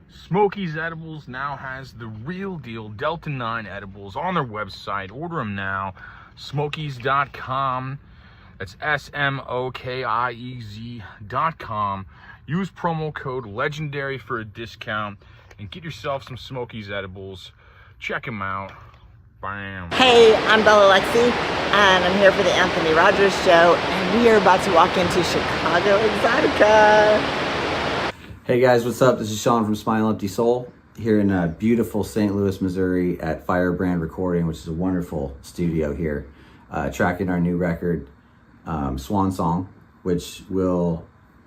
Smokies Edibles now has the real deal Delta 9 edibles on their website. Order them now. Smokies.com. That's SMOKIEZ.com. Use promo code LEGENDARY for a discount and get yourself some Smokies Edibles. Check them out. Bam. Hey, I'm Bella Lexi, and I'm here for the Anthony Rogers Show, and we are about to walk into Chicago Exotica. Hey guys, what's up? This is Sean from Smile Empty Soul here in beautiful St. Louis, Missouri at Firebrand Recording, which is a wonderful studio here, tracking our new record, Swan Song, which will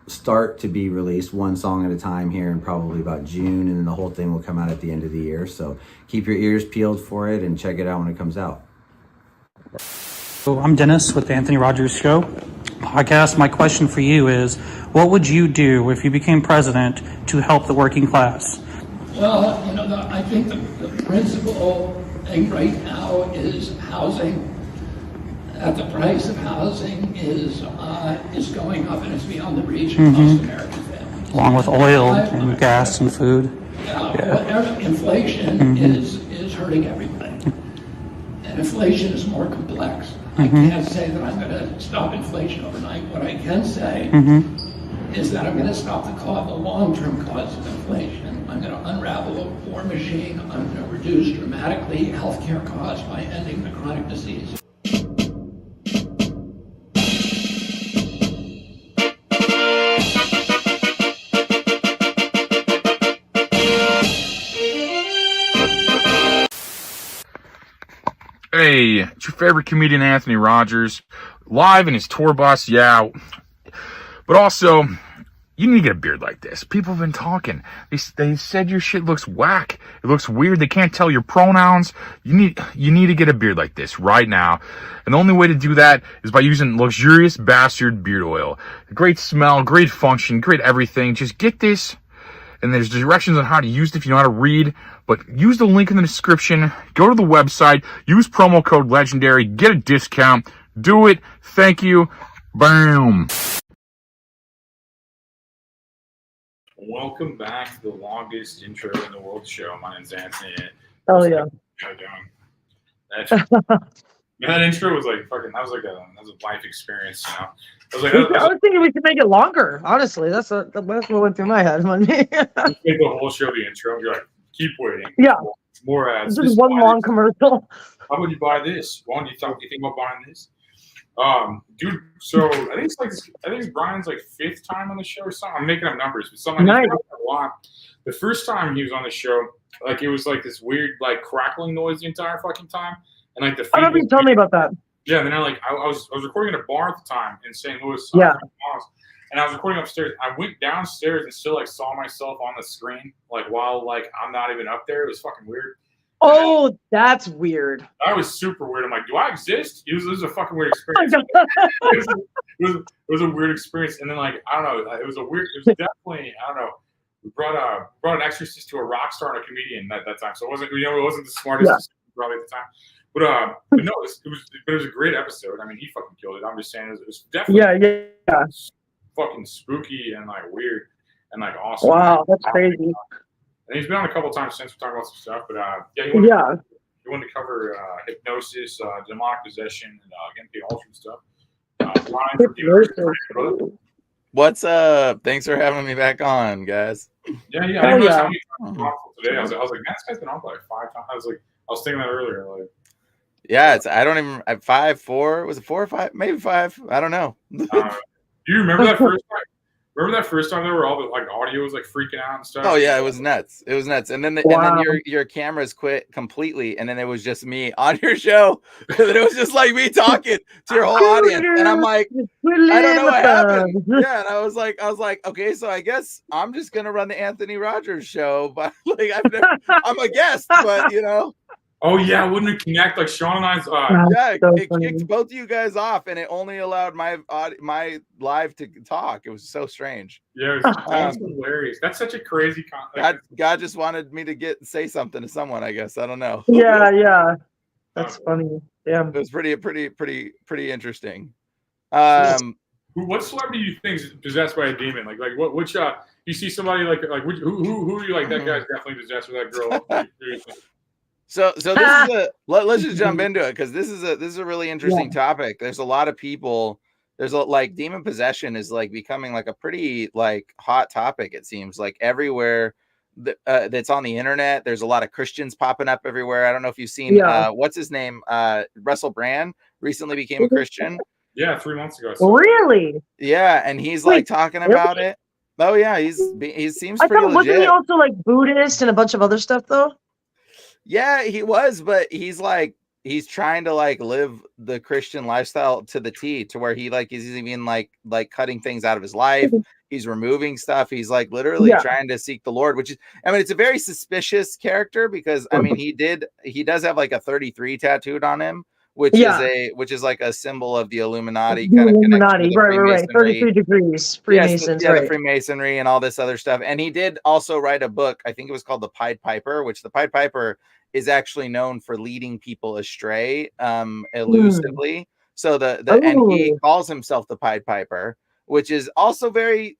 start to be released one song at a time here in probably about June, and then the whole thing will come out at the end of the year. So keep your ears peeled for it and check it out when it comes out. So I'm Dennis with the Anthony Rogers Show podcast. My question for you is, what would you do if you became president to help the working class? Well, I think the principal thing right now is housing. That the price of housing is going up, and it's beyond the reach of most American families. Along with oil and gas and food. Well, inflation is hurting everybody. And inflation is more complex. I can't say that I'm going to stop inflation overnight. What I can say is that I'm going to stop the long-term cause of inflation. I'm going to unravel the war machine. I'm going to reduce dramatically healthcare costs by ending the chronic disease. Hey, it's your favorite comedian, Anthony Rogers, live in his tour bus, yeah. But also, you need to get a beard like this. People have been talking. They said your shit looks whack. It looks weird. They can't tell your pronouns. You need to get a beard like this right now. And the only way to do that is by using Luxurious Bastard Beard Oil. Great smell, great function, great everything. Just get this. And there's directions on how to use it if you know how to read. But use the link in the description. Go to the website. Use promo code LEGENDARY. Get a discount. Do it. Thank you. Bam. Welcome back to the longest intro in the world show. My name's Anthony. Oh, yeah. How you doing? That intro was like fucking. That was a life experience. I was thinking we could make it longer. Honestly, that's what went through my head. Make the whole show the intro. And be like, keep waiting. Yeah. More ads. Just one long commercial. How would you buy this? Why do you think about buying this? Dude. So I think it's Bryan's like 5th time on the show or something. I'm making up numbers, but something nice. A lot. The first time he was on the show, like it was like this weird like crackling noise the entire fucking time. And like the I remember you telling me about that. Yeah, and then I was recording at a bar at the time in St. Louis. Yeah. And I was recording upstairs. I went downstairs and still like saw myself on the screen, like while like I'm not even up there. It was fucking weird. Oh, that's weird. That was super weird. I'm like, do I exist? It was a fucking weird experience. it was a weird experience. And then like I don't know, it was definitely I don't know. We brought an exorcist to a rock star and a comedian at that time. So it wasn't the smartest decision probably at the time. But no, it was a great episode. I mean, he fucking killed it. I'm just saying, it was definitely fucking spooky and like weird and like awesome. Wow, that's crazy. And he's been on a couple times since we're talking about some stuff. But he wanted to cover hypnosis, demonic possession, and again the alternate stuff. What's up? Thanks for having me back on, guys. Yeah. I didn't realize how many times today. I was like, man, this guy's been on for like 5 times. I was thinking that earlier, like. Yeah, at 5, 4. Was it 4 or 5? Maybe 5. I don't know. Do you remember that first time? Remember that first time there were all the like audio was like freaking out and stuff? Oh yeah, it was nuts. And then your cameras quit completely, and then it was just me on your show. And it was just like me talking to your whole audience, and I'm like, I don't know what happened. Yeah, and I was like, okay, so I guess I'm just gonna run the Anthony Rogers show, but like I'm a guest, but you know. Oh yeah, wouldn't it connect like Sean and I's? It kicked both of you guys off, and it only allowed my live to talk. It was so strange. Yeah, that's hilarious. That's such a crazy concept. God just wanted me to say something to someone. I guess I don't know. Yeah, that's funny. Yeah, it was pretty interesting. Who What celebrity do you think is possessed by a demon? Like which you see somebody who are you like that guy's definitely possessed with that girl? So this is let's just jump into it because this is a really interesting topic. There's a lot of people. There's like demon possession is like becoming like a pretty like hot topic. It seems like everywhere that's on the internet. There's a lot of Christians popping up everywhere. I don't know if you've seen what's his name, Russell Brand recently became a Christian. Yeah, 3 months ago. So. Really? Yeah, and he's like talking about it. Oh yeah, he seems pretty legit. Wasn't he also like Buddhist and a bunch of other stuff though? Yeah, he was, but he's trying to like live the Christian lifestyle to the T, to where he like is even like cutting things out of his life. He's removing stuff. He's like literally trying to seek the Lord, which is, I mean, it's a very suspicious character because I mean he does have like a 33 tattooed on him, which is like a symbol of the Illuminati kind of connection to the right. 33 degrees, Freemasons, the Freemasonry and all this other stuff. And he did also write a book. I think it was called The Pied Piper, which the Pied Piper is actually known for leading people astray, elusively. So and he calls himself the Pied Piper, which is also very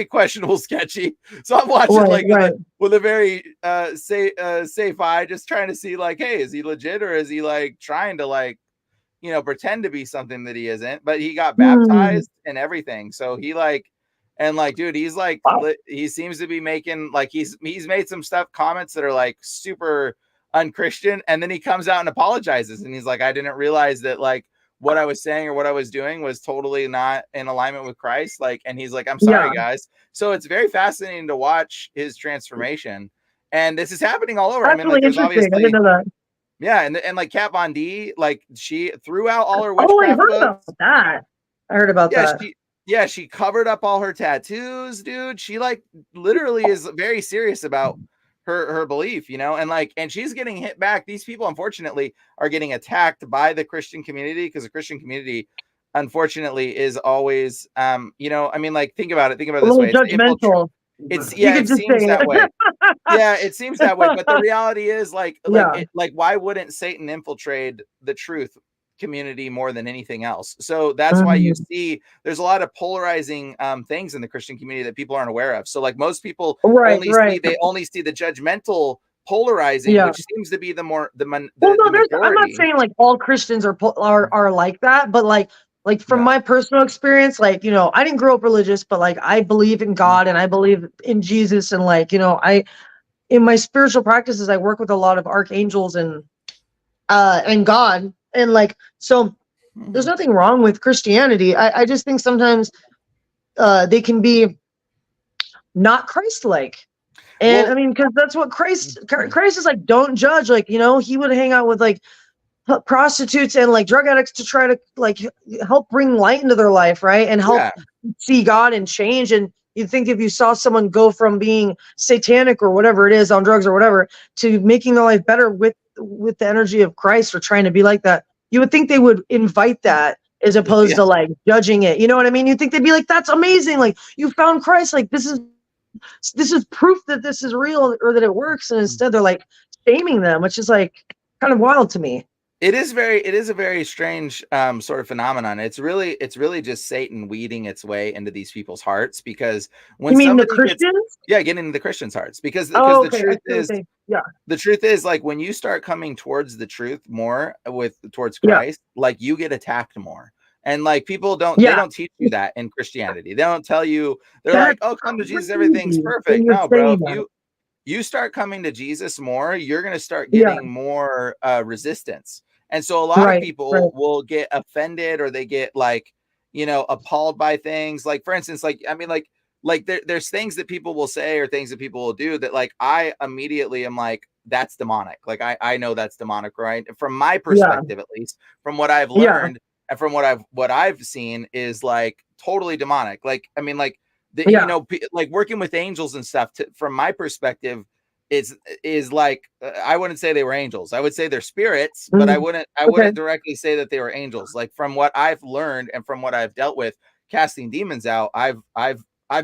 questionable, sketchy. So I'm watching with a very safe eye, just trying to see like, hey, is he legit or is he like trying to like, you know, pretend to be something that he isn't? But he got baptized and everything. So he like, and like, dude, he's like, he seems to be making like, he's made some comments that are like super unchristian. And then he comes out and apologizes. And he's like, I didn't realize that like what I was saying or what I was doing was totally not in alignment with Christ. Like, and he's like, I'm sorry, guys. So it's very fascinating to watch his transformation. And this is happening all over. That's I mean, like, really interesting. I didn't know that. Yeah. And like Kat Von D, like she threw out all her witchcraft I heard about that. I heard about that. She covered up all her tattoos, dude. She like literally is very serious about her belief, you know, and like, and she's getting hit back. These people, unfortunately, are getting attacked by the Christian community because the Christian community, unfortunately, is always, you know, I mean, like, think about it this way. Judgmental. It seems that way. Yeah, it seems that way. But the reality is, like, why wouldn't Satan infiltrate the truth community more than anything else? So that's why you see there's a lot of polarizing things in the Christian community that people aren't aware of. So like most people only see the judgmental polarizing, which seems to be the majority. I'm not saying like all Christians are like that, but like from my personal experience, like, you know, I didn't grow up religious, but like I believe in God and I believe in Jesus, and like, you know, in my spiritual practices I work with a lot of archangels and God. And like, so there's nothing wrong with Christianity. I just think sometimes they can be not Christ-like. And I mean, because that's what Christ is like, don't judge. Like, you know, he would hang out with like prostitutes and like drug addicts to try to like help bring light into their life, right? And help see God and change. And you'd think if you saw someone go from being satanic or whatever it is on drugs or whatever to making their life better with the energy of Christ or trying to be like that, you would think they would invite that as opposed to like judging it. You know what I mean? You think they'd be like, that's amazing. Like, you found Christ. Like, this is proof that this is real or that it works. And instead they're like shaming them, which is like kind of wild to me. It is a very strange sort of phenomenon. It's really just Satan weeding its way into these people's hearts, because when the Christians? getting into the Christians' hearts, because the truth is like when you start coming towards the truth more towards Christ, like you get attacked more. And like people they don't teach you that in Christianity. They don't tell you, they're like, oh, come to Jesus, everything's perfect. No, bro, you start coming to Jesus more, you're going to start getting more resistance. And so a lot of people will get offended, or they get like, you know, appalled by things. Like, for instance, like, I mean, like there's things that people will say or things that people will do that like, I immediately am like, that's demonic. Like, I know that's demonic, right? From my perspective, at least from what I've learned and from what I've seen is like totally demonic. Like, I mean, like, you know, like working with angels and stuff from my perspective is like, I wouldn't say they were angels. I would say they're spirits, but I wouldn't directly say that they were angels. Like, from what I've learned and from what I've dealt with casting demons out, I've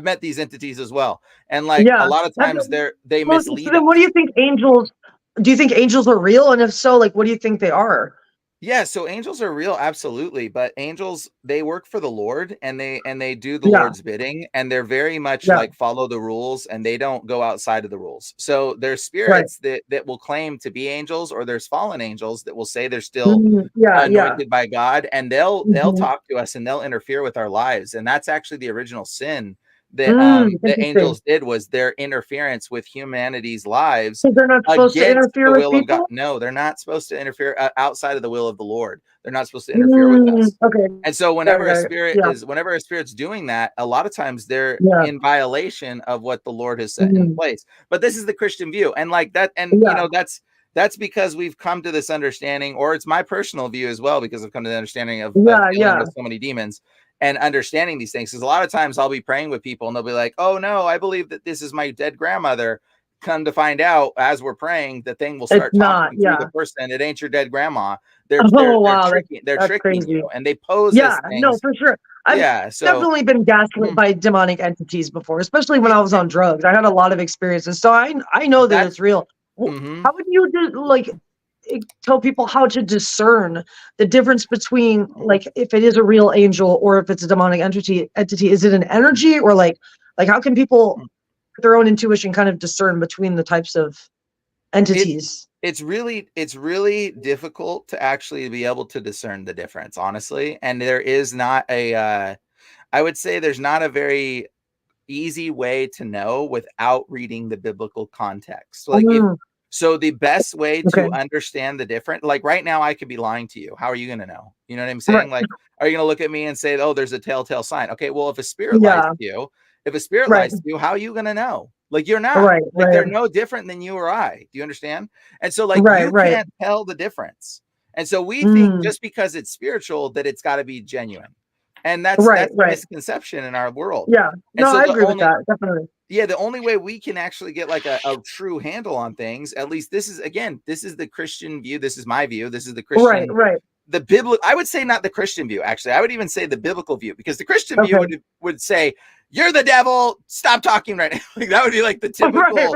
met these entities as well. And like a lot of times they mislead. So then what do you think angels are real? And if so, like, what do you think they are? Yeah, so angels are real, absolutely. But angels, they work for the Lord, and they do the Yeah, Lord's bidding, and they're very much yeah, like follow the rules, and they don't go outside of the rules. So there's right. spirits that will claim to be angels, or there's fallen angels that will say they're still Yeah, yeah. anointed by God, and they'll Mhm. talk to us and they'll interfere with our lives. And that's actually the original sin that the Interesting. angels did, was their interference with humanity's lives So they're not supposed to against interfere the with will of God. people? No, they're not supposed to interfere outside of the will of the Lord. They're not supposed to interfere with us. Okay. And so Got it, got it. Yeah, whenever a spirit's doing that, a lot of times they're yeah. in violation of what the Lord has set in Mhm. place. But this is the Christian view. And like that, and Yeah, that's because we've come to this understanding, or it's my personal view as well, because I've come to the understanding of yeah, dealing yeah. with so many demons and understanding these things. Because a lot of times I'll be praying with people and they'll be like, "Oh no, I believe that this is my dead grandmother." Come to find out, as we're praying, the thing will It's start not, talking through yeah. the person. It ain't your dead grandma. They're they're Oh, they're wow, they're that's tricking crazy. you, and they pose Yeah, as no, things. for sure. I've Yeah. So definitely been gaslit mhm. by demonic entities before, especially when It- I was on drugs. I had a lot of experiences, so I know that that's it's real. mhm. How would you tell people how to discern the difference between like if it is a real angel or if it's a demonic entity? Is it an energy or like how can people with their own intuition kind of discern between the types of It entities? it's really difficult to actually be able to discern the difference, honestly. And there is not a I would say there's not a very easy way to know without reading the biblical context. Like if Mm, so the best way okay. to understand the different, like right now I could be lying to you. How are you going to know? You know what I'm Right. saying? Like, are you going to look at me and say, "Oh, there's a telltale sign"? Okay, well, Yeah. if a spirit Right. lies to you, how are you going to know? Like you're not. Right. Like Right. they're no different than you or I. Do you understand? And so like Right. you Right. can't tell the difference. And so we think Mm, just because it's spiritual that it's got to be genuine. And right. that's a Right. misconception in our world. Yeah. And No, so I agree with that. Definitely. the only way we can actually get like a true handle on things, at least this is the Christian view. This is my view. This is the Right. Christian, Right. the biblical, I would say not the Christian view, actually. I would even say the biblical view, because the Christian view Okay. would say, "You're the devil, stop talking right now." Like that would be like Right. Right.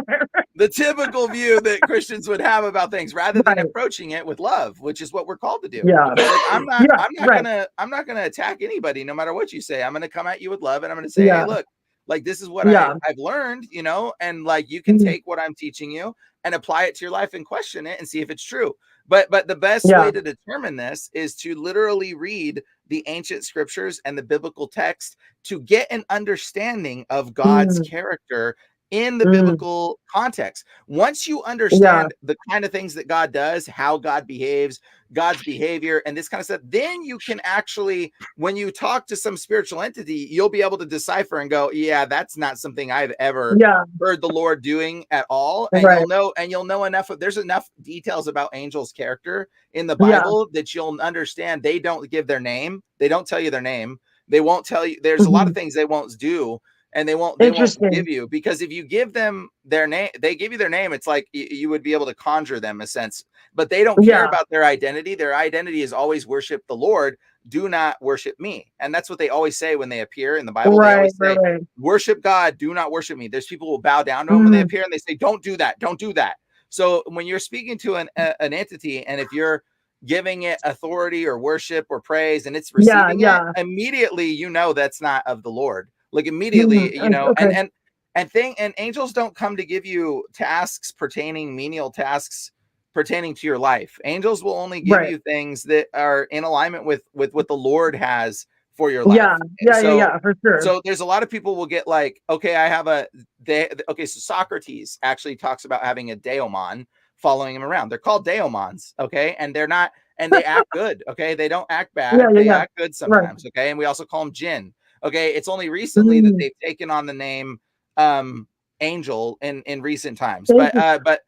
the typical view that Christians would have about things, rather than Right. approaching it with love, which is what we're called to do. Yeah. Like Yeah. Right. I'm not gonna attack anybody no matter what you say. I'm gonna come at you with love, and I'm gonna say, "Hey, Yeah. look, like this is what Yeah. I've learned, you know, and like you can Mhm. take what I'm teaching you and apply it to your life and question it and see if it's true." But the best Yeah. way to determine this is to literally read the ancient scriptures and the biblical text to get an understanding of God's Mm, character in the mm, biblical context. Once you yeah. understand the kind of things that God does, how God behaves, God's behavior, and this kind of stuff, then you can actually, when you talk to some spiritual entity, you'll be able to decipher and go, "Yeah, that's not something I've ever Yeah. heard the Lord doing at all." And Right. you'll know enough of, there's enough details about angels' character in the Yeah. Bible that you'll understand they don't give their name. They don't tell you their name. They won't tell you, there's a lot of Mhm. things they won't do, and they won't give Interesting. you, because if you give them their name, they give you their name, it's like you would be able to conjure them a sense. But they don't care Yeah. about their identity. Their identity is always worship the Lord, do not worship me. And that's what they always say when they appear in the Bible. They Right. always Right. say, Right. "Worship God, do not worship me." There's people who bow down to him when they Mm, appear, and they say, "Don't do that, don't do that." So when you're speaking to an entity, and if you're giving it authority or worship or praise and it's yeah. receiving it, Yeah. immediately you know that's not of the Lord. Like Mm, immediately, you know. okay. And angels don't come to give you tasks pertaining, menial tasks pertaining to your life. Angels will only give Right. you things that are in alignment with what the Lord has for your Yeah. life. Yeah. Yeah. So Yeah. For sure. there's a lot of people will get like, okay, okay, so Socrates actually talks about having a daemon following him around. They're called daemons, okay? And they're not, and they act good, okay? They don't act Yeah. bad. Yeah. They Yeah. act good Right. sometimes, okay? And we also call them jinn. Okay, it's only recently that Mm. they've taken on the name um angel in recent times. Interesting. But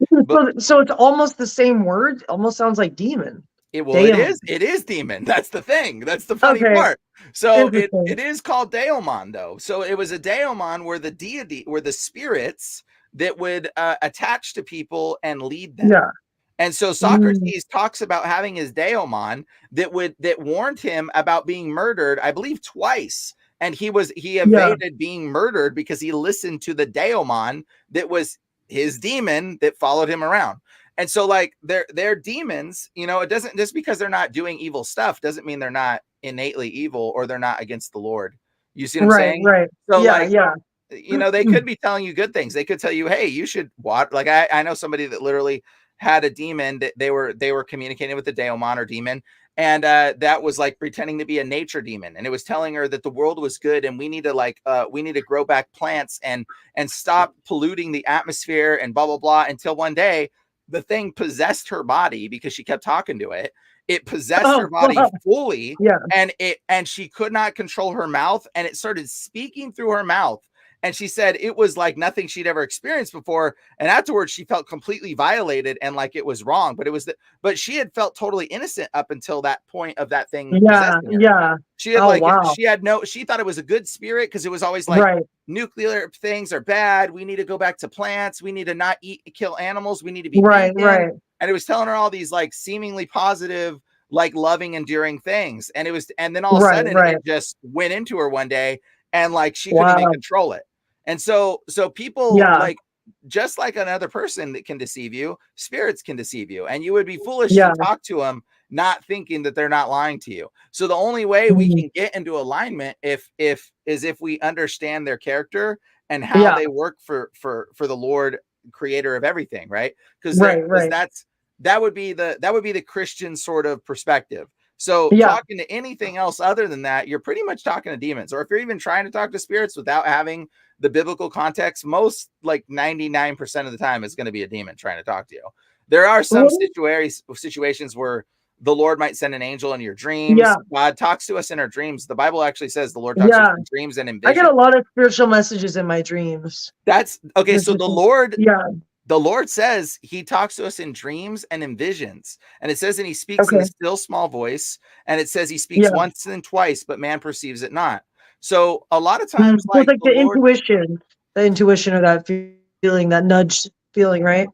So it's almost the same word. Almost sounds like demon. it Damn. is demon. That's the thing. That's the funny Okay. part. So Interesting. it is called daemon though. So it was a daemon where the deity, where the spirits that would attach to people and lead them. Yeah. And so Mm. Socrates talks about having his daemon that warned him about being murdered, I believe twice. And he Yeah. evaded being murdered because he listened to the daemon that was his demon that followed him around. And so like they're demons, you know, it doesn't, just because they're not doing evil stuff doesn't mean they're not innately evil or they're not against the Lord. You see what I'm saying? Right. So Yeah, like, yeah. you know, they could be telling you good things. They could tell you, hey, you should watch. Like I know somebody that literally had a demon that they were communicating with the daemon or demon. And that was like pretending to be a nature demon. And it was telling her that the world was good and we need to grow back plants and stop polluting the atmosphere and blah, blah, blah, until one day the thing possessed her body because she kept talking to it. It possessed her body fully. Yeah. And she could not control her mouth, and it started speaking through her mouth. And she said it was like nothing she'd ever experienced before. And afterwards she felt completely violated and like it was wrong, but but she had felt totally innocent up until that point of that thing. Yeah. Yeah. She had wow. she thought it was a good spirit, because it was always like nuclear things are bad. We need to go back to plants. We need to not kill animals. We need to be right. And it was telling her all these like seemingly positive, like loving, enduring things. And then all of a sudden it just went into her one day, and like she couldn't even control it. And so people like, just like another person that can deceive you, spirits can deceive you, and you would be foolish to talk to them not thinking that they're not lying to you. So the only way we can get into alignment is if we understand their character and how they work for the Lord, creator of everything, right? Because that would be the Christian sort of perspective. So talking to anything else other than that, you're pretty much talking to demons. Or if you're even trying to talk to spirits without having the biblical context, most like 99% of the time is going to be a demon trying to talk to you. There are some situations where the Lord might send an angel in your dreams. God talks to us in our dreams. The Bible actually says the Lord talks to us in dreams and in visions. I get a lot of spiritual messages in my dreams. That's okay. So the Lord says he talks to us in dreams and in visions. And it says, and he speaks in a still small voice. And it says he speaks once and twice, but man perceives it not. So a lot of times, like the intuition or that feeling, that nudge feeling, right?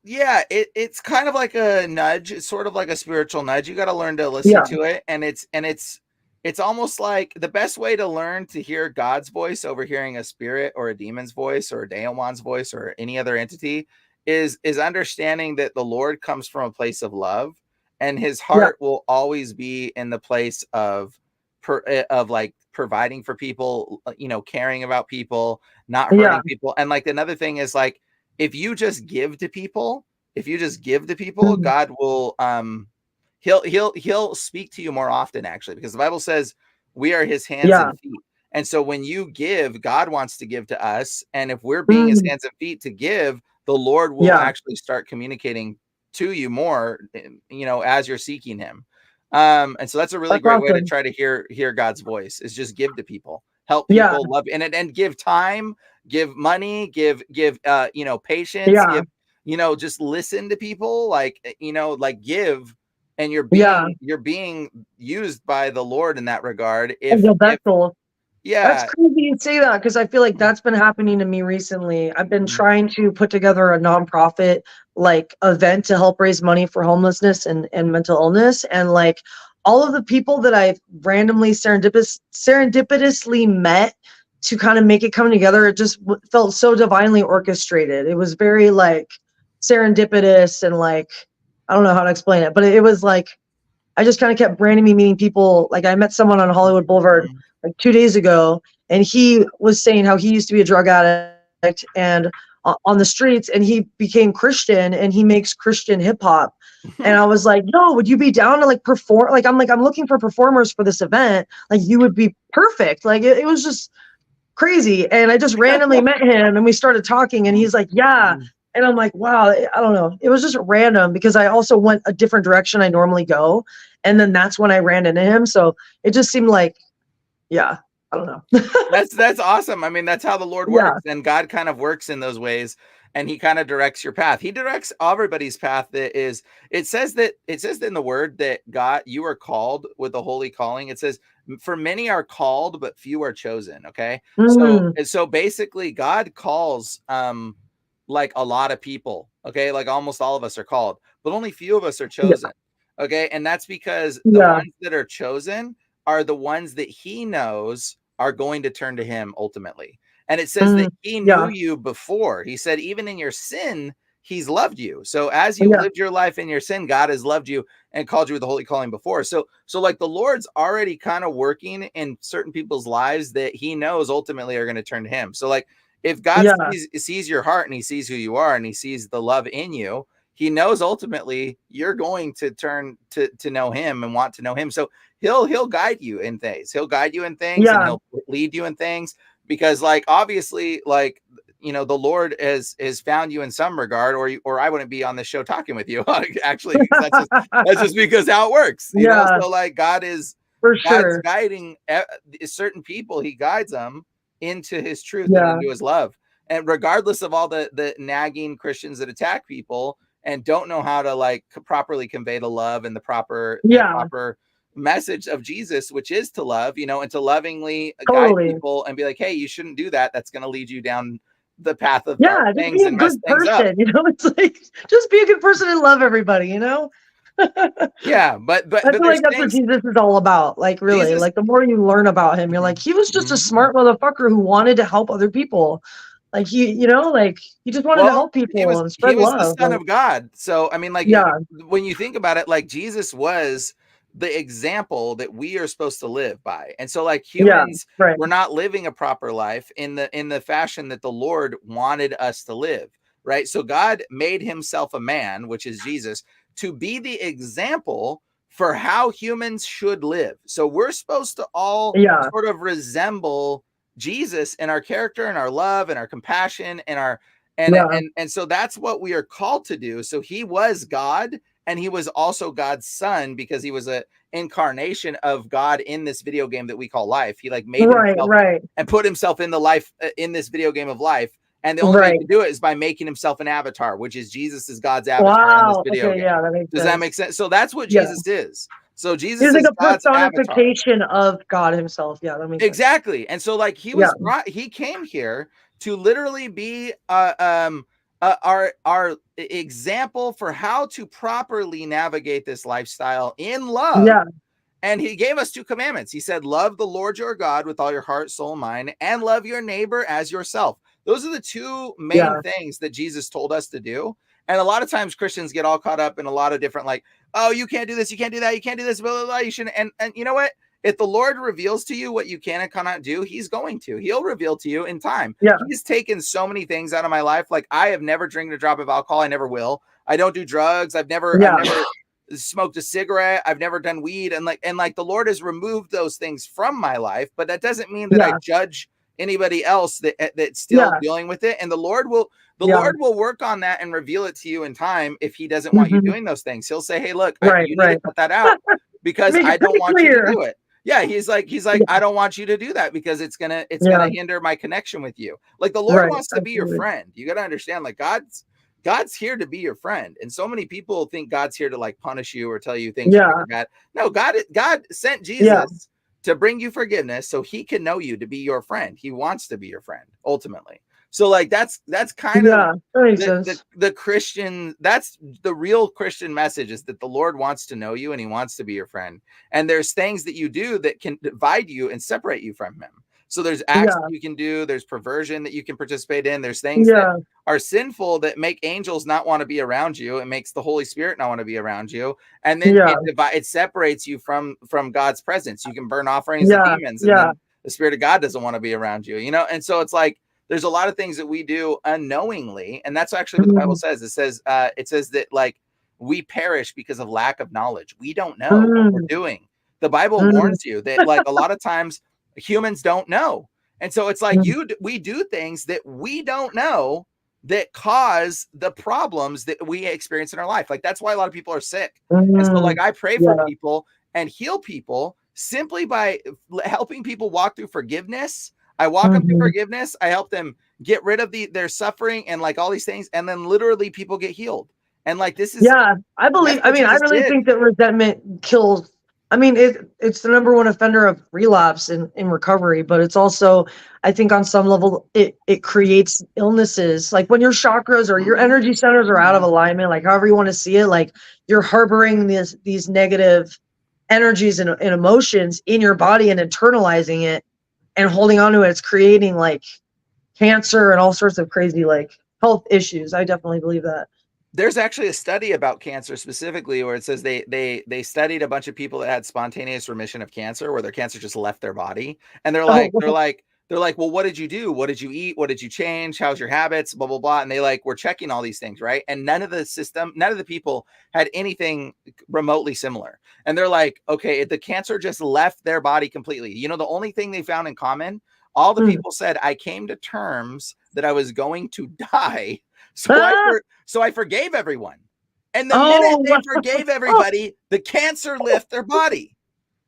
Yeah, it's kind of like a nudge. It's sort of like a spiritual nudge. You got to learn to listen to it. And it's almost like the best way to learn to hear God's voice over hearing a spirit or a demon's voice or a daemon's voice or any other entity is understanding that the Lord comes from a place of love, and his heart will always be in the place of like providing for people, you know, caring about people, not hurting people. And like another thing is like, if you just give to people, God will he'll speak to you more often, actually, because the Bible says we are his hands and feet. And so when you give, God wants to give to us. And if we're being his hands and feet to give, the Lord will actually start communicating to you more, you know, as you're seeking him. And so that's a really great way to try to hear God's voice, is just give to people, help people, love, and give time, give money, give you know, patience, give, you know, just listen to people, like, you know, like give, and you're being used by the Lord in that regard. That's crazy you say that, because I feel like that's been happening to me recently. I've been trying to put together a nonprofit like event to help raise money for homelessness and mental illness, and like all of the people that I've randomly serendipitously met to kind of make it come together, it just felt so divinely orchestrated. It was very like serendipitous, and like I don't know how to explain it, but it was like I just kind of kept randomly meeting people. Like I met someone on Hollywood Boulevard like 2 days ago, and he was saying how he used to be a drug addict and on the streets, and he became Christian, and he makes Christian hip hop. And I was like, yo, would you be down to like perform? Like, I'm looking for performers for this event. Like, you would be perfect. Like, it was just crazy. And I just randomly met him, and we started talking, and he's like, yeah. And I'm like, wow, I don't know. It was just random, because I also went a different direction I normally go. And then that's when I ran into him. So it just seemed like, I don't know. That's awesome. I mean, that's how the Lord works, and God kind of works in those ways, and he kind of directs your path. He directs everybody's path. It says in the word that God, you are called with a holy calling. It says, for many are called, but few are chosen. Okay. So basically God calls, like a lot of people. Okay. Like almost all of us are called, but only few of us are chosen. Okay. And that's because the ones that are chosen are the ones that he knows are going to turn to him ultimately. And it says that he knew you before. He said, even in your sin, he's loved you. So as you lived your life in your sin, God has loved you and called you with the holy calling before. So like the Lord's already kind of working in certain people's lives that he knows ultimately are going to turn to him. So like if God sees your heart and he sees who you are and he sees the love in you, he knows ultimately you're going to turn to know him and want to know him. So he'll guide you in things. He'll guide you in things and he'll lead you in things, because like, obviously, like, you know, the Lord has found you in some regard, or I wouldn't be on this show talking with you. Actually, that's just because how it works. You know, so like God's guiding certain people. He guides them into his truth and into his love. And regardless of all the nagging Christians that attack people and don't know how to like properly convey the love and the proper message of Jesus, which is to love, you know, and to lovingly guide people and be like, hey, you shouldn't do that. That's going to lead you down the path of dark things and mess things up. You know, it's like, just be a good person and love everybody, you know? But I feel like that's what Jesus is all about. Like, really, Jesus, like the more you learn about him, you're like, he was just a smart motherfucker who wanted to help other people. Like you know, like he just wanted to help people and spread love. He was the Son of God. So, I mean, like, when you think about it, like Jesus was the example that we are supposed to live by. And so like humans, we're not living a proper life in the fashion that the Lord wanted us to live. Right. So God made himself a man, which is Jesus, to be the example for how humans should live. So we're supposed to all sort of resemble Jesus in our character and our love and our compassion and our and so that's what we are called to do. So he was God, and he was also God's son, because he was a incarnation of God in this video game that we call life. He like made himself and put himself in the life in this video game of life. And the only way to do it is by making himself an avatar, which is Jesus is God's avatar in this video game. That makes Does sense. that make sense? So that's what Jesus is. So Jesus is like is a personification of God himself. Yeah, that makes exactly. sense. And so like he was he came here to literally be our example for how to properly navigate this lifestyle in love. And he gave us 2 commandments. He said, love the Lord your God with all your heart, soul, mind, and love your neighbor as yourself. Those are the 2 main things that Jesus told us to do. And a lot of times Christians get all caught up in a lot of different, like, oh, you can't do this, you can't do that, you can't do this, blah, blah, blah, you shouldn't. And you know what? If the Lord reveals to you what you can and cannot do, he's going to. He'll reveal to you in time. He's taken so many things out of my life. Like, I have never drank a drop of alcohol. I never will. I don't do drugs. I've never smoked a cigarette. I've never done weed. And like the Lord has removed those things from my life, but that doesn't mean that I judge anybody else that's still dealing with it. And the Lord will work on that and reveal it to you in time. If he doesn't want you doing those things, he'll say, hey, look, you need to cut that out because I don't want you to do it. Yeah, he's like, I don't want you to do that because it's gonna hinder my connection with you. Like the Lord wants to be your friend. You got to understand, like God's here to be your friend. And so many people think God's here to like punish you or tell you things are bad. No, God sent Jesus to bring you forgiveness so he can know you, to be your friend. He wants to be your friend ultimately. So like that's kind of the Christian, that's the real Christian message, is that the Lord wants to know you and he wants to be your friend. And there's things that you do that can divide you and separate you from him. So there's acts that you can do, there's perversion that you can participate in, there's things that are sinful that make angels not want to be around you. It makes the Holy Spirit not want to be around you. And then it separates you from God's presence. You can burn offerings to demons, and then the Spirit of God doesn't want to be around you, you know? And so it's like, there's a lot of things that we do unknowingly. And that's actually what the Bible says. It says that like we perish because of lack of knowledge. We don't know what we're doing. The Bible warns you that like a lot of times humans don't know. And so it's like we do things that we don't know that cause the problems that we experience in our life. Like that's why a lot of people are sick. And so like I pray for people and heal people simply by helping people walk through forgiveness. I walk them through forgiveness. I help them get rid of their suffering and like all these things. And then literally people get healed. And like, this is, I believe, I mean, I really think that resentment kills. I mean, it's the number 1 offender of relapse in recovery, but it's also, I think on some level, it creates illnesses. Like when your chakras or your energy centers are out of alignment, like however you want to see it, like you're harboring these negative energies and emotions in your body and internalizing it and holding on to it. It's creating like cancer and all sorts of crazy like health issues. I definitely believe that. There's actually a study about cancer specifically where it says they studied a bunch of people that had spontaneous remission of cancer, where their cancer just left their body, and they're like, well, what did you do? What did you eat? What did you change? How's your habits? Blah blah blah. And they like were checking all these things, right? And none of the people had anything remotely similar. And they're like, okay, the cancer just left their body completely. You know, the only thing they found in common, all the people said, I came to terms that I was going to die. So I forgave everyone. And the minute they forgave everybody, the cancer left their body.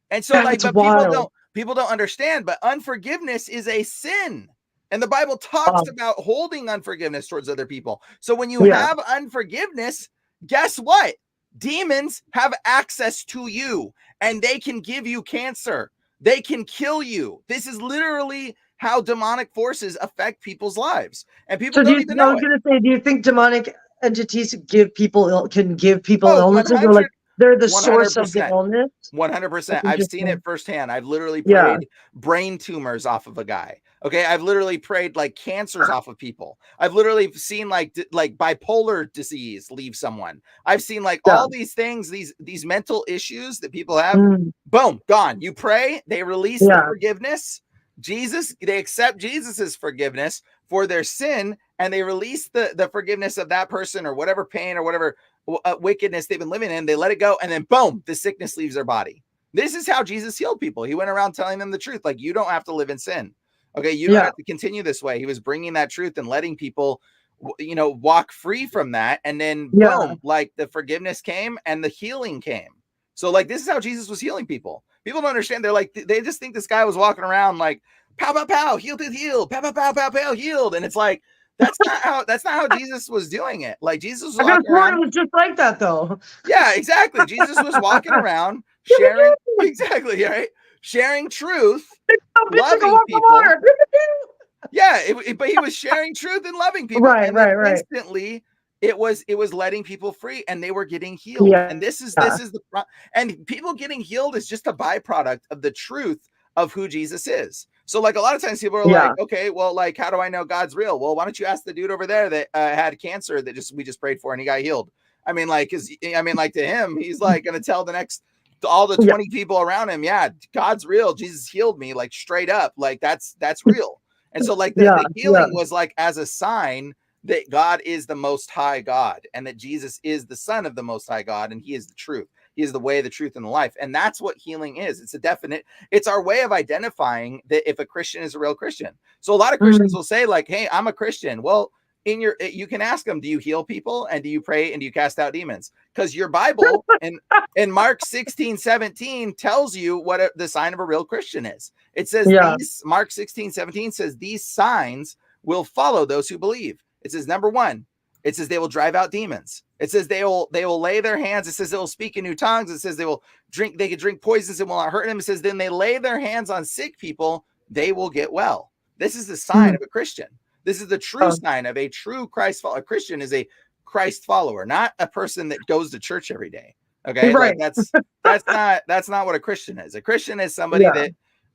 And so but people don't understand, but unforgiveness is a sin. And the Bible talks about holding unforgiveness towards other people. So when you have unforgiveness, guess what? Demons have access to you and they can give you cancer. They can kill you. This is literally how demonic forces affect people's lives, and people don't even know. I was going to say, do you think demonic entities can give people illnesses, or like they're the source of the illness? 100%. I've seen it firsthand. I've literally prayed brain tumors off of a guy. Okay, I've literally prayed like cancers off of people. I've literally seen like bipolar disease leave someone. I've seen like all these things, these mental issues that people have. Boom, gone. You pray, they release the forgiveness. They accept Jesus's forgiveness for their sin, and they release the forgiveness of that person or whatever pain or whatever wickedness they've been living in. They let it go, and then boom, the sickness leaves their body. This is how Jesus healed people. He went around telling them the truth. Like, you don't have to live in sin. Okay, you don't have to continue this way. He was bringing that truth and letting people, walk free from that. And then boom, like the forgiveness came and the healing came. So like, this is how Jesus was healing people. People don't understand. They're like, they just think this guy was walking around like, pow, pow, pow, healed, pow, pow, pow, pow, pow, healed. And it's like, that's not how Jesus was doing it. Like, Jesus was walking around. It was just like that though. Yeah, exactly. Jesus was walking around sharing, exactly, right? Sharing truth, loving people. Yeah, but he was sharing truth and loving people. Right. Instantly, it was letting people free, and they were getting healed. And this is and people getting healed is just a byproduct of the truth of who Jesus is. So like, a lot of times people are like, okay, well, like, how do I know God's real? Well, why don't you ask the dude over there that had cancer that we just prayed for and he got healed? I mean, like, to him, he's like going to tell all the 20 people around him, God's real. Jesus healed me, like, straight up. Like, that's real. And so like the healing was like as a sign that God is the Most High God, and that Jesus is the Son of the Most High God, and he is the truth. He is the way, the truth, and the life. And that's what healing is. It's our way of identifying that if a Christian is a real Christian. So a lot of Christians will say like, hey, I'm a Christian. Well, you can ask them, do you heal people? And do you pray? And do you cast out demons? Because your Bible in Mark 16:17 tells you what the sign of a real Christian is. It says, Mark 16:17 says, these signs will follow those who believe. It says, number one, it says they will drive out demons. It says they will lay their hands. It says they will speak in new tongues. It says they can drink poisons and will not hurt them. It says then they lay their hands on sick people, they will get well. This is the sign of a Christian. This is the true sign of a true Christ follower. A Christian is a Christ follower, not a person that goes to church every day. Okay, right. Like that's not what a Christian is. A Christian is somebody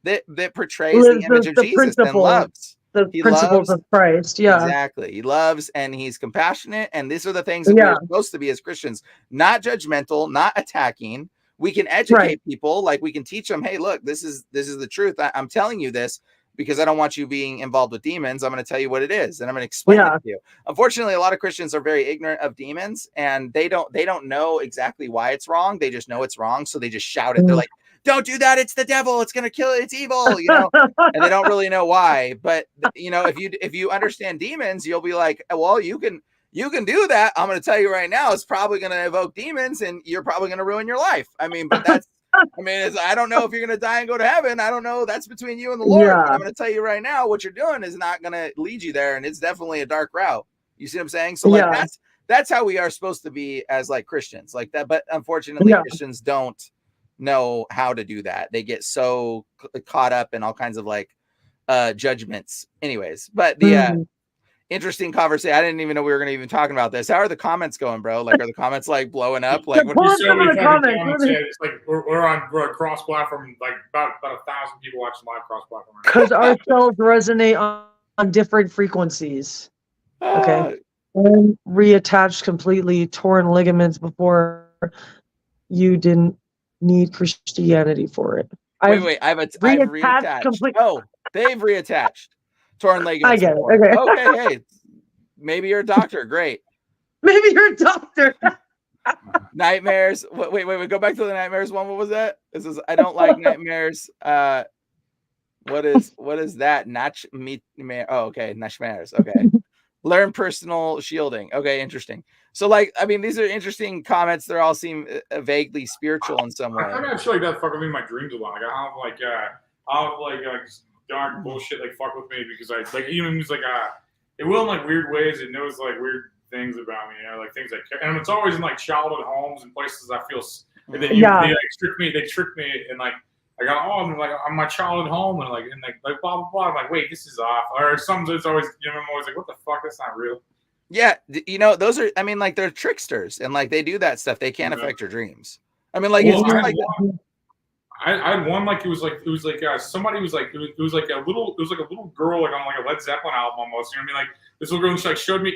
that portrays the image of Jesus and loves. The principles of Christ. Exactly. He loves and he's compassionate. And these are the things that we're supposed to be as Christians, not judgmental, not attacking. We can educate people. Like, we can teach them, hey, look, this is the truth. I'm telling you this because I don't want you being involved with demons. I'm going to tell you what it is, and I'm going to explain it to you. Unfortunately, a lot of Christians are very ignorant of demons, and they don't know exactly why it's wrong. They just know it's wrong. So they just shout it. They're like, don't do that. It's the devil. It's going to kill it. It's evil, and they don't really know why. But if you understand demons, you'll be like, well, you can do that. I'm going to tell you right now, it's probably going to evoke demons and you're probably going to ruin your life. I mean, but I don't know if you're going to die and go to heaven. I don't know. That's between you and the Lord. But I'm going to tell you right now, what you're doing is not going to lead you there. And it's definitely a dark route. You see what I'm saying? So like, that's how we are supposed to be as like Christians like that. But unfortunately, Christians don't know how to do that. They get so caught up in all kinds of like judgments anyways. But the interesting conversation. I didn't even know we were going to even talking about this. How are the comments going, bro? Like, are the comments like blowing up? Like, some of the comments. It's like we're on cross platform, like about 1,000 people watching live cross platform. Because our cells resonate on different frequencies. Okay. And reattached completely, torn ligaments before you didn't need Christianity for it. Wait, I've reattached reattached. complete. Oh, they've reattached. Torn I ligaments get before. it. Okay. Okay, hey, maybe you're a doctor. Great. Maybe you're a doctor. Nightmares. Wait. Go back to the nightmares one. What was that? This is I don't like nightmares. What is that? Oh, okay. Nightmares. Okay. Learn personal shielding. Okay, interesting. So, like, I mean, these are interesting comments. They all seem vaguely spiritual in some way. I kind of feel like that fuck with me in my dreams a lot. Like I have dark bullshit like fuck with me because I like even it's like it will in like weird ways. It knows like weird things about me, you know, like things and it's always in like childhood homes and places I feel. They like trick me. They trick me and like. I got I'm like on my childhood home and like blah blah blah. I'm like, wait, this is off. Or something that's always I'm always like, what the fuck? That's not real. Yeah, you know, those are I mean, like they're tricksters and like they do that stuff. They can't affect your dreams. I mean, like it's just like I had one like it was like somebody was like it was like a little girl like on like a Led Zeppelin album almost. You know what I mean? Like this little girl and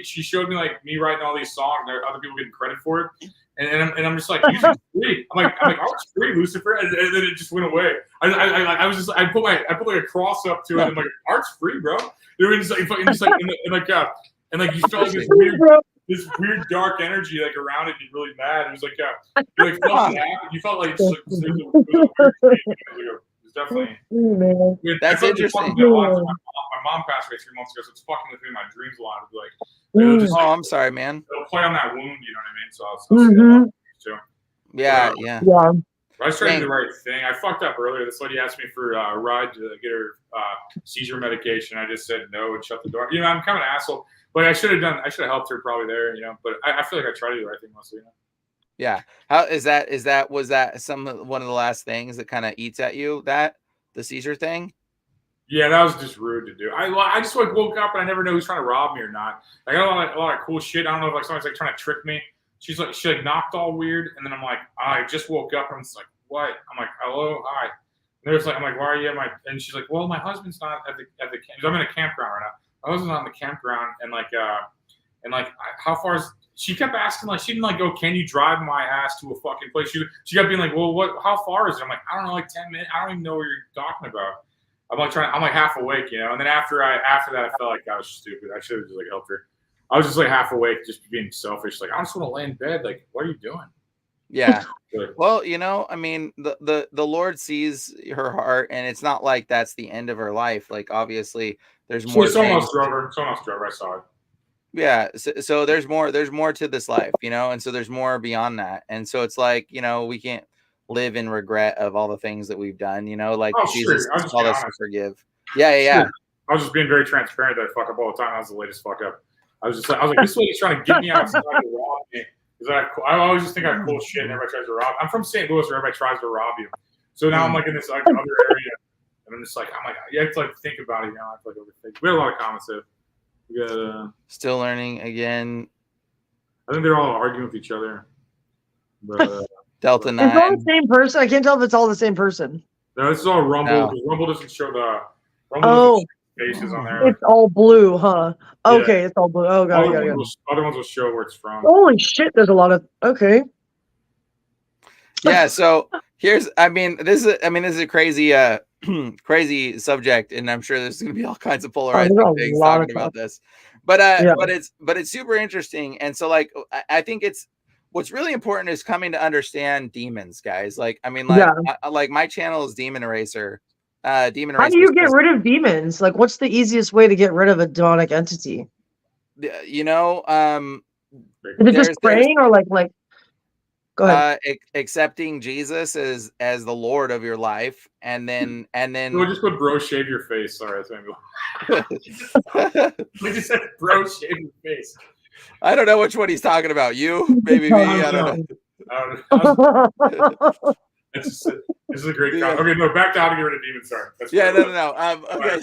she showed me like me writing all these songs and other people getting credit for it. And I'm just like, you're free. I'm like, I was free, Lucifer, and then it just went away. I was just, I put like a cross up to it, and like, art's free, bro. You know, and like you felt like this weird dark energy like around it, be really mad. It was like, you like felt bad. You felt like it was definitely. That's interesting. My mom passed away 3 months ago, so it's fucking with me in my dreams a lot. It'd be like, oh, I'm sorry, man. It'll play on that wound, you know what I mean? So I was too. Yeah. I was trying to do the right thing. I fucked up earlier. This lady asked me for a ride to get her seizure medication. I just said no and shut the door. You know, I'm kind of an asshole. But I should have helped her probably there, you know. But I feel like I try to do the right thing mostly, you know. Yeah. How was that one of the last things that kind of eats at you, that the seizure thing? Yeah, that was just rude to do. I just like woke up and I never know who's trying to rob me or not. I got a lot of cool shit. I don't know if like someone's like trying to trick me. She knocked all weird, and then I'm like, I just woke up, and it's like, what? I'm like, hello, hi. And there's like, I'm like, why are you at my? And she's like, well, my husband's not at the I'm in a campground right now. My husband's not in the campground, and how far is? She kept asking, like, she didn't like go, can you drive my ass to a fucking place? She kept being like, well, what? How far is it? I'm like, I don't know, like 10 minutes. I don't even know what you're talking about. I'm like half awake, you know. And then after that, I felt like I was stupid. I should have just like helped her. I was just like half awake, just being selfish. Like, I just want to lay in bed. Like, what are you doing? Yeah. Well, you know, I mean, the Lord sees her heart, and it's not like that's the end of her life. Like, obviously, there's more. Someone else drove her. I saw it. Yeah. So there's more to this life, you know, and so there's more beyond that. And so it's like, you know, we can't live in regret of all the things that we've done, you know, like Jesus called us to forgive. Yeah. I was just being very transparent that I fuck up all the time. That was the latest fuck up. I was like, this lady's trying to get me outside to rob me. Because I always just think I have cool shit and everybody tries to rob. I'm from St. Louis where everybody tries to rob you. So now I'm like in this like other area. And I'm just like, you have to like think about it, you know. I have to like overthink. We had a lot of comments there. We got still learning again. I think they're all arguing with each other. But Delta 9. It's all the same person. I can't tell if it's all the same person. No, this is all Rumble. No. Rumble doesn't show the Rumble faces on there. It's all blue, huh? Okay, yeah. It's all blue. Oh god. Other ones will show where it's from. Holy shit! There's a lot of Yeah. So this is a crazy crazy subject, and I'm sure there's going to be all kinds of polarizing things talking about this. But it's super interesting, and so like I think what's really important is coming to understand demons, guys. Like like my channel is Demon Eraser. How do you get rid of demons? Like, what's the easiest way to get rid of a demonic entity? You know, is it just praying or like? Go ahead. Accepting Jesus as the Lord of your life, and then we'll just put bro shave your face. Sorry, that's we just said bro shave your face. I don't know which one he's talking about. You, maybe me. I don't know. This is a great comment. Okay, no, back to how to get rid of demons. Sorry. No. Okay,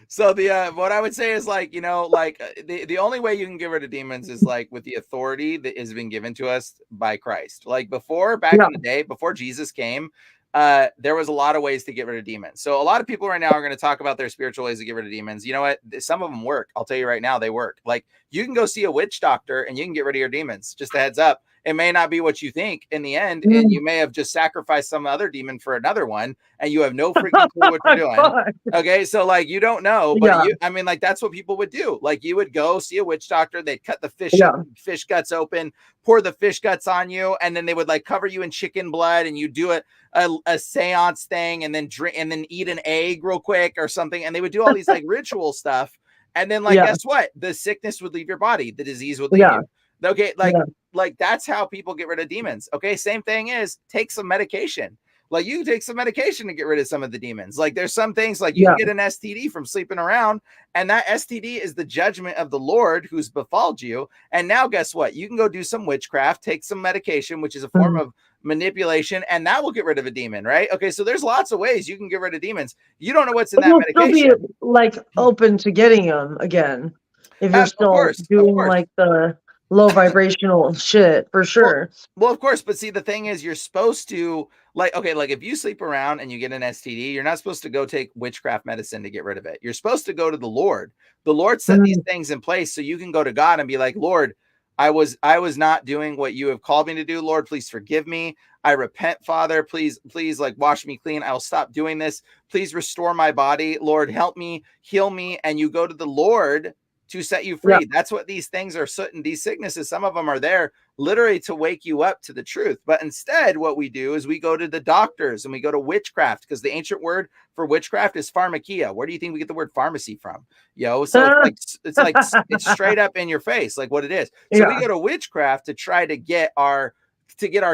so the what I would say is like, you know, like the only way you can get rid of demons is like with the authority that has been given to us by Christ. Like back in the day, before Jesus came, there was a lot of ways to get rid of demons. So a lot of people right now are going to talk about their spiritual ways to get rid of demons. You know what? Some of them work. I'll tell you right now, they work. Like, you can go see a witch doctor and you can get rid of your demons. Just a heads up. It may not be what you think in the end, and you may have just sacrificed some other demon for another one, and you have no freaking clue what you're doing. Okay, so like, you don't know, but I mean, like, that's what people would do. Like, you would go see a witch doctor, they'd cut the fish guts open, pour the fish guts on you, and then they would like cover you in chicken blood, and you do a seance thing, and then drink, and then eat an egg real quick or something, and they would do all these like ritual stuff, and then like guess what? The sickness would leave your body, the disease would leave you. Okay, like that's how people get rid of demons. Okay, same thing is take some medication. Like, you take some medication to get rid of some of the demons. Like, there's some things like you can get an STD from sleeping around, and that STD is the judgment of the Lord who's befalled you. And now guess what? You can go do some witchcraft, take some medication, which is a form of manipulation, and that will get rid of a demon, right? Okay, so there's lots of ways you can get rid of demons. You don't know what's in that medication. Still be like open to getting them again if you're still doing like the low vibrational shit, for sure. Well, of course, but see, the thing is, you're supposed to like, okay, like if you sleep around and you get an STD, you're not supposed to go take witchcraft medicine to get rid of it. You're supposed to go to the Lord. The Lord set these things in place so you can go to God and be like, Lord, I was not doing what you have called me to do. Lord, please forgive me. I repent, Father. Please, like, wash me clean. I'll stop doing this. Please restore my body. Lord, help me, heal me. And you go to the Lord to set you free. That's what these things are. These sicknesses, some of them are there literally to wake you up to the truth. But instead, what we do is we go to the doctors and we go to witchcraft, because the ancient word for witchcraft is pharmakia. Where do you think we get the word pharmacy from? So it's straight up in your face, like what it is. So we go to witchcraft to try to get our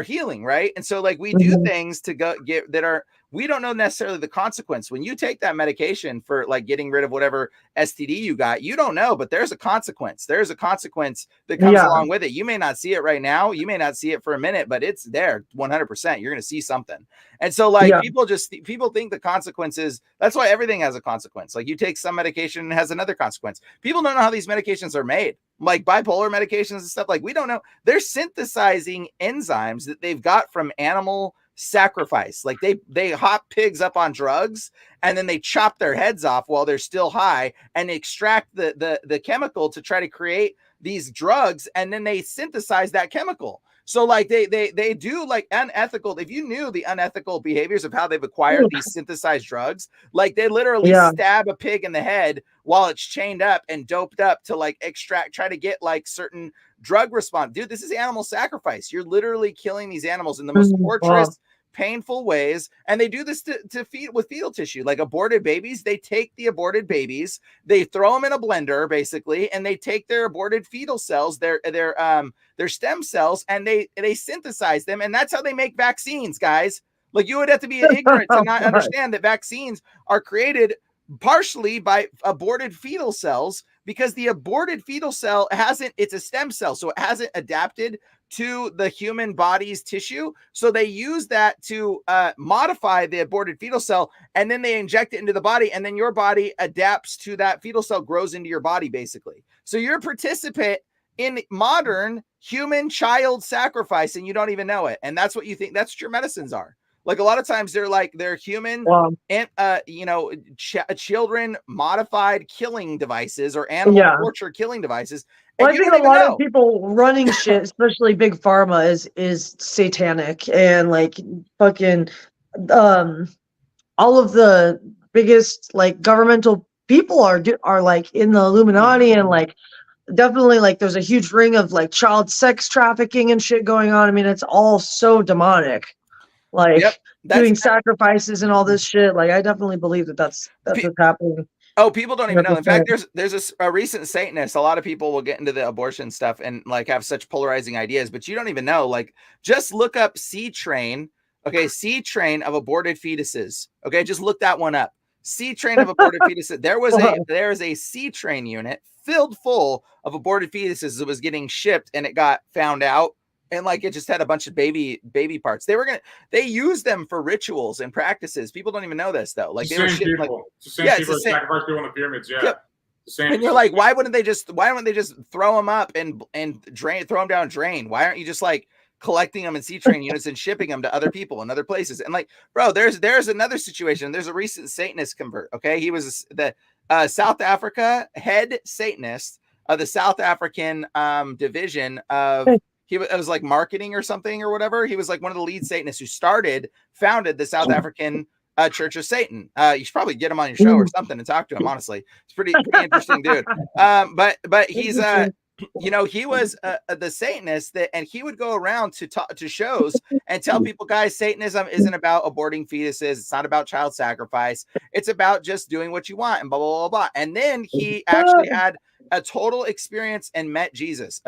healing, right? And so like we do things to go get that are, we don't know necessarily the consequence. When you take that medication for like getting rid of whatever STD you got, you don't know, but there's a consequence. There's a consequence that comes along with it. You may not see it right now. You may not see it for a minute, but it's there 100%. You're going to see something. And so like people think the consequences, that's why everything has a consequence. Like, you take some medication and it has another consequence. People don't know how these medications are made. Like bipolar medications and stuff, like we don't know. They're synthesizing enzymes that they've got from animal sacrifice. Like they hop pigs up on drugs, and then they chop their heads off while they're still high and extract the chemical to try to create these drugs, and then they synthesize that chemical. So like they do like unethical. If you knew the unethical behaviors of how they've acquired these synthesized drugs, like they literally stab a pig in the head while it's chained up and doped up to like try to get like certain drug response. Dude, this is animal sacrifice. You're literally killing these animals in the most torturous, painful ways, and they do this to feed with fetal tissue. Like aborted babies, they take the aborted babies, they throw them in a blender basically, and they take their aborted fetal cells, their stem cells, and they synthesize them, and that's how they make vaccines, guys. Like, you would have to be ignorant to not understand that vaccines are created partially by aborted fetal cells, because the aborted fetal cell it's a stem cell, so it hasn't adapted to the human body's tissue. So they use that to modify the aborted fetal cell, and then they inject it into the body, and then your body adapts to that fetal cell, grows into your body basically. So you're a participant in modern human child sacrifice, and you don't even know it. And that's what you think. That's what your medicines are. Like, a lot of times they're human and children modified killing devices, or animal torture killing devices. Well, I think a lot of people running shit, especially big pharma, is satanic, and like fucking all of the biggest like governmental people are like in the Illuminati, and like definitely like there's a huge ring of like child sex trafficking and shit going on. I mean, it's all so demonic. Like doing sacrifices and all this shit. Like, I definitely believe that's what's happening. Oh, people don't even know. In fact, there's a recent Satanist. A lot of people will get into the abortion stuff and like have such polarizing ideas, but you don't even know. Like, just look up C train. Okay, C train of aborted fetuses. Okay, just look that one up. C train of aborted fetuses. There is a C train unit filled full of aborted fetuses that was getting shipped, and it got found out. And like, it just had a bunch of baby parts. They use them for rituals and practices. People don't even know this though. Like, they were shit, like, it's the same people that sacrifice people in the pyramids. Yeah. Yep. The same. And you're like, why wouldn't they just throw them up and drain, throw them down a drain? Why aren't you just like collecting them in C train units and shipping them to other people in other places. And like, bro, there's another situation. There's a recent Satanist convert. Okay. He was the South Africa head Satanist of the South African division of, it was like marketing or something or whatever. He was like one of the lead Satanists who founded the South African Church of Satan. You should probably get him on your show or something and talk to him. Honestly, it's pretty interesting dude. But he's you know, he was the Satanist and he would go around to shows and tell people, guys, Satanism isn't about aborting fetuses. It's not about child sacrifice. It's about just doing what you want and blah, blah, blah, blah. And then he actually had a total experience and met Jesus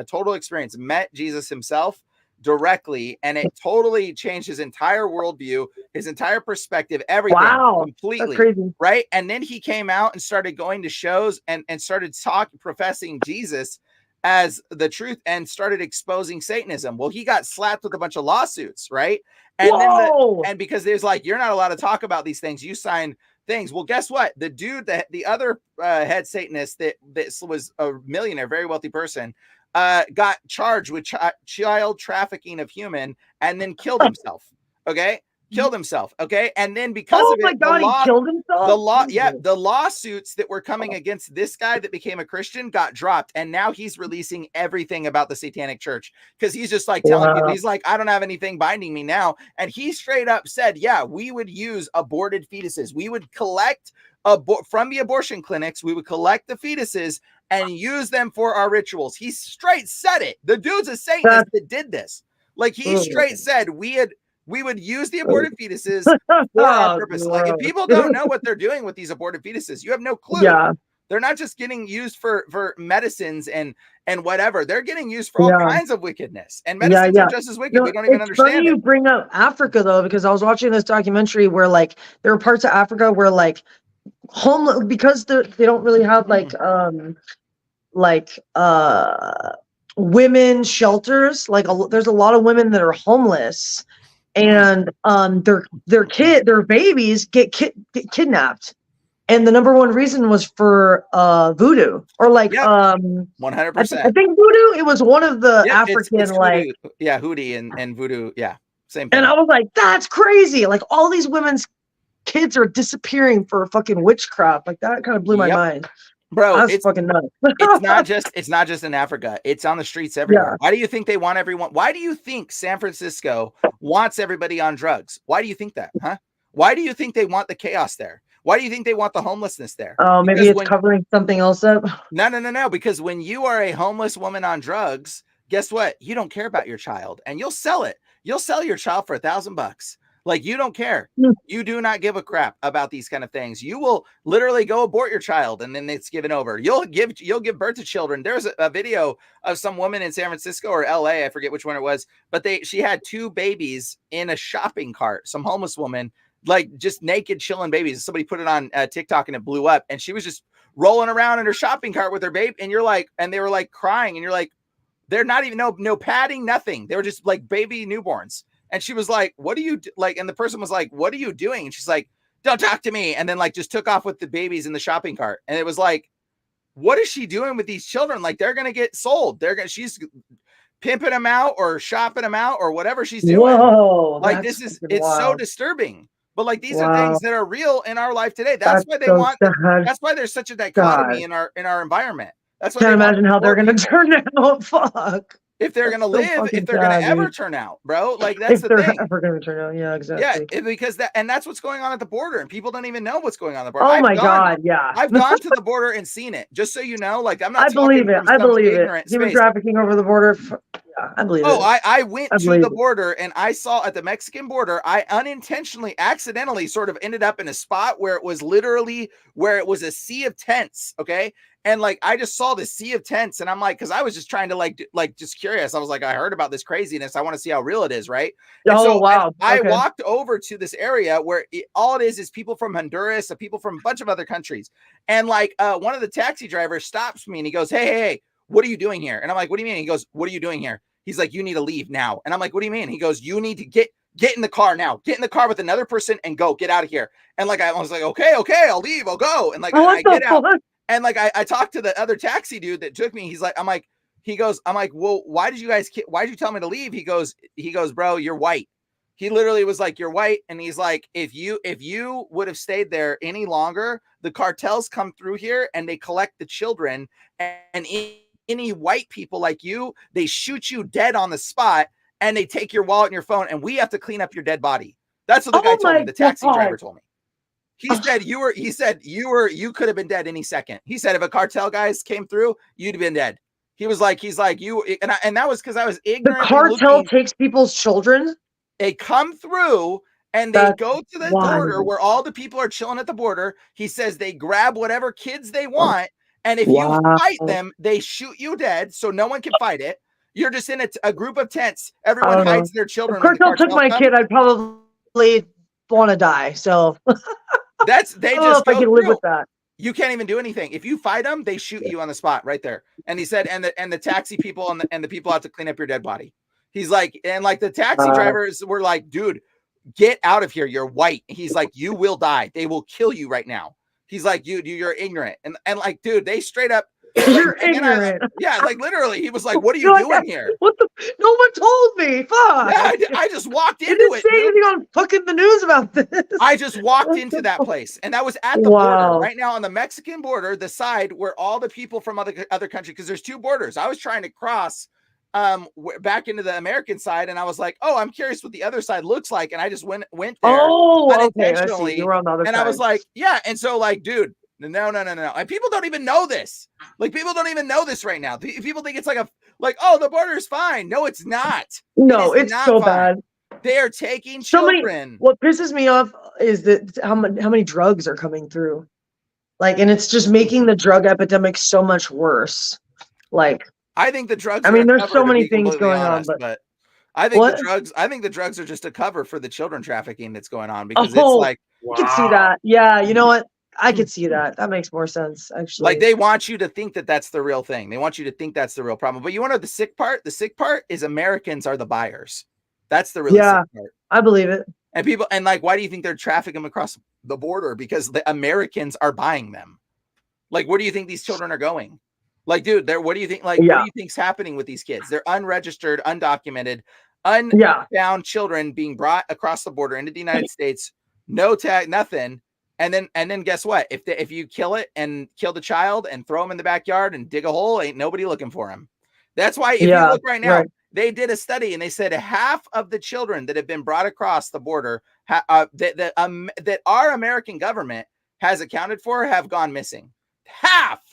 himself directly. And it totally changed his entire worldview, his entire perspective, everything completely. That's crazy. Right. And then he came out and started going to shows and started professing Jesus as the truth and started exposing Satanism. Well, he got slapped with a bunch of lawsuits, right? And then because there's like, you're not allowed to talk about these things. You sign things. Well, guess what? The dude, the other head Satanist that was a millionaire, very wealthy person, got charged with child trafficking of human and then killed himself. Okay. Killed himself. Okay. And then because of it, he killed himself. The lawsuits that were coming against this guy that became a Christian got dropped. And now he's releasing everything about the Satanic Church because he's just like telling people, he's like, I don't have anything binding me now. And he straight up said, yeah, we would use aborted fetuses. We would collect from the abortion clinics. We would collect the fetuses and use them for our rituals. He straight said it. The dude's a Satanist that did this. Like he straight said, we would use the aborted fetuses for our purpose. Like if people don't know what they're doing with these aborted fetuses, you have no clue. Yeah. They're not just getting used for medicines and whatever. They're getting used for all kinds of wickedness. And medicines are just as wicked. We don't even understand funny you bring up Africa though, because I was watching this documentary where like there were parts of Africa where like homeless, because they don't really have women shelters. Like there's a lot of women that are homeless. And their babies get kidnapped, and the number one reason was for voodoo or 100%. I think voodoo. It was one of the African it's hoodie and voodoo, same thing. And I was like, that's crazy! Like all these women's kids are disappearing for fucking witchcraft. Like that kind of blew my mind. Bro, it's fucking nuts. it's not just in Africa. It's on the streets everywhere. Why do you think they want everyone? Why do you think San Francisco wants everybody on drugs? Why do you think that? Huh? Why do you think they want the chaos there? Why do you think they want the homelessness there? Oh, maybe it's covering something else up. No. Because when you are a homeless woman on drugs, guess what? You don't care about your child and you'll sell it. You'll sell your child for $1,000. Like you don't care. You do not give a crap about these kind of things. You will literally go abort your child and then it's given over. You'll give birth to children. There's a video of some woman in San Francisco or LA, I forget which one it was, but she had 2 babies in a shopping cart. Some homeless woman, like just naked chilling babies. Somebody put it on TikTok and it blew up. And she was just rolling around in her shopping cart with her baby. And you're like, and they were like crying. And you're like, they're not even no padding, nothing. They were just like baby newborns. And she was like, what do you like? And the person was like, what are you doing? And she's like, don't talk to me. And then like just took off with the babies in the shopping cart. And it was like, what is she doing with these children? Like they're going to get sold. She's pimping them out or shopping them out or whatever she's doing. Whoa, like it's so disturbing. But like these are things that are real in our life today. That's why that's why there's such a dichotomy in our environment. That's why can't imagine how they're going to turn out. Fuck. If they're going to live, if they're going to ever turn out, bro, like that's the thing. If they're ever going to turn out, yeah, exactly. Yeah, because that's what's going on at the border, and people don't even know what's going on at the border. Oh my God, yeah. I've gone to the border and seen it, just so you know. Like I'm not. I believe it. Human trafficking over the border. Yeah, I believe it. I went to the border and I saw at the Mexican border. I accidentally, sort of ended up in a spot where it was a sea of tents. Okay. And like, I just saw this sea of tents and I'm like, cause I was just trying to like just curious. I was like, I heard about this craziness. I want to see how real it is. Right. Wow. I walked over to this area where all it is people from Honduras, people from a bunch of other countries. And like, one of the taxi drivers stops me and he goes, Hey, what are you doing here? And I'm like, what do you mean? He goes, what are you doing here? He's like, you need to leave now. And I'm like, what do you mean? He goes, you need to get in the car now, get in the car with another person and get out of here. And like, I was like, okay, I'll leave, I'll go. And like, I get out. And like, I talked to the other taxi dude that took me. I'm like, He goes, I'm like, well, why did you tell me to leave? He goes, bro, you're white. He literally was like, you're white. And he's like, if you would have stayed there any longer, the cartels come through here and they collect the children, and any white people like you, they shoot you dead on the spot, and they take your wallet and your phone, and we have to clean up your dead body. That's what the guy told me. The taxi driver told me. He said you could have been dead any second. He said if a cartel guys came through, you'd have been dead. He's like you, and that was because I was ignorant. The cartel takes people's children. They come through and they go to the border where all the people are chilling at the border. He says they grab whatever kids they want, and if you fight them, they shoot you dead, so no one can fight it. You're just in a group of tents. Everyone hides their children. If cartel took my kid, I'd probably want to die. So they just I can live with that. You can't even do anything. If you fight them, they shoot you on the spot right there. And he said, and the taxi people and the people have to clean up your dead body. He's like, and like the taxi drivers were like, dude, get out of here. You're white. He's like, you will die. They will kill you right now. He's like, you're ignorant. And like, dude, they straight up. You're ignorant. Like literally, he was like, what are you doing here? No one told me. Fuck. Yeah, I just walked into it. Say anything on fucking the news about this. I just walked into that place, and that was at the border, right now on the Mexican border, the side where all the people from other countries, because there's two borders. I was trying to cross back into the American side, and I was like, oh, I'm curious what the other side looks like, and I just went there unintentionally, You were on the other side. I was like, yeah, and so like, dude. No. And people don't even know this. Like, people don't even know this right now. People think it's oh, the border is fine. No, it's not. No, it's so bad. They are taking children. What pisses me off is that how many drugs are coming through. Like, and it's just making the drug epidemic so much worse. Like, I think the drugs. I mean, there's so many things going on, but I think the drugs are just a cover for the children trafficking that's going on, because it's like, you can see that. Yeah, you know what? I could see that. That makes more sense, actually. Like, they want you to think that that's the real thing. They want you to think that's the real problem. But you want to know the sick part? The sick part is Americans are the buyers. That's the really sick part. I believe it. And like, why do you think they're trafficking them across the border? Because the Americans are buying them. Like, where do you think these children are going? Like, dude, what do you think? Like, what do you think's happening with these kids? They're unregistered, undocumented, unbound children being brought across the border into the United States. No tag, nothing. And then guess what? If you kill it and kill the child and throw him in the backyard and dig a hole, ain't nobody looking for him. That's why if you look right now, they did a study and they said half of the children that have been brought across the border that our American government has accounted for have gone missing. Half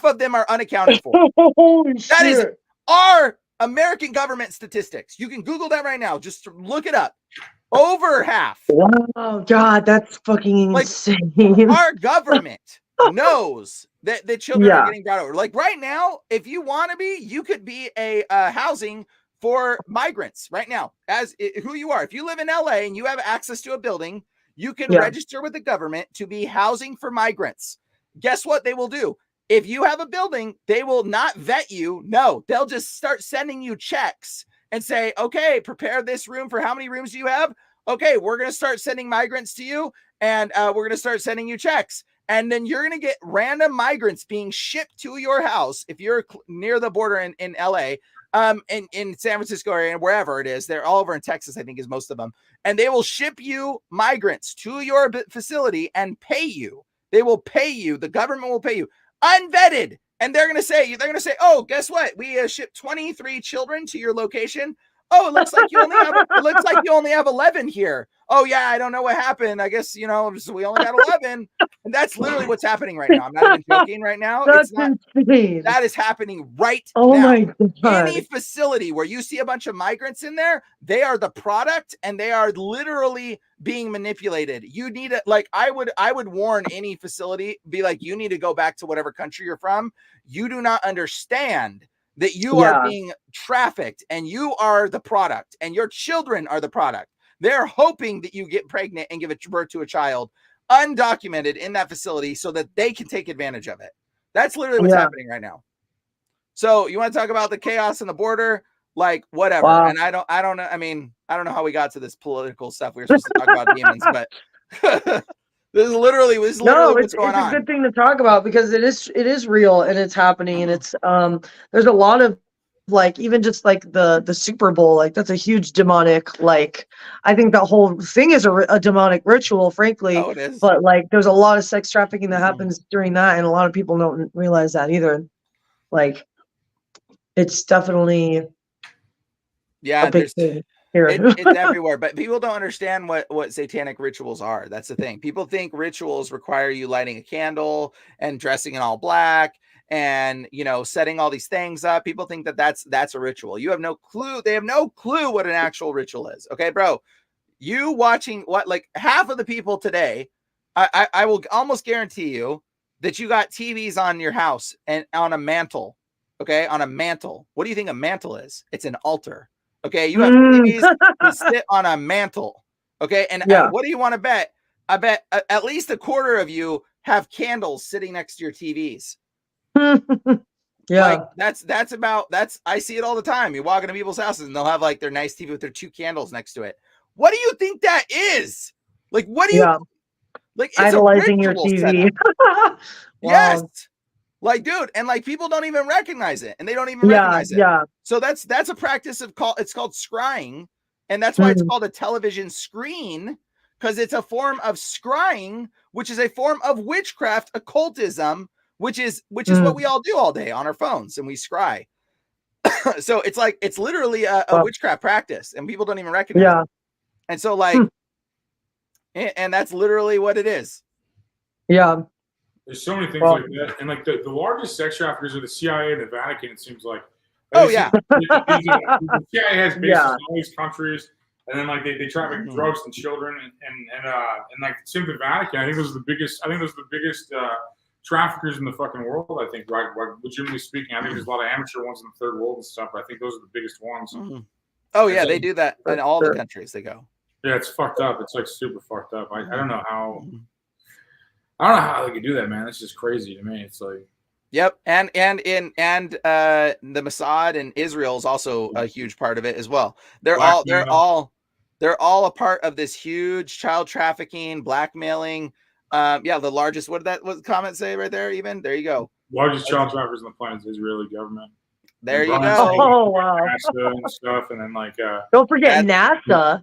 of them are unaccounted for. That is our American government statistics. You can Google that right now. Just look it up. Over half. Wow, God, that's fucking insane. Our government knows that the children are getting brought over. Like, right now, if you want to be, you could be a housing for migrants right now, who you are. If you live in LA and you have access to a building, you can register with the government to be housing for migrants. Guess what they will do? If you have a building, they will not vet you. No, they'll just start sending you checks and say, okay, prepare this room for how many rooms do you have? Okay, we're going to start sending migrants to you, and we're going to start sending you checks. And then you're going to get random migrants being shipped to your house if you're near the border in LA, in San Francisco area, and wherever it is. They're all over in Texas, I think, is most of them. And they will ship you migrants to your facility and pay you. They will pay you. The government will pay you. Unvetted. And they're going to say, oh, guess what? We shipped 23 children to your location. Oh, it looks like you only have 11 here. Oh yeah, I don't know what happened. I guess, we only got 11. And that's literally what's happening right now. I'm not even joking right now. That is happening right now. My God. Any facility where you see a bunch of migrants in there, they are the product and they are literally being manipulated. You need it. Like, I would warn any facility, be like, you need to go back to whatever country you're from. You do not understand that you are being trafficked and you are the product and your children are the product. They're hoping that you get pregnant and give birth to a child undocumented in that facility so that they can take advantage of it. That's literally what's happening right now. So you want to talk about the chaos in the border? Like, whatever. Wow. And I don't know. I mean, I don't know how we got to this political stuff. We were supposed to talk about demons, but This is literally what's it's going a on. good thing to talk about because it is real and it's happening and it's there's a lot of like even just like the Super Bowl, like that's a huge demonic, like I think that whole thing is a demonic ritual, frankly. Oh, it is. But like there's a lot of sex trafficking that happens during that and a lot of people don't realize that either. Like it's definitely Yeah, a big thing here. it's everywhere, but people don't understand what satanic rituals are. That's the thing. People think rituals require you lighting a candle and dressing in all black and, you know, setting all these things up. People think that that's a ritual. You have no clue. They have no clue what an actual ritual is. Okay, bro, you watching what, like half of the people today, I will almost guarantee you that you got TVs on your house and on a mantle. Okay, on a mantle. What do you think a mantle is? It's an altar. Okay, you have TVs that sit on a mantle. Okay, and what do you want to bet? I bet at least a quarter of you have candles sitting next to your TVs. Like that's I see it all the time. You walk into people's houses and they'll have like their nice TV with their 2 candles next to it. What do you think that is? Like, what do you like? It's idolizing your TV. Wow. Yes. Like, dude, and like people don't even recognize it, and they don't even recognize it. Yeah. So that's a practice of it's called scrying, and that's why it's called a television screen, because it's a form of scrying, which is a form of witchcraft, occultism, which is what we all do all day on our phones, and we scry. So it's like it's literally a witchcraft practice, and people don't even recognize it. And so like, and that's literally what it is. Yeah. There's so many things like that, and like the largest sex traffickers are the CIA and the Vatican. It seems like. Oh yeah. The CIA has bases in all these countries, and then like they traffic drugs and children, and like same with the Vatican. I think those are the biggest. Traffickers in the fucking world. I think, right? Legitimately speaking, I think there's a lot of amateur ones in the third world and stuff. But I think those are the biggest ones. Oh yeah, they do that in all the countries they go. Yeah, it's fucked up. It's like super fucked up. I don't know how. I don't know how they could do that, man. It's just crazy to me. It's like, yep, and the Mossad in Israel is also a huge part of it as well. They're all a part of this huge child trafficking, blackmailing. The largest. What did the comment say right there? Even there you go. Largest child traffickers on the planet is the Israeli government. There you Bryan go. Oh wow. NASA and stuff, and then like don't forget NASA.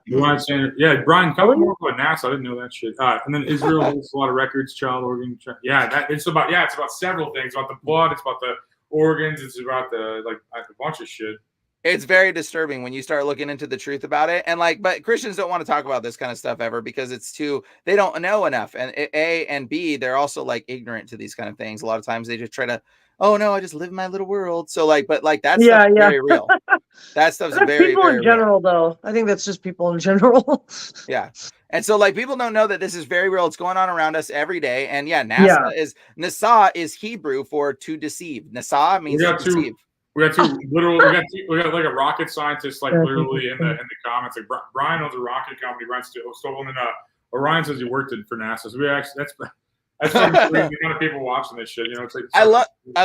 Brian, come more about NASA. I didn't know that shit. And then Israel holds a lot of records, child organ. It's about several things. It's about the blood. It's about the organs. It's about the a bunch of shit. It's very disturbing when you start looking into the truth about it. And like, but Christians don't want to talk about this kind of stuff ever because they don't know enough. And A and B, they're also like ignorant to these kind of things. A lot of times they just try to, oh no, I just live in my little world. So like, but like that's very real. That stuff's very people very in general real. Though. I think that's just people in general. Yeah. And so like people don't know that this is very real. It's going on around us every day. And Nasa is Hebrew for to deceive. Nasa means to deceive. We got like a rocket scientist like literally in the comments. Like Bryan owns a rocket company. Brian's still owning Orion says he worked for NASA. So we actually that's the kind of people watching this shit. You know, it's like I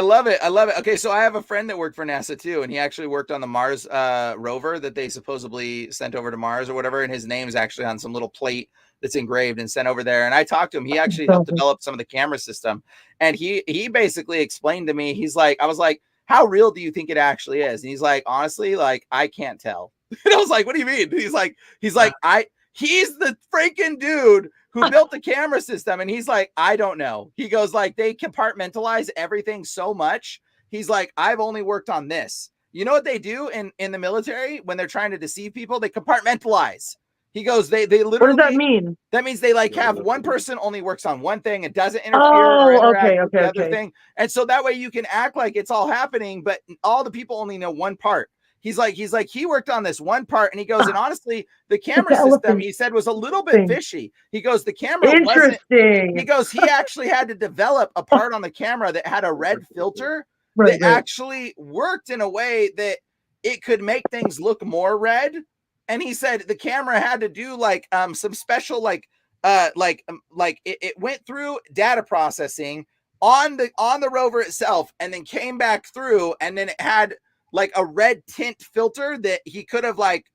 love it. Okay, so I have a friend that worked for NASA too, and he actually worked on the Mars rover that they supposedly sent over to Mars or whatever. And his name's actually on some little plate that's engraved and sent over there. And I talked to him. He actually helped develop some of the camera system, and he basically explained to me. He's like, I was like, how real do you think it actually is? And he's like, honestly, like I can't tell. And I was like, what do you mean? He's like, he's the freaking dude who built the camera system. And he's like, I don't know. He goes like, they compartmentalize everything so much. He's like, I've only worked on this. You know what they do in the military when they're trying to deceive people? They compartmentalize. He goes, they literally. What does that mean? That means they like have one person only works on one thing and doesn't interfere with the other thing. And so that way you can act like it's all happening, but all the people only know one part. He's like, he worked on this one part, and he goes, and honestly, the camera system, he said, was a little bit fishy. He goes, the camera interesting. He goes, he actually had to develop a part on the camera that had a red filter that actually worked in a way that it could make things look more red. And he said the camera had to do like some special it went through data processing on the rover itself, and then came back through, and then it had like a red tint filter that he could have like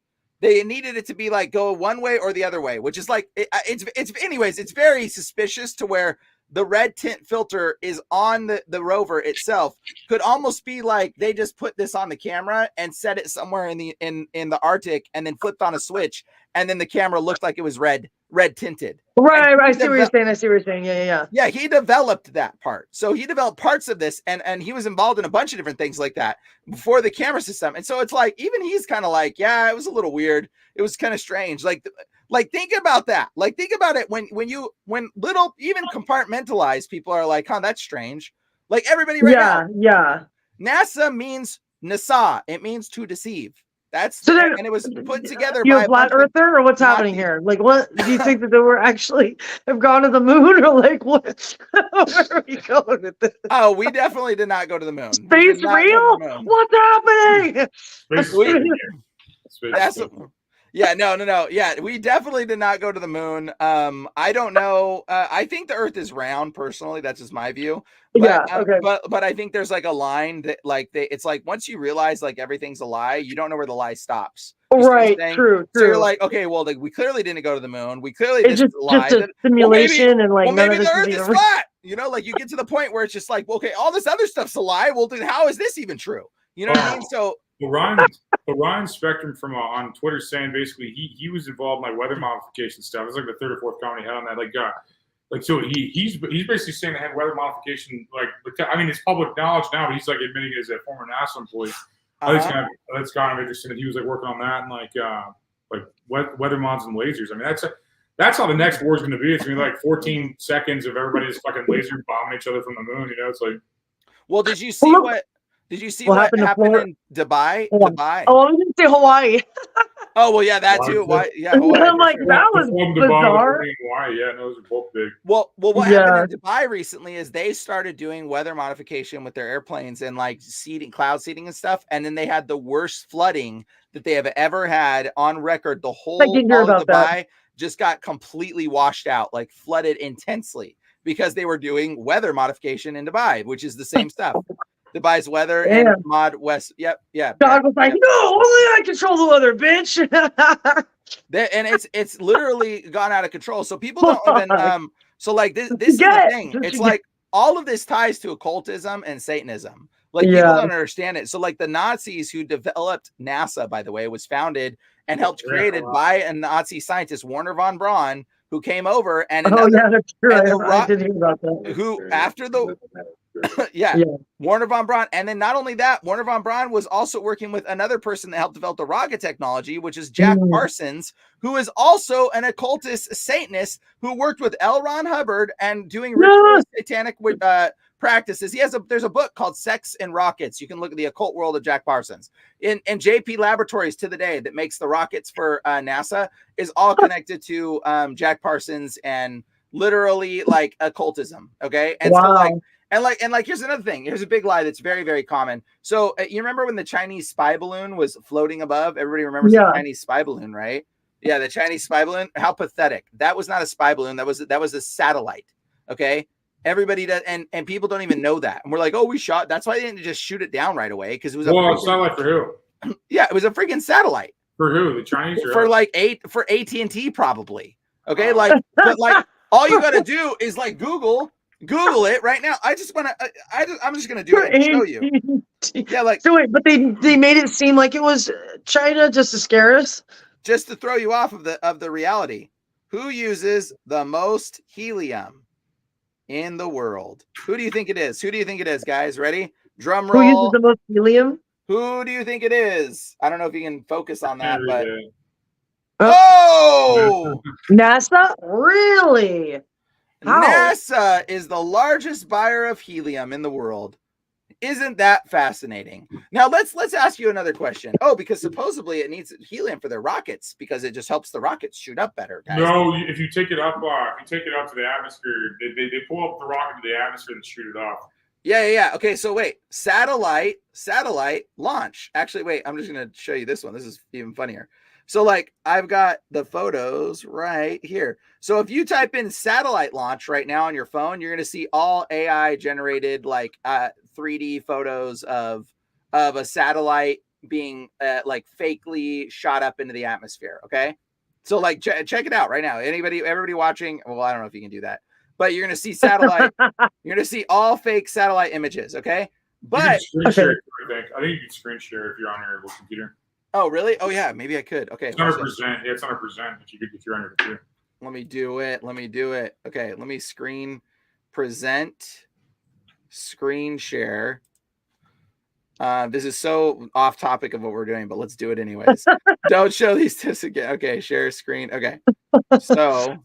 they needed it to be like go one way or the other way, which is like it's very suspicious to where the red tint filter is on the rover itself. Could almost be like they just put this on the camera and set it somewhere in the Arctic and then flipped on a switch, and then the camera looked like it was red tinted. Right, I see what you're saying. I see what you're saying. Yeah. Yeah, he developed that part. So he developed parts of this, and he was involved in a bunch of different things like that before the camera system. And so it's like, even he's kind of like, yeah, it was a little weird. It was kind of strange. Like think about that. Like, think about it when little, even compartmentalized people are like, huh, that's strange. Like everybody right now. Yeah. NASA means Nasa. It means to deceive. That's so then, and it was put together you by a flat earther, or what's happening here? Like, what do you think that they were actually have gone to the moon, or like what? Where are we going with this? Oh, we definitely did not go to the moon. Space real? What's happening? Yeah, no. Yeah, we definitely did not go to the moon. I don't know. I think the Earth is round. Personally, that's just my view. But, okay. But I think there's like a line that like it's like once you realize like everything's a lie, you don't know where the lie stops. Right. True. So you're like, okay, well, like, we clearly didn't go to the moon. We clearly it's just a simulation, and like maybe the Earth is flat. You know, like you get to the point where it's just like, okay, all this other stuff's a lie. Well, then how is this even true? You know what I mean? So. Ryan Spectrum from on Twitter saying basically he was involved in like weather modification stuff. It's like the third or fourth comment he had on that. Like so he's basically saying they had weather modification. Like I mean, it's public knowledge now, but he's like admitting it as a former NASA employee. That's kind of interesting that he was like working on that and like weather mods and lasers. I mean, that's how the next war is going to be. It's going to be like 14 seconds of everybody just fucking laser bombing each other from the moon. You know, it's like. Well, did you see what? Did you see what happened in Dubai? Dubai. Oh, I was going to say Hawaii. Oh, well, yeah, that too. Why? Yeah, Hawaii. I'm like, that was bizarre. Hawaii. Yeah, those are both big. Well, what happened in Dubai recently is they started doing weather modification with their airplanes and like cloud seeding and stuff. And then they had the worst flooding that they have ever had on record. The whole of Dubai just got completely washed out, like flooded intensely because they were doing weather modification in Dubai, which is the same stuff. Dubai's weather and mod west. Yep. God was like, no, only I control the weather, bitch. And it's literally gone out of control. So people don't even so like this is the thing. It's like all of this ties to occultism and Satanism. Like people don't understand it. So like the Nazis who developed NASA, by the way, was founded and helped created by a Nazi scientist, Werner von Braun, who came over and that's true. I did hear about that. Who after the Werner von Braun. And then not only that, Werner von Braun was also working with another person that helped develop the rocket technology, which is Jack Parsons, who is also an occultist Satanist who worked with L. Ron Hubbard and doing ritual satanic practices. There's a book called Sex and Rockets. You can look at the occult world of Jack Parsons. In JP Laboratories to the day that makes the rockets for NASA is all connected to Jack Parsons and literally like occultism. Okay. And so like, here's another thing. Here's a big lie that's very, very common. So you remember when the Chinese spy balloon was floating above? Everybody remembers the Chinese spy balloon, right? Yeah, the Chinese spy balloon. How pathetic. That was not a spy balloon. That was a satellite. Okay. Everybody does, and people don't even know that. And we're like, oh, we shot. That's why they didn't just shoot it down right away because it was a satellite for who? Yeah, it was a freaking satellite. For who? The Chinese? For AT&T probably. Okay, but like all you got to do is like Google it right now. I'm just gonna do it and show you. Yeah, like so. Wait, but they made it seem like it was China just to scare us, just to throw you off of the reality. Who uses the most helium in the world? Who do you think it is? Who do you think it is, guys? Ready? Drum roll. Who uses the most helium? Who do you think it is? I don't know if you can focus on that, but NASA? Really? How? NASA is the largest buyer of helium in the world. Isn't that fascinating? Now let's ask you another question. Oh, because supposedly it needs helium for their rockets because it just helps the rockets shoot up better, guys. No, if you take it up to the atmosphere, they pull up the rocket to the atmosphere and shoot it off. Yeah. Okay, so wait, satellite launch. Actually, wait, I'm just gonna show you this one. This is even funnier. So like I've got the photos right here. So if you type in satellite launch right now on your phone, you're going to see all AI generated like 3D photos of a satellite being like fakely shot up into the atmosphere. Okay. So like, check it out right now. Everybody watching. Well, I don't know if you can do that, but you're going to see satellite. You're going to see all fake satellite images. Okay. But you can screen share, I think you can screen share if you're on your computer. Oh, really? Oh, yeah. Maybe I could. Okay. It's 100%. Yeah, it's 100% if you're on your computer. Let me do it. Okay. Let me present screen share. This is so off topic of what we're doing, but let's do it anyways. Don't show these to us again. Okay. Share screen. Okay. So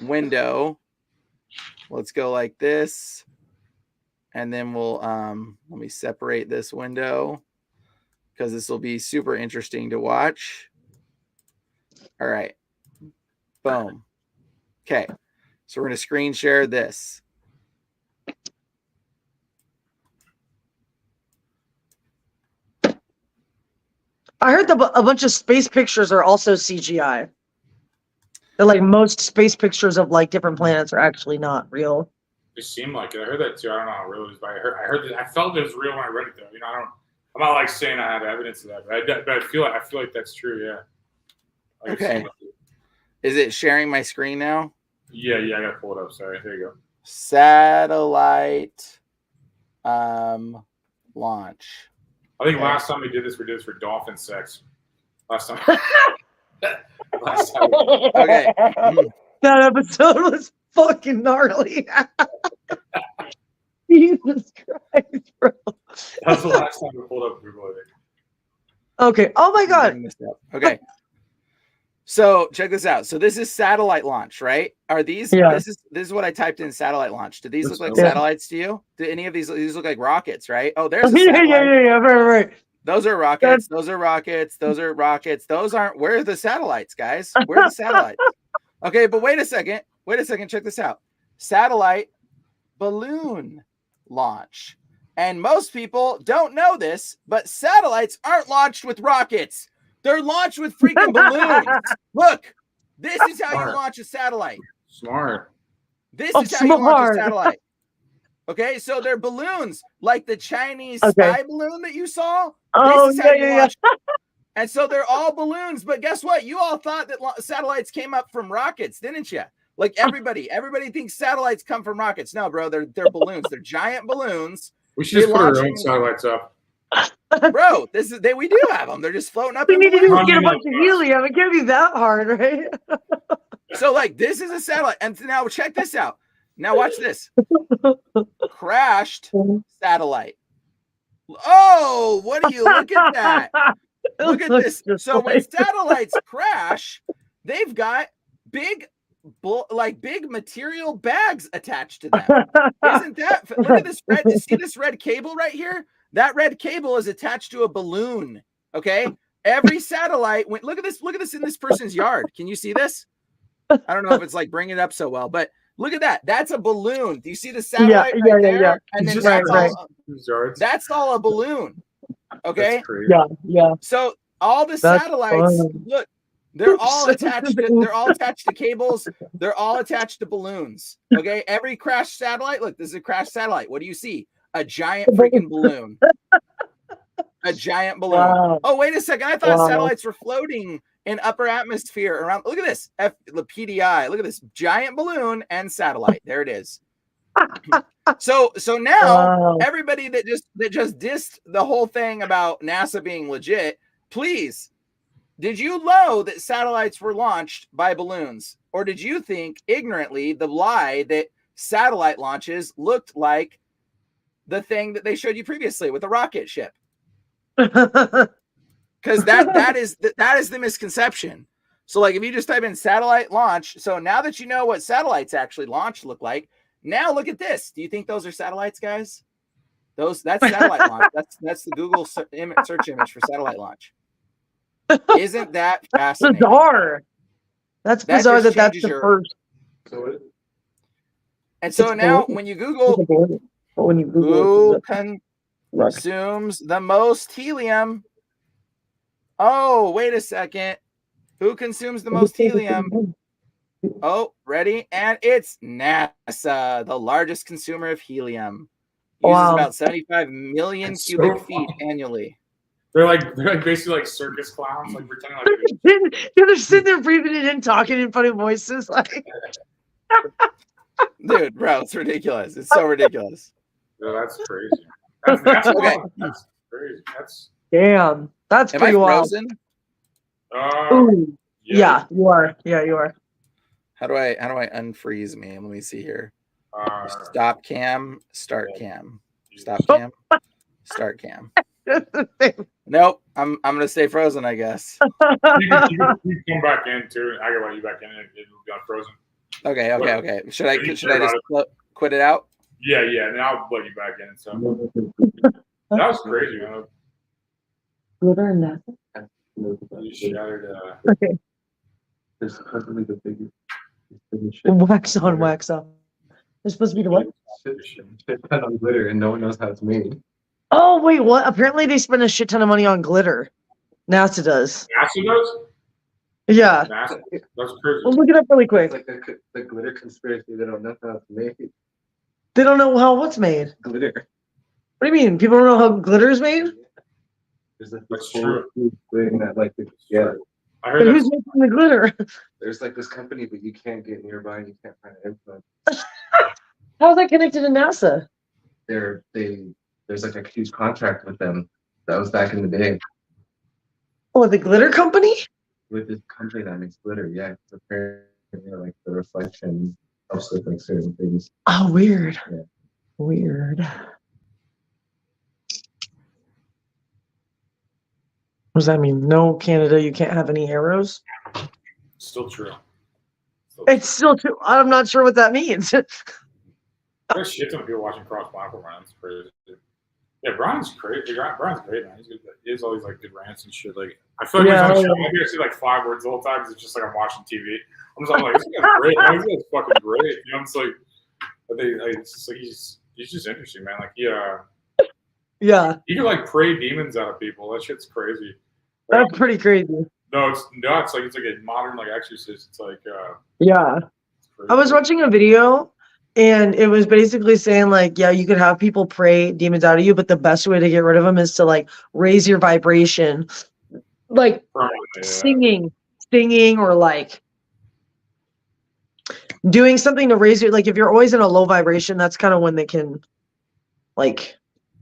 window. Let's go like this. And then we'll, let me separate this window because this will be super interesting to watch. All right. Boom. Okay. So we're going to screen share this. I heard a bunch of space pictures are also CGI. They're like most space pictures of like different planets are actually not real. It seemed like it. I heard that too. I don't know how real it is, but I heard that. I felt it was real when I read it though. You know, I'm not like saying I have evidence of that, but I feel like that's true. Yeah. Like okay. Is it sharing my screen now? Yeah. I gotta pull it up. Sorry. There you go. Satellite launch. I think last time we did this for dolphin sex. Last time. Okay. That episode was fucking gnarly. Jesus Christ, bro. That's the last time we pulled up Google, I think. Okay. Oh my God. Okay. So check this out. So this is satellite launch, right? Are these? Yeah. This is what I typed in satellite launch. Do these look like satellites to you? Do any of these look like rockets? Right? Oh, there's a satellite. Yeah. Right. Those are rockets. Those are rockets. Those are rockets. Those aren't. Where are the satellites, guys? Where are the satellites? Okay, but wait a second. Check this out. Satellite balloon launch. And most people don't know this, but satellites aren't launched with rockets. They're launched with freaking balloons. Look, this is how you launch a satellite. Smart. This is how you launch a satellite. Okay, so they're balloons, like the Chinese spy balloon that you saw. Oh, yeah. And so they're all balloons. But guess what? You all thought that satellites came up from rockets, didn't you? Like everybody thinks satellites come from rockets. No, bro, they're balloons. They're giant balloons. We should just put our own satellites up. Bro, we do have them. They're just floating up. We need to just get a bunch of helium. It can't be that hard, right? So, like, this is a satellite. And now check this out. Now watch this. Crashed satellite. Oh, what do you look at that? Look at this. So when satellites crash, they've got big material bags attached to them. Isn't that? Look at this red. See this red cable right here? That red cable is attached to a balloon. Okay. Every satellite went. Look at this. Look at this in this person's yard. Can you see this? I don't know if it's like bringing it up so well, but look at that. That's a balloon. Do you see the satellite right there? Yeah. And then that's all a balloon. Okay. Yeah. So all the satellites, look, they're all attached to cables. They're all attached to balloons. Okay. Every crashed satellite. Look, this is a crashed satellite. What do you see? A giant freaking balloon. A giant balloon. Wow. Oh, wait a second. I thought satellites were floating in upper atmosphere around. Look at this. The PDI. Look at this giant balloon and satellite. There it is. So now everybody that just dissed the whole thing about NASA being legit, please, did you know that satellites were launched by balloons? Or did you think ignorantly the lie that satellite launches looked like the thing that they showed you previously with the rocket ship? Because that is the misconception. So like if you just type in satellite launch, so now that you know what satellites actually launch look like, now look at this. Do you think those are satellites, guys? That's satellite launch. That's the Google search image for satellite launch. Isn't that fascinating? Bizarre. That's bizarre that's the first. And so now when you Google who consumes the most helium? Oh, wait a second. Who consumes the most helium? Oh, ready? And it's NASA, the largest consumer of helium. Uses Wow. about 75 million That's cubic so feet funny. annually. They're like basically like circus clowns, like pretending like They're sitting there breathing it in, talking in funny voices. Like, Dude, bro, it's ridiculous. It's so ridiculous. oh, that's crazy. That's Okay. That's crazy. That's damn, that's Am I pretty wild. frozen? Ooh, yeah, you are. Yeah, you are. How do I unfreeze me? Let me see here. Uh, Stop cam, start cam. Stop cam, start cam. Nope, I'm gonna stay frozen, I guess. you can come back in too. I can let you back in. It'll be unfrozen. Okay. Should I just quit it out? Yeah, and then I'll let you back in. So that was crazy, man. Glitter and that. You shattered. Okay. There's supposedly the biggest. Wax on, wax off. There's supposed to be the what? Shit ton on glitter, and no one knows how it's made. Oh wait, what? Apparently they spend a shit ton of money on glitter. NASA does. NASA does? Yeah. NASA? That's crazy. We'll look it up really quick. It's like the glitter conspiracy. They don't know how it's made. They don't know how what's made. Glitter. What do you mean? People don't know how glitter is made? There's like That's this true. whole thing that like yeah. I But heard who's that. making the glitter? There's like this company, but you can't get nearby. And you can't find info. How's that connected to NASA? There's like a huge contract with them. That was back in the day Oh, the glitter company? with this company that makes glitter. Yeah, it's apparently like the reflection helps with like certain things. Oh, weird. Yeah. Weird. What does that mean? No, Canada, you can't have any arrows? Still true. It's still true. I'm not sure what that means. There's shit ton of people watching cross-platform. That's crazy. Yeah, Bryan's crazy. Bryan's great, man. He's good. He has all these like good rants and shit. Like I feel like Yeah, he's on the show. Maybe I see like 5 words the whole time because it's just like I'm watching TV. I'm like, this guy's great. Man. This guy's fucking great. You know, it's like, it's just like he's just interesting, man. Like Yeah, he can like pray demons out of people. That shit's crazy. Like, that's pretty crazy. no, it's nuts. Like it's like a modern like exorcist. It's like Yeah. it's crazy. I was watching a video and it was basically saying like, yeah, you could have people pray demons out of you, but the best way to get rid of them is to like raise your vibration, like singing or like doing something to raise your, like if you're always in a low vibration, that's kind of when they can like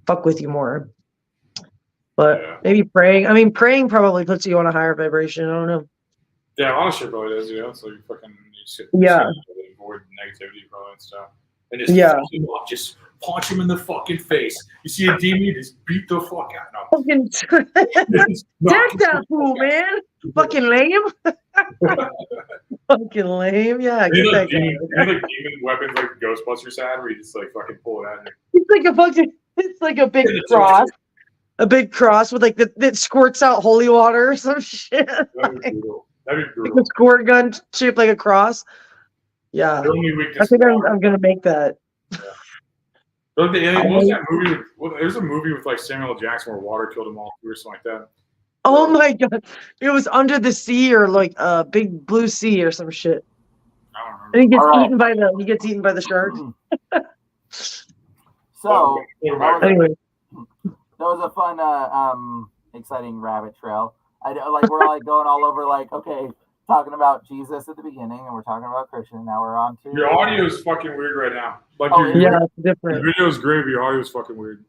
fuck with you more. But maybe praying. I mean, praying probably puts you on a higher vibration. I don't know. Yeah, a lot of shit probably does. You know, it's like fucking avoid negativity probably and stuff. And just punch him in the fucking face. You see a demon, you just beat the fuck out. No. Fucking deck that fool, man. Fucking lame. Fucking lame. Yeah, get that guy. You know, like demon weapons like Ghostbusters had, where you just like fucking pull it out. It's like a big cross. A big cross with like that squirts out holy water or some shit. That'd be brutal. That'd be brutal. Like a squirt gun shaped like a cross. Yeah. The only weakness I think I'm gonna make that. What was that movie? There's a movie with like Samuel L. Jackson where water killed them all or something like that. Oh my god. It was Under the Sea or like a Big Blue Sea or some shit. I don't remember. And he gets eaten by the shark. So Anyway. that was a fun, exciting rabbit trail. We're like going all over, like, okay, talking about Jesus at the beginning, and we're talking about Christian. Now we're on to Your audio is fucking weird right now. Like Yeah, it's different. Your video is great, but your audio is fucking weird.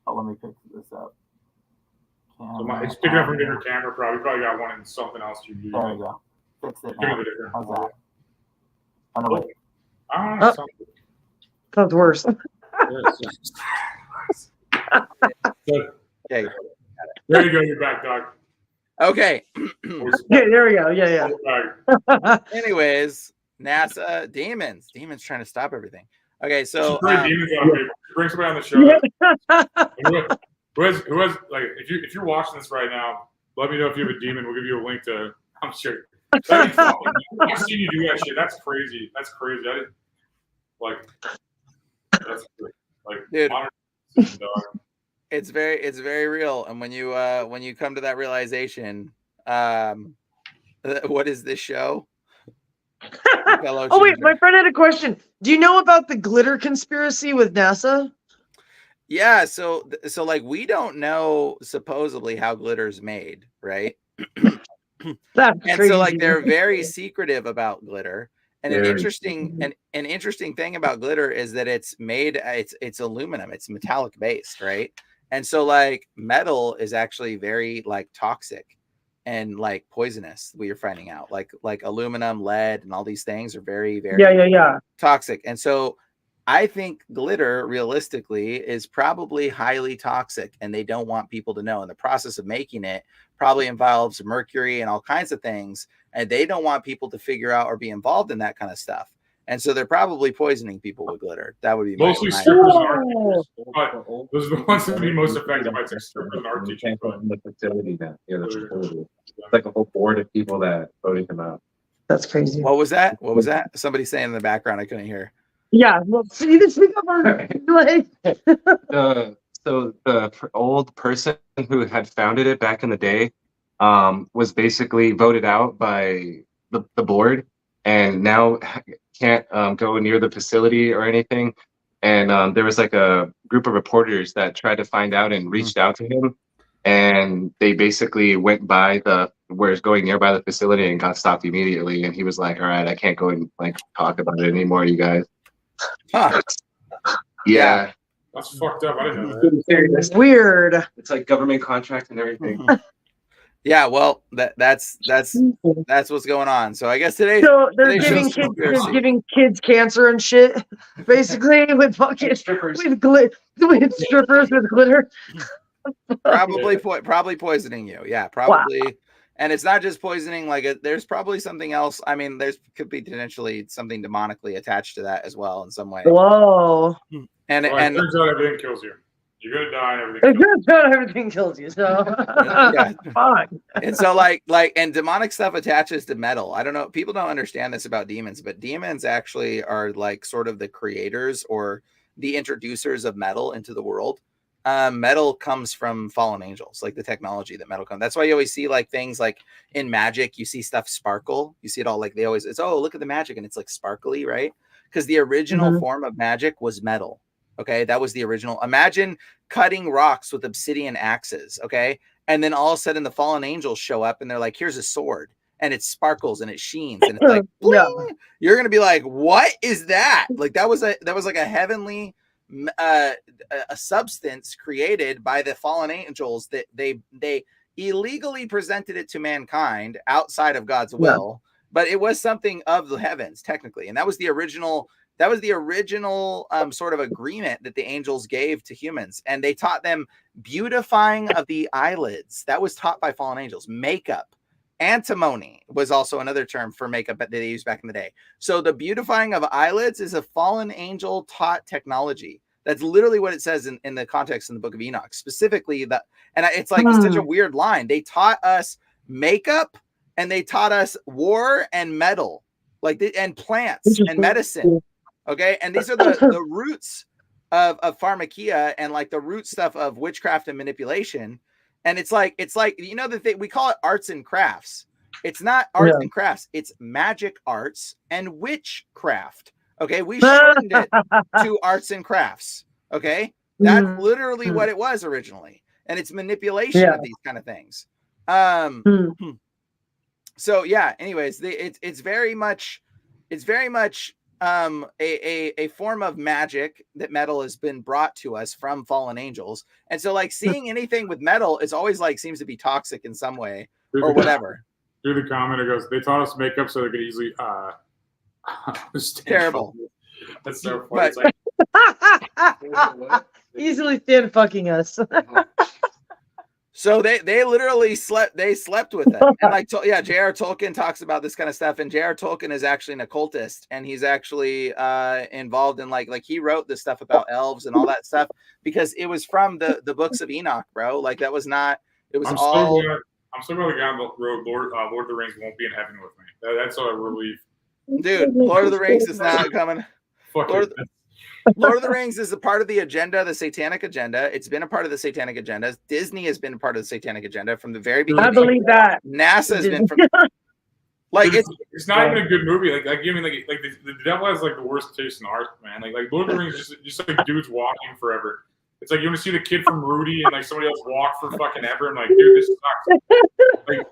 Oh, let me pick this up. It's picking up from a different camera. Probably got one in something else you do. There we go. Fixed it now. How's that? Oh no, wait. I don't know. Sounds worse. Okay. There you go. You're back, dog. Okay. Yeah, there we go. Yeah. Anyways, NASA demons trying to stop everything. Okay, so Bring somebody on the show. Who has like if you're watching this right now, let me know if you have a demon. We'll give you a link to. I'm sure. I've seen you do that shit. That's crazy. That's crazy. I didn't like. That's like dude. Dog. It's very real, and when you come to that realization, what is this show? Oh wait, my friend had a question. Do you know about the glitter conspiracy with NASA? Yeah, so like we don't know supposedly how glitter's made, right? That's And crazy. so like they're very secretive about glitter. And an Very interesting thing about glitter is that it's made it's aluminum, it's metallic based, right? And so like metal is actually very like toxic and like poisonous. We are finding out like aluminum, lead, and all these things are very Yeah. toxic. And so I think glitter realistically is probably highly toxic and they don't want people to know. And the process of making it probably involves mercury and all kinds of things. And they don't want people to figure out or be involved in that kind of stuff. And so they're probably poisoning people with glitter. That would be Mostly my strippers and art teachers. But those are the ones that be most effective. I think strippers and art teachers. Came from the facility now. Yeah, the facility. It's like a whole board of people that voted him out. That's crazy. What was that? What was that? Somebody saying in the background, I couldn't hear. Yeah, well, see this speak up on like So the old person who had founded it back in the day was basically voted out by the board and now can't go near the facility or anything. And there was like a group of reporters that tried to find out and reached out to him. And they basically went by where it's going nearby the facility and got stopped immediately. And he was like, all right, I can't go and like talk about it anymore, you guys. Huh. Yeah. That's fucked up. I didn't know that. it's weird. It's like government contract and everything. Yeah, well, that's what's going on. So I guess today. So they're today's giving show's kids, conspiracy. they're giving kids cancer and shit, basically with fucking Strippers. with strippers with glitter. probably poisoning you. Yeah, probably. Wow. And it's not just poisoning. Like there's probably something else. I mean, could be potentially something demonically attached to that as well in some way. Whoa. And Well, and it turns out everything kills you. You're gonna die and Everything kills you. So yeah. fuck. And so and demonic stuff attaches to metal. I don't know. People don't understand this about demons, but demons actually are like sort of the creators or the introducers of metal into the world. Metal comes from fallen angels, like the technology that metal comes. That's why you always see like things like in magic, you see stuff sparkle. You see it all like it's oh, look at the magic and it's like sparkly, right? Because the original form of magic was metal. Okay, that was the original. Imagine cutting rocks with obsidian axes. Okay, and then all of a sudden the fallen angels show up and they're like, here's a sword. And it sparkles and it sheens and it's like, bling! Yeah. You're gonna be like, what is that? Like that was like a heavenly a substance created by the fallen angels that they illegally presented it to mankind outside of God's will, but it was something of the heavens technically, and that was the original sort of agreement that the angels gave to humans, and they taught them beautifying of the eyelids. That was taught by fallen angels. Makeup. Antimony was also another term for makeup that they used back in the day. So the beautifying of eyelids is a fallen angel taught technology. That's literally what it says in the context in the book of Enoch, specifically that. And it's like such a weird line. They taught us makeup and they taught us war and metal, and plants and medicine. Okay. And these are the roots of pharmakia and like the root stuff of witchcraft and manipulation. And it's like, you know, we call it arts and crafts. It's not arts and crafts. It's magic arts and witchcraft. Okay. We shortened it to arts and crafts. Okay. That's literally what it was originally. And it's manipulation of these kind of things. So yeah, anyways, it's very much a form of magic that metal has been brought to us from fallen angels. And so like seeing anything with metal is always like seems to be toxic in some way or whatever. Through the comment, it goes, they taught us makeup so they could easily terrible. That's so funny. It's like, easily stand fucking us. So they literally slept with it. And like, J.R. Tolkien talks about this kind of stuff. And J.R. Tolkien is actually an occultist, and he's actually involved in like he wrote this stuff about elves and all that stuff because it was from the books of Enoch, bro. Like that was not. It was I'm all. I'm so glad the guy on the road, Lord of the Rings won't be in heaven with me. That's a relief. Dude, Lord of the Rings is not coming. Lord of the Rings is a part of the agenda, the satanic agenda. It's been a part of the satanic agenda. Disney has been a part of the satanic agenda from the very beginning. I believe that. NASA has been from like it's not even a good movie. Like I mean, like the devil has like the worst taste in art, man. Like Lord of the Rings is just like dudes walking forever. It's like you want to see the kid from Rudy and like somebody else walk for fucking ever. I'm like, dude, this sucks. Like,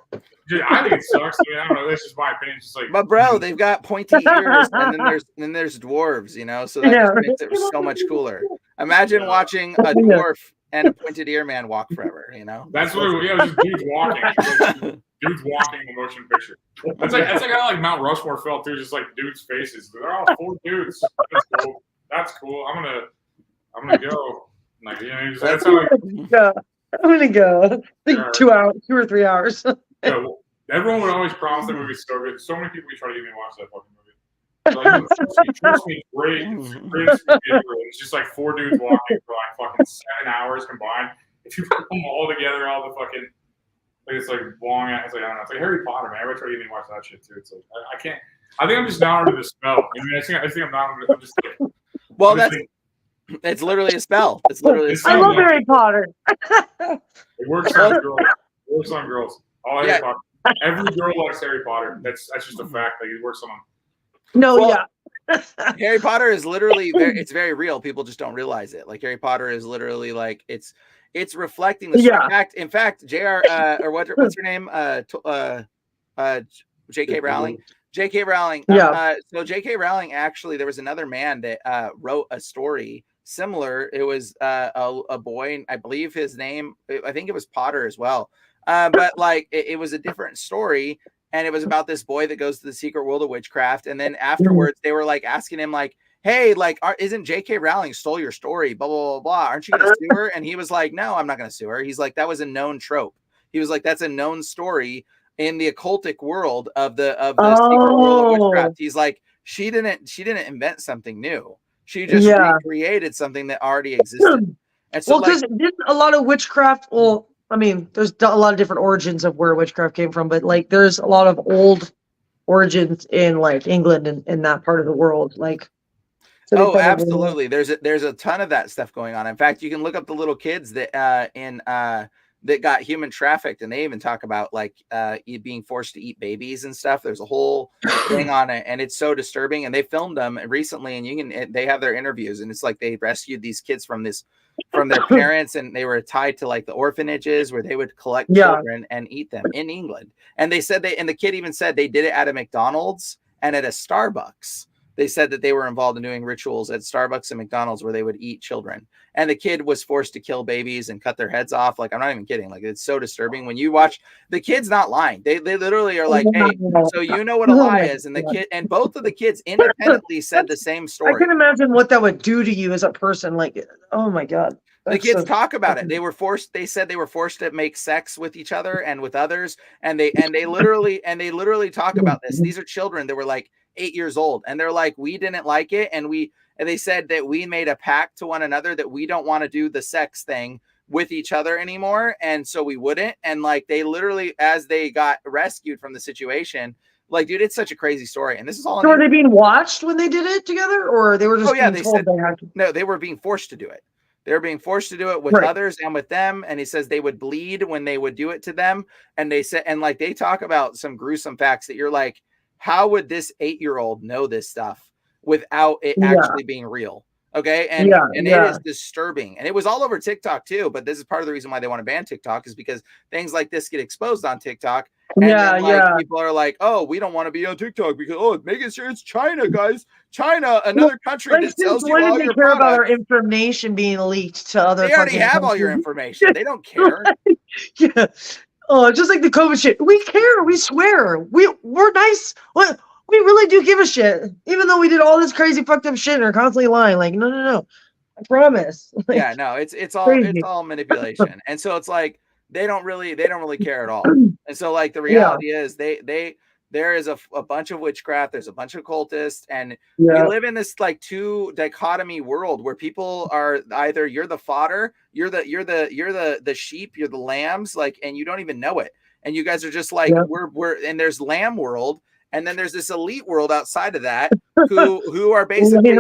dude, I think it sucks. I mean, I don't know. That's just my opinion. It's just like, but bro, they've got pointy ears, and then there's dwarves, you know, so that just makes it so much cooler. Imagine watching a dwarf and a pointed ear man walk forever, you know. That's what it was. Just dudes walking. Dudes walking in the motion picture. That's like how like Mount Rushmore felt too. Just like dudes' faces. They're all 4 dudes. That's cool. That's cool. I'm gonna go. Like, you know, that's how like, I'm gonna go. Like 2 hours, 2 or 3 hours. Yeah, well, everyone would always promise that movie's so good. So many people try to get me to watch that fucking movie. Like, trust me, great. It's just like 4 dudes walking for like fucking 7 hours combined. If you put them all together, all the fucking like it's like long. It's like I don't know. It's like Harry Potter, man. Everybody try to get me to watch that shit too. It's like I can't. I think I'm just not under the spell. I mean, I think I'm not under. I'm just like. Well, it's literally a spell. It's literally a spell. I love Harry Potter. It works on girls. It works on girls. All Harry Potter. Every girl likes Harry Potter. That's just a fact. Like it works on them. No, Harry Potter is literally it's very real. People just don't realize it. Like Harry Potter is literally like it's reflecting the in fact, JR or what's her name? J.K. Rowling. J.K. Rowling. So J.K. Rowling actually, there was another man that wrote a story similar. It was a boy, I believe his name, I think it was Potter as well. But like it was a different story. And it was about this boy that goes to the secret world of witchcraft. And then afterwards, they were like asking him, like, hey, like, isn't J.K. Rowling stole your story? Blah, blah, blah, blah. Aren't you going to sue her? And he was like, no, I'm not going to sue her. He's like, that was a known trope. He was like, that's a known story in the occultic world of the secret world of witchcraft. He's like, she didn't invent something new. She just recreated something that already existed. And so, because a lot of witchcraft, I mean, there's a lot of different origins of where witchcraft came from, but like there's a lot of old origins in like England and in that part of the world. Like, so absolutely. There's a ton of that stuff going on. In fact, you can look up the little kids that that got human trafficked, and they even talk about like being forced to eat babies and stuff. There's a whole thing on it, and it's so disturbing. And they filmed them recently, and they have their interviews, and it's like they rescued these kids from their parents, and they were tied to like the orphanages where they would collect children and eat them in England. And they said and the kid even said they did it at a McDonald's and at a Starbucks. They said that they were involved in doing rituals at Starbucks and McDonald's where they would eat children. And the kid was forced to kill babies and cut their heads off. Like, I'm not even kidding. Like, it's so disturbing when you watch. The kid's not lying. They literally are like, hey, so you know what a lie is. And the kid, and both of the kids independently said the same story. I can imagine what that would do to you as a person. Like, oh my God. The kids talk about it. They said they were forced to make sex with each other and with others. And they literally talk about this. These are children that were like 8 years old. And they're like, we didn't like it. And they said that we made a pact to one another that we don't want to do the sex thing with each other anymore. And so we wouldn't. And like, they literally, as they got rescued from the situation, like, dude, it's such a crazy story. And this is all. So were they being watched when they did it together, or they were just being told they had to? No, they were being forced to do it. They were being forced to do it with others and with them. And he says they would bleed when they would do it to them. And they said, and like, they talk about some gruesome facts that you're like, how would this 8-year-old know this stuff without it actually being real? Okay. And it is disturbing. And it was all over TikTok too. But this is part of the reason why they want to ban TikTok, is because things like this get exposed on TikTok. And then, people are like, oh, we don't want to be on TikTok because, making sure it's China, guys. China, another country that sells you all your care about our information being leaked to other. They already have all your information. They don't care. Oh, just like the COVID shit. We care. We swear. We're nice. What? We really do give a shit, even though we did all this crazy fucked up shit and are constantly lying. Like, no. I promise. Like, yeah, no, it's all manipulation. And so it's like they don't really care at all. And so like the reality is there is a bunch of witchcraft, there's a bunch of cultists, and we live in this like 2 dichotomy world where people are either you're the fodder, you're the sheep, you're the lambs, like, and you don't even know it. And you guys are just like we're and there's lamb world. And then there's this elite world outside of that who are basically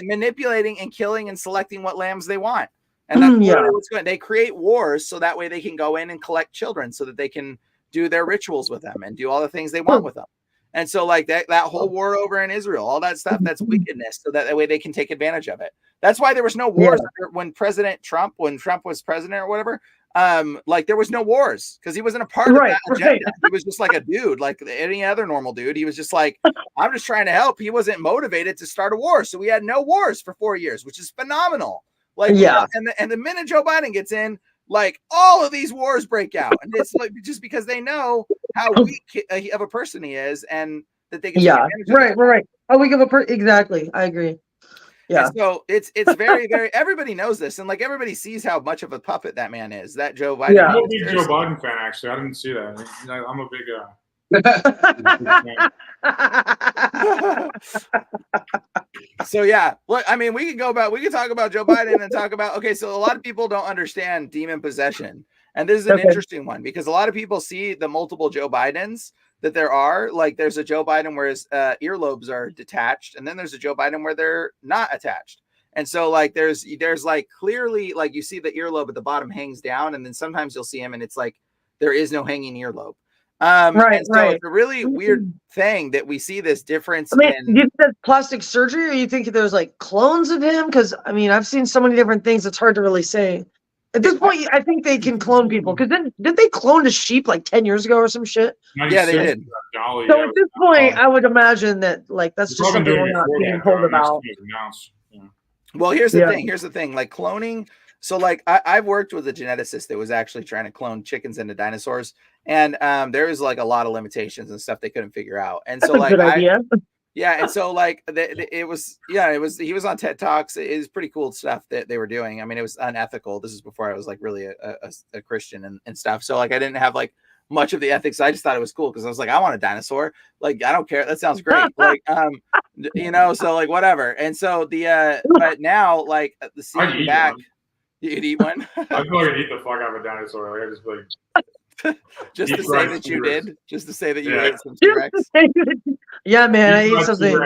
manipulating and killing and selecting what lambs they want. And that's what's going. They create wars so that way they can go in and collect children so that they can do their rituals with them and do all the things they want with them. And so like that whole war over in Israel, all that stuff, that's wickedness. So that way they can take advantage of it. That's why there was no wars when Trump was president or whatever. Like there was no wars because he wasn't a part of that agenda. He was just like a dude, like any other normal dude. He was just like, I'm just trying to help. He wasn't motivated to start a war. So we had no wars for 4 years, which is phenomenal. Like, and the minute Joe Biden gets in, like all of these wars break out. And it's like just because they know how weak of a person he is and that they can take advantage of it. Right. How weak of a person. Exactly. I agree. Yeah. And so it's very, very, everybody knows this. And like everybody sees how much of a puppet that man is, that Joe Biden. Yeah. I'm a big Joe Biden fan, actually. I didn't see that. I'm a big So yeah, look, I mean, we can talk about Joe Biden and talk about, okay, so a lot of people don't understand demon possession. And this is an interesting one because a lot of people see the multiple Joe Bidens that there are. Like there's a Joe Biden where his earlobes are detached, and then there's a Joe Biden where they're not attached. And so like there's like clearly like you see the earlobe at the bottom hangs down, and then sometimes you'll see him and it's like there is no hanging earlobe. So it's a really weird thing that we see this difference. I mean, do you think that's plastic surgery, or you think there's like clones of him? Because I mean, I've seen so many different things. It's hard to really say. At this point, I think they can clone people. Because then did they clone a sheep like 10 years ago or some shit? Yeah, they did. So at this point, I would imagine that like that's just something we're not being told about. Well, here's the thing. Here's the thing. Like cloning. So like I've worked with a geneticist that was actually trying to clone chickens into dinosaurs, and there was like a lot of limitations and stuff they couldn't figure out. And so like and so like he was on TED Talks. It was pretty cool stuff that they were doing. I mean, it was unethical. This is before I was like really a Christian and stuff. So like I didn't have like much of the ethics. I just thought it was cool because I was like, I want a dinosaur. Like I don't care. That sounds great. Like so like whatever. And so but now like the seeing back. You'd eat one? I feel like I'd eat the fuck out of a dinosaur. Like I just like just to say that you did. Just to say that you ate some T-Rex. Yeah, man, I ate something.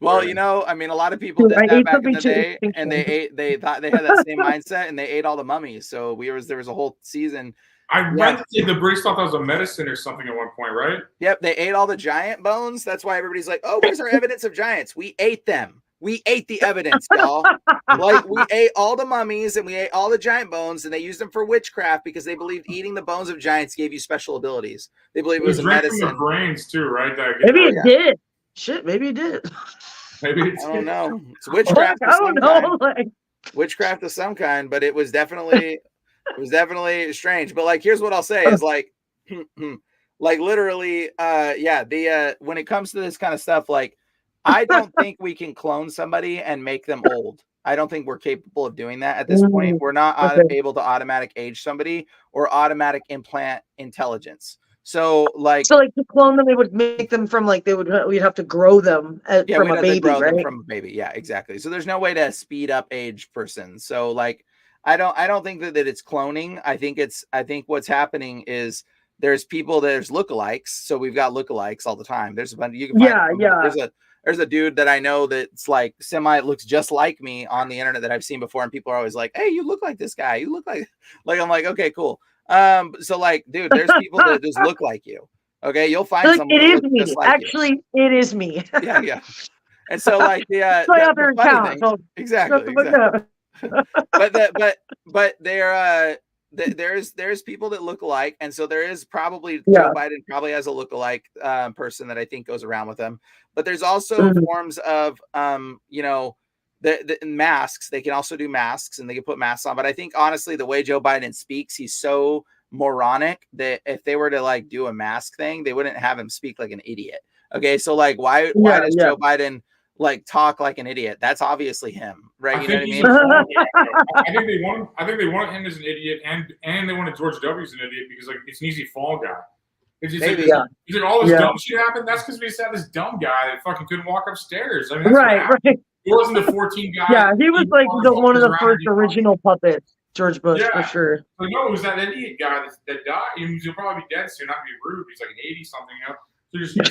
Well, I mean, a lot of people did that back in the day, and they thought they had that same mindset, and they ate all the mummies. So there was a whole season. I read the British thought that was a medicine or something at one point, right? Yep, they ate all the giant bones. That's why everybody's like, "Oh, where's our evidence of giants?" We ate them. We ate the evidence, y'all. Like we ate all the mummies and we ate all the giant bones, and they used them for witchcraft because they believed eating the bones of giants gave you special abilities. They believed it was a medicine. The brains too, right? Maybe it did. Shit, maybe it did. Maybe it's I don't know. It's witchcraft. I don't know. Witchcraft of some kind, but it was definitely strange. But like, here's what I'll say is like, like literally, when it comes to this kind of stuff, like. I don't think we can clone somebody and make them old. I don't think we're capable of doing that at this point. We're not able to automatic age somebody or automatic implant intelligence. So to clone them, they would make them from like we'd have to grow them from a baby, right? From a baby, yeah, exactly. So there's no way to speed up age person. So like, I don't think that it's cloning. I think what's happening is there's lookalikes. So we've got lookalikes all the time. There's a bunch. You can find There's a dude that I know that's like looks just like me on the internet that I've seen before, and people are always like, "Hey, you look like this guy. You look like." I'm like, okay, cool. So like, dude, there's people that just look like you. Okay, you'll find someone. It is me. Actually, it is me. Yeah. And so like the funny thing, exactly. But there's people that look alike, and so there is probably Joe Biden probably has a look-alike person that I think goes around with him. But there's also forms of the masks. They can also do masks, and they can put masks on. But I think honestly, the way Joe Biden speaks, he's so moronic that if they were to like do a mask thing, they wouldn't have him speak like an idiot. Okay, so like why does Joe Biden like talk like an idiot? That's obviously him, right? You know what I mean? I think they want him as an idiot, and they wanted George W. as an idiot because like it's an easy fall guy. It's like all this dumb shit happened. That's because we just had this dumb guy that fucking couldn't walk upstairs. I mean, that's right. He wasn't the 14 guy. Yeah, he was like one of the first original puppets. George Bush, for sure. So no, it was that idiot guy that died. He'll probably be dead soon. Not to be rude. He's like an 80-something,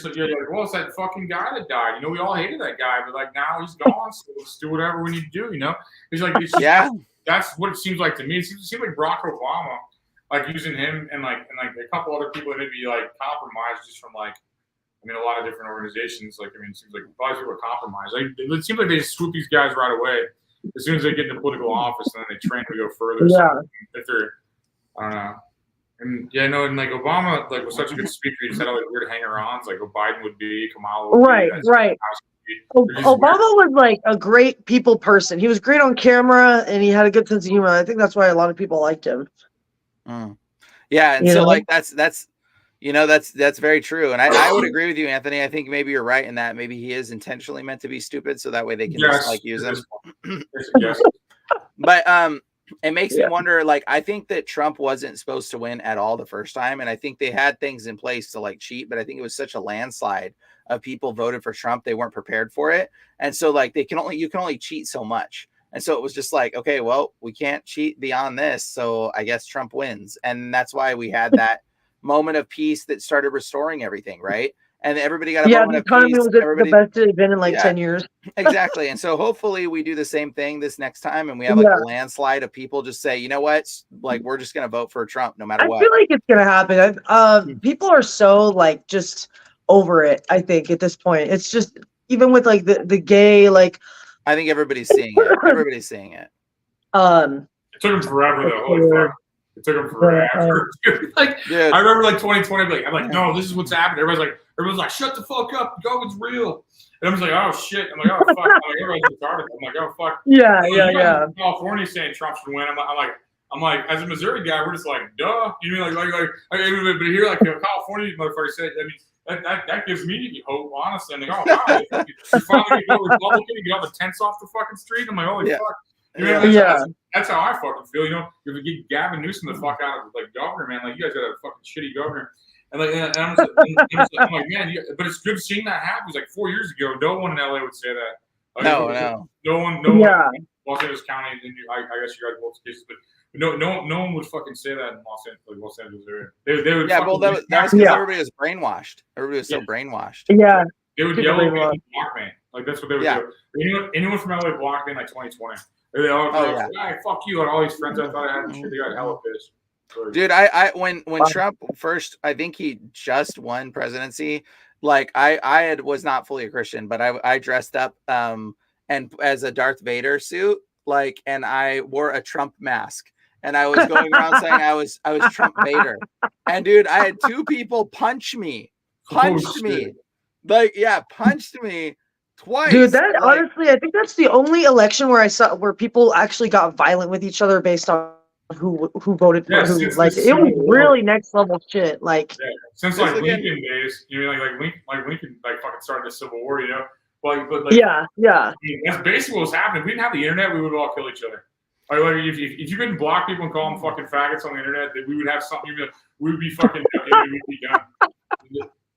So you're like, well, it's that fucking guy that died. We all hated that guy, but like now he's gone. So let's do whatever we need to do. He's like, that's what it seems like to me. It seems like Barack Obama, like using him and like a couple other people that maybe like compromised just from like I mean, a lot of different organizations, like, I mean, it seems like a lot of people are compromised. Like, it seems like they just swoop these guys right away as soon as they get into political office, and then they train to go further. Yeah. So if they're, I don't know. And yeah, no, and like Obama, like was such a good speaker. He just had all like weird hanger-ons, like what Biden would be, Kamala would Right, be. right. Obama was like a great people person. He was great on camera, and he had a good sense of humor. I think that's why a lot of people liked him. Yeah, and You so know? like that's that's very true, and I would agree with you, Anthony. I think maybe you're right in that maybe he is intentionally meant to be stupid, so that way they can just like use him. Yes. But it makes me wonder. Like, I think that Trump wasn't supposed to win at all the first time, and I think they had things in place to like cheat, but I think it was such a landslide of people voted for Trump, they weren't prepared for it, and so like you can only cheat so much. And so it was just like, okay, well, we can't cheat beyond this, so I guess Trump wins, and that's why we had that moment of peace that started restoring everything, right? And everybody got a moment of peace. The economy was the best it had been in like 10 years. Exactly. And so hopefully we do the same thing this next time, and we have like a landslide of people just say, you know what, like we're just gonna vote for Trump no matter what. I feel like it's gonna happen. People are so like just over it. I think at this point, it's just even with like the gay, like I think everybody's seeing it. Everybody's seeing it. It took them forever though. Holy fuck. It took them forever. Like, I remember like 2020, I'm like, no, this is what's happening. Everyone's like, shut the fuck up. COVID's real. And I was like, oh shit. I'm like, oh fuck. I'm like, everybody's retarded. I'm like, oh fuck. Yeah. California saying Trump should win. I'm like, as a Missouri guy, we're just like, duh. You mean like but here, like California motherfucker said, I mean, that gives me hope, honestly. I'm like, oh wow, you finally get Republican and get all the tents off the fucking street. I'm like, holy fuck. You know, that's how I fucking feel. You know, if we get Gavin Newsom the fuck out of like governor, man, like you guys got a fucking shitty governor. And like, and I'm like, man, but it's good seeing that happen. It was like 4 years ago. No one in LA would say that. Like, no one. Los Angeles County, and I guess you guys both cases, but no one would fucking say that in Los Angeles area. They would. Yeah, well, that was because everybody was brainwashed. Everybody was so brainwashed. Yeah. They would yell at me and block me. Like that's what they would do. Anyone from LA blocked me in like 2020. They all like, hey, fuck you. Like all these friends I thought I had and shit, they got hella pissed. Dude, when Trump first, I think he just won presidency. Like I was not fully a Christian, but I dressed up and as a Darth Vader suit, like, and I wore a Trump mask, and I was going around saying I was Trump Vader. And dude, I had two people punch me, punched me twice. Dude, that honestly, I think that's the only election where I saw where people actually got violent with each other based on who voted for who. Like it was really next level shit. Like since like Lincoln days, you know, like Lincoln like fucking started the Civil War, you know. But yeah. I mean, that's basically what was happening. If we didn't have the internet, we would all kill each other. Like if you couldn't block people and call them fucking faggots on the internet, we would have something. We would be fucking. We'd be done.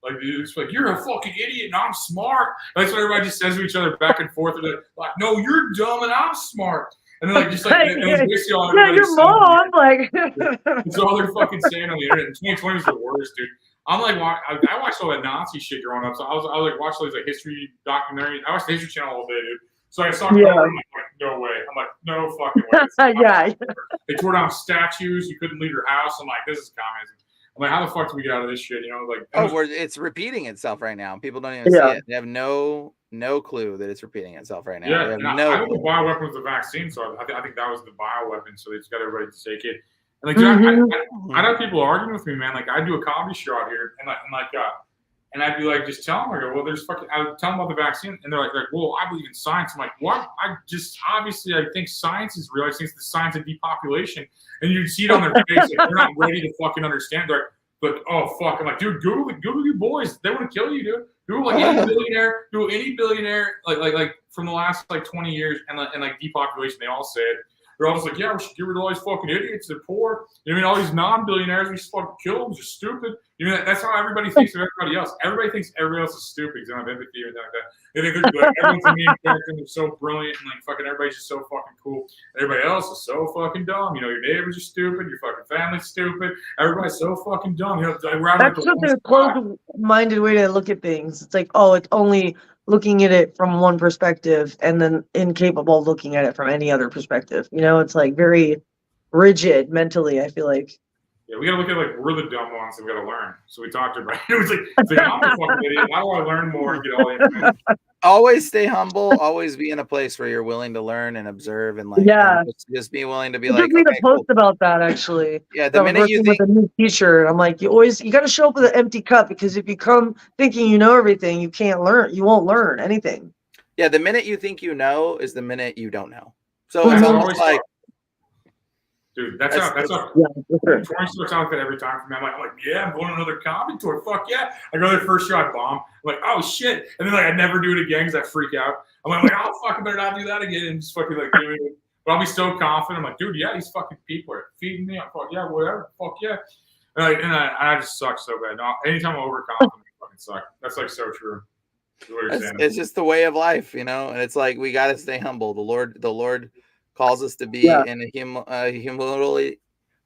Like it's like you're a fucking idiot and I'm smart. That's what everybody just says to each other back and forth. They're like, no, you're dumb and I'm smart. And then like just like basically all your mom like. It's all they're fucking saying on the internet. And 2020 was the worst, dude. I'm like, I watched all that Nazi shit growing up. So I was like watching all these like history documentaries. I watched the History Channel all day, dude. So I saw it. I'm like, no way. I'm like, no fucking way. They tore down statues. You couldn't leave your house. I'm like, this is communism. I'm like, how the fuck do we get out of this shit? You know, like it's repeating itself right now. People don't even see it. They have no clue that it's repeating itself right now. Yeah, I think the bioweapon was the vaccine, so I think that was the bioweapon. So they just got everybody to take it. And like, dude, I know people arguing with me, man. Like, I do a comedy show out here, and I'd be like, just tell them. I go, well, I would tell them about the vaccine, and they're like, well, I believe in science. I'm like, what? Obviously, I think science is real. I think it's the science of depopulation, and you see it on their face, like they're not ready to fucking understand. They're like, oh fuck. I'm like, dude, Google you boys. They want to kill you, dude. Google like any billionaire, like from the last like 20 years, and like depopulation. They all say it. They're all just like, yeah, we should get rid of all these fucking idiots. They're poor. You know, I mean, all these non-billionaires, we should fucking kill them. They're stupid. You know, that's how everybody thinks of everybody else. Everybody thinks everybody else is stupid because they don't have empathy or anything like that. They think they're like, everyone's a main character and they're so brilliant and like fucking everybody's just so fucking cool. And everybody else is so fucking dumb. You know, your neighbors are stupid. Your fucking family's stupid. Everybody's so fucking dumb. You know, that's such a closed-minded way to look at things. It's like, oh, it's only looking at it from one perspective and then incapable of looking at it from any other perspective. You know, it's like very rigid mentally, I feel like. Yeah, we gotta look at like we're the dumb ones and we gotta learn. So we talked about it. It's like I'm the fucking idiot. How do I learn more and get all the information? Always stay humble. Always be in a place where you're willing to learn and observe, and like Yeah. just be willing to be You like, just made okay, a post cool. about that actually. Yeah, the I was minute you working think with a new teacher, and I'm like, you got to show up with an empty cup, because if you come thinking you know everything, you can't learn. You won't learn anything. yeah, the minute you think you know is the minute you don't know. So it's That's almost always like, dude, that's how Yeah, for sure. 20 starts out that every time for me. I'm like, yeah, I'm going to another comedy tour. Fuck yeah. I go to the first show, I bomb. I'm like, oh shit. And then like I never do it again because I freak out. I'm like, oh fuck, I better not do that again. And just fucking like doing it. But I'll be so confident. I'm like, dude, yeah, these fucking people are feeding me. I'm fuck yeah, whatever. Fuck yeah. And I just suck so bad. No, anytime I'm overconfident, I fucking suck. That's like so true. it's just the way of life, you know. And it's like we got to stay humble. The Lord calls us to be in humility,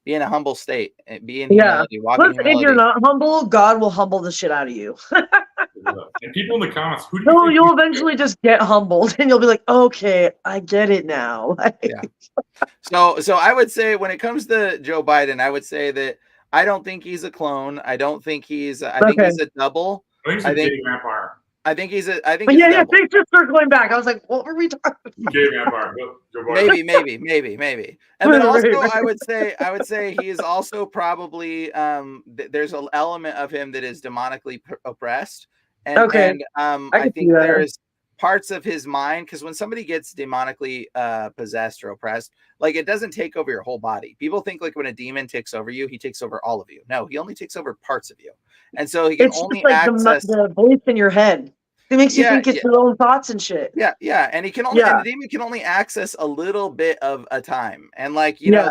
be in a humble state, and be in humility. Walk in Listen, humility. if you're not humble, God will humble the shit out of you. And people in the comments, who do you No, think you'll eventually just get humbled, and you'll be like, okay, I get it now. Yeah. So I would say when it comes to Joe Biden, I would say that I don't think he's a clone. I don't think he's. I think he's a double. I think he's a gay vampire. I think he's a. I think But he's yeah, a yeah, double. thanks for circling back. I was like, what were we talking about? Gay vampire. Joe Biden. Maybe. And then also, I would say he is also probably. There's an element of him that is demonically oppressed, and I think there's parts of his mind, because when somebody gets demonically possessed or oppressed, like it doesn't take over your whole body. People think like when a demon takes over you, he takes over all of you. No, he only takes over parts of you, and so he can only just like access the voice in your head. It makes you think it's your own thoughts and shit. Yeah, and he can only and the demon can only access a little bit of a time, and like you know,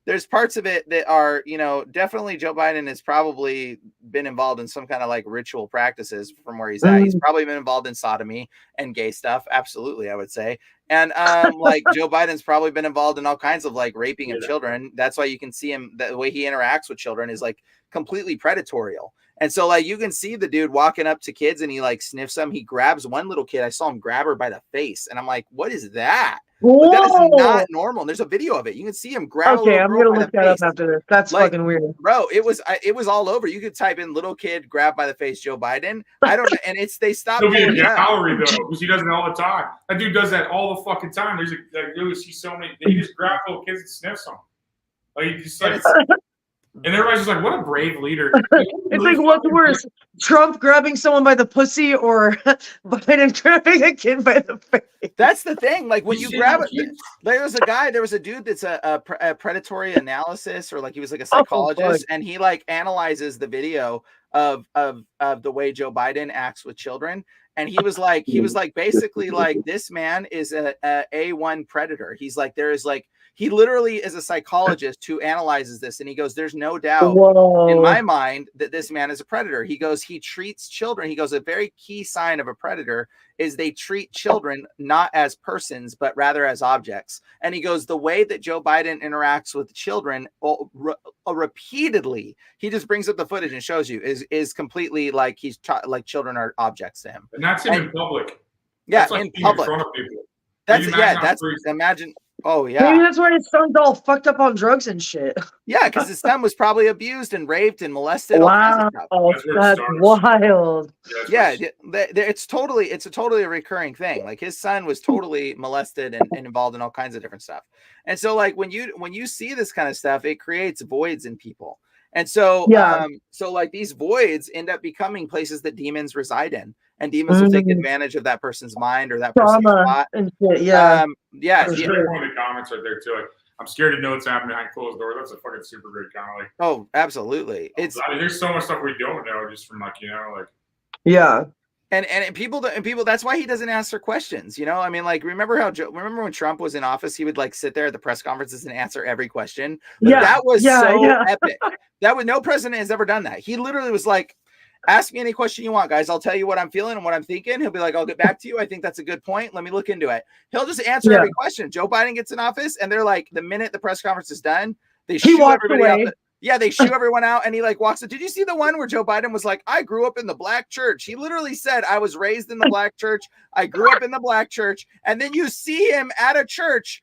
there's parts of it that are, you know, definitely Joe Biden has probably been involved in some kind of like ritual practices from where he's at. He's probably been involved in sodomy and gay stuff. Absolutely, I would say. And like Joe Biden's probably been involved in all kinds of like raping of children. That's why you can see him, the way he interacts with children is like completely predatorial. And so like you can see the dude walking up to kids and he like sniffs them. He grabs one little kid. I saw him grab her by the face. And I'm like, what is that? But that is not normal. And there's a video of it. You can see him grab. Okay, I'm gonna look that up after this. That's like, fucking weird, bro. It was all over. You could type in "little kid grabbed by the face Joe Biden." I don't know, and they stopped. He'll be a gallery though, because he does it all the time. That dude does that all the fucking time. There's you see so many. He just grabs little kids and sniffs them. Like he just like. And everybody's just like, what a brave leader. It's like, what's worse, Trump grabbing someone by the pussy or Biden grabbing a kid by the face? That's the thing. Like when you grab it, there was a dude that's a predatory analysis, or like he was like a psychologist, and he like analyzes the video of the way Joe Biden acts with children. And he was like basically like, this man is a A1 predator. He's like, there is like, he literally is a psychologist who analyzes this. And he goes, there's no doubt in my mind that this man is a predator. He goes, he treats children. He goes, a very key sign of a predator is they treat children not as persons, but rather as objects. And he goes, the way that Joe Biden interacts with children repeatedly, he just brings up the footage and shows you is completely like he's like children are objects to him. And that's him in public. Yeah, that's like in public. In front of people. That's imagine. Oh yeah. Maybe that's why his son's all fucked up on drugs and shit. Yeah, because his son was probably abused and raped and molested. Wow, that's wild. Yeah, it's a totally recurring thing. Like his son was totally molested and involved in all kinds of different stuff. And so like when you see this kind of stuff, it creates voids in people. And so so like these voids end up becoming places that demons reside in. And demons will take advantage of that person's mind or that person's thought. And shit, yeah. Sure. One of the comments right there too. Like, I'm scared to know what's happening behind closed doors. That's a fucking super great comment. Like, oh, absolutely. There's so much stuff we don't know just from like, you know, like. Yeah. And people, that's why he doesn't answer questions. You know, I mean, like, remember when Trump was in office, he would like sit there at the press conferences and answer every question. Yeah. That was epic. No president has ever done that. He literally was like, ask me any question you want, guys. I'll tell you what I'm feeling and what I'm thinking. He'll be like, I'll get back to you. I think that's a good point. Let me look into it. He'll just answer every question. Joe Biden gets in office and they're like, the minute the press conference is done, they shoo everybody out. They shoo everyone out and he like walks in. Did you see the one where Joe Biden was like, I grew up in the black church? He literally said, I was raised in the black church. I grew up in the black church. And then you see him at a church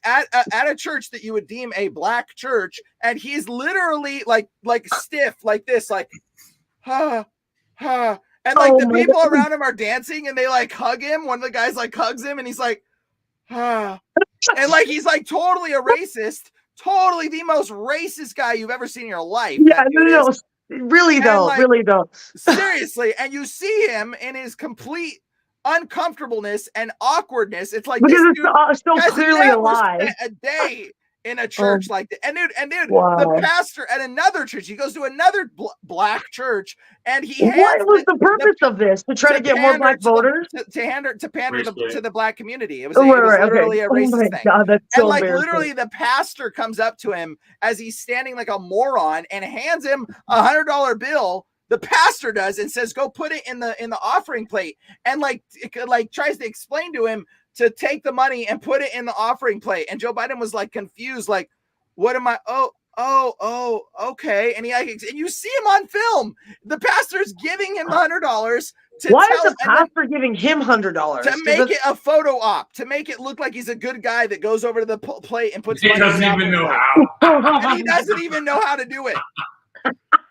at a church that you would deem a black church, and he's literally like stiff like this, like ha ha, and like the people around him are dancing and they like hug him. One of the guys like hugs him and he's like ha, and like he's like totally a racist, totally the most racist guy you've ever seen in your life. Yeah, no. Really though, like, really though. Seriously, and you see him in his complete uncomfortableness and awkwardness. It's like because this it's so clearly a lie. A day in a church like that, and dude, the pastor at another church, he goes to another black church, and he what was the purpose of this? To try to get more black voters? To pander to the black community. It was literally a racist thing. God, that's so and like literally, the pastor comes up to him as he's standing like a moron and hands him $100 bill. The pastor does, and says, "Go put it in the offering plate," and like tries to explain to him to take the money and put it in the offering plate. And Joe Biden was like confused, like, "What am I? Oh, okay." And and you see him on film. The pastor's giving him $100 to why is the pastor giving him $100 to make it a photo op, to make it look like he's a good guy that goes over to the plate and puts. He doesn't even know how. And he doesn't even know how to do it.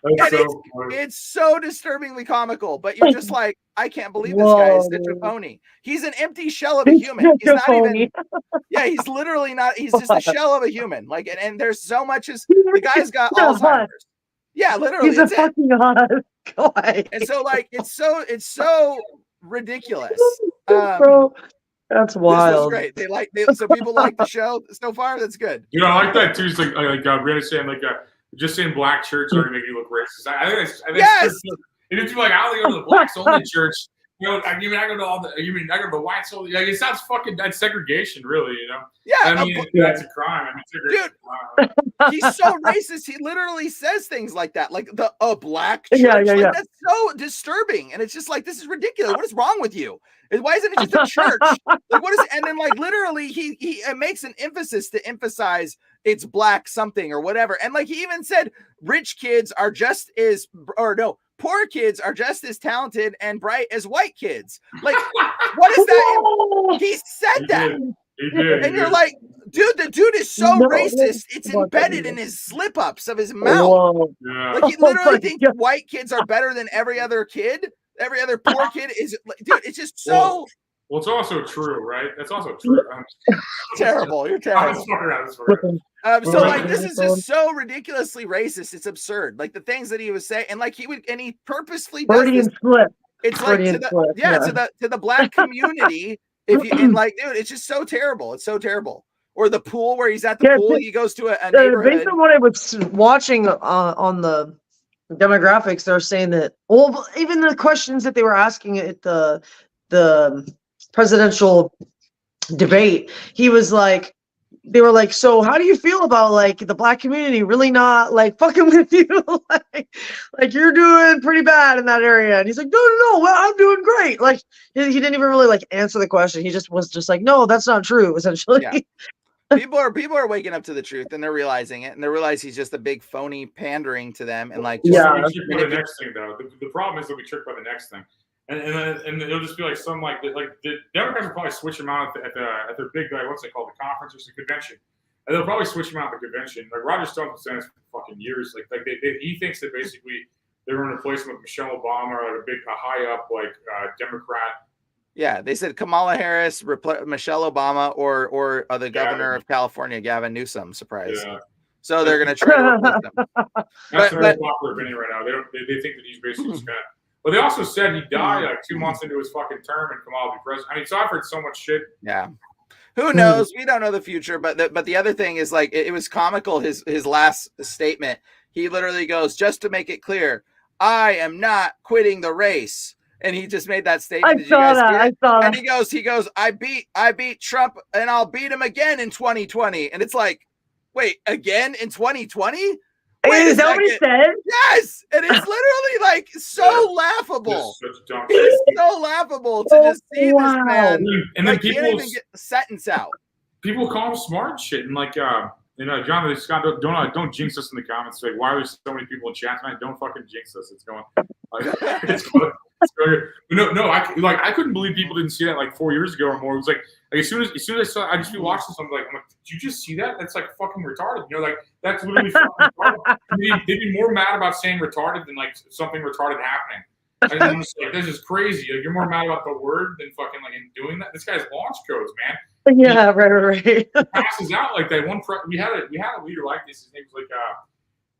It's so disturbingly comical, but you're just like, I can't believe this guy is such a phony. He's an empty shell of a human. He's not even. Yeah, he's literally not. He's just a shell of a human. Like, and there's so much as the guy's got Alzheimer's. Yeah, literally, he's a fucking guy. And so, like, it's so ridiculous. Bro, that's wild. This was great. So people like the show so far. That's good. You know, I like that too. It's like Brianna's saying, like. Just saying black church already make you look racist. I think yes. It's like I only go to the blacks only church. You know, I go to all the. I go to the whites only. Like it sounds fucking. That's segregation, really. You know. Yeah. I mean, that's a crime. I mean, dude, he's so racist. He literally says things like that, like a black church. Yeah. Like, that's so disturbing, and it's just like, this is ridiculous. What is wrong with you? Why isn't it just a church? Like, what is it? And then, like, literally, he makes an emphasis to emphasize it's black something or whatever. And like, he even said rich kids are just as, or no, poor kids are just as talented and bright as white kids. Like, what is that? He said that. He did. And you're like, dude, the dude is so racist. It's embedded in his slip ups of his mouth. Yeah. Like, he literally thinks white kids are better than every other kid. Every other poor kid is, dude, it's just so. Well, it's also true, right? That's also true. Terrible. You're terrible. So like, this is just so ridiculously racist. It's absurd. Like the things that he was saying, and like he purposefully does this. It's like to the black community. If you and like, dude, it's just so terrible. It's so terrible. Or the pool where he's at the pool, he goes to a neighborhood. Based on what I was watching on the demographics, they're saying that even the questions that they were asking at the presidential debate, he was like, they were like, so how do you feel about like the black community really not like fucking with you? like you're doing pretty bad in that area. And he's like, no, well, I'm doing great. Like he didn't even really like answer the question. He just was just like, no, that's not true, essentially. Yeah. People are waking up to the truth, and they're realizing it, and they realize he's just a big phony pandering to them, and like, the next thing though, the problem is that we tricked by the next thing, and it'll just be like some like the Democrats will probably switch them out at their big what's it called, the conference or the convention, and they'll probably switch them out at the convention. Like Roger Stone was saying this for fucking years, like he thinks that basically they were going to replace him with Michelle Obama or like a high up like Democrat. Yeah, they said Kamala Harris, Michelle Obama, or the governor of California, Gavin Newsom. Surprise! Yeah. So they're going to try to replace them. That's a very popular opinion right now. They think that he's basically just going to. But they also said he died like 2 months into his fucking term and Kamala be president. I mean, so I've heard so much shit. Yeah. Who knows? We don't know the future. But the other thing is like it was comical. His last statement. He literally goes, just to make it clear, I am not quitting the race. And he just made that statement. I saw that. And he goes, I beat Trump, and I'll beat him again in 2020. And it's like, wait, again in 2020? Wait, is that what he said? Yes, and it's literally like so laughable. It's so laughable to just see this man. And then people can't even get a sentence out. People call him smart shit, and like John Scott, don't jinx us in the comments. Like, why are there so many people in chat tonight? Don't fucking jinx us. It's going. No, I couldn't believe people didn't see that like 4 years ago or more. It was like Like as soon as I saw, I just be watching something like, I'm like, did you just see that? That's like fucking retarded. You know, like that's literally fucking retarded. They'd be more mad about saying retarded than like something retarded happening. And I'm just like, this is crazy. Like, you're more mad about the word than fucking like in doing that. This guy's launch codes, man. Yeah, right. He passes out like that. We had a leader like this. His name was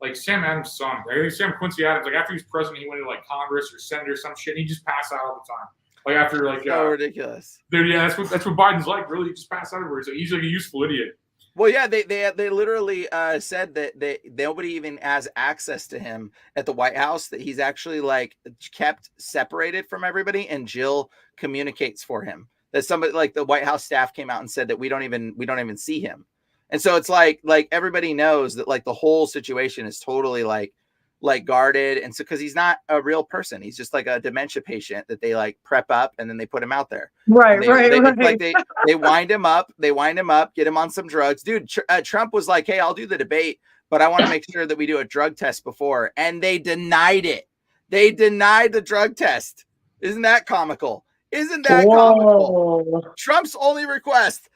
like Sam Adams' son. I think Sam Quincy Adams. Like after he was president, he went to like Congress or Senate or some shit. And he just passed out all the time. Like after like so ridiculous. Dude, yeah, that's what Biden's like. Really, he just passed out everywhere. So he's like a useful idiot. Well, yeah, they literally said that nobody even has access to him at the White House. That he's actually like kept separated from everybody, and Jill communicates for him. That somebody like the White House staff came out and said that we don't even see him, and so it's like everybody knows that like the whole situation is totally like guarded, and so because he's not a real person, he's just like a dementia patient that they like prep up and then they put him out there. Right. Like they wind him up, get him on some drugs. Dude, Trump was like, hey, I'll do the debate, but I want to make sure that we do a drug test before. And they denied it. They denied the drug test. Isn't that comical? Comical? Trump's only request,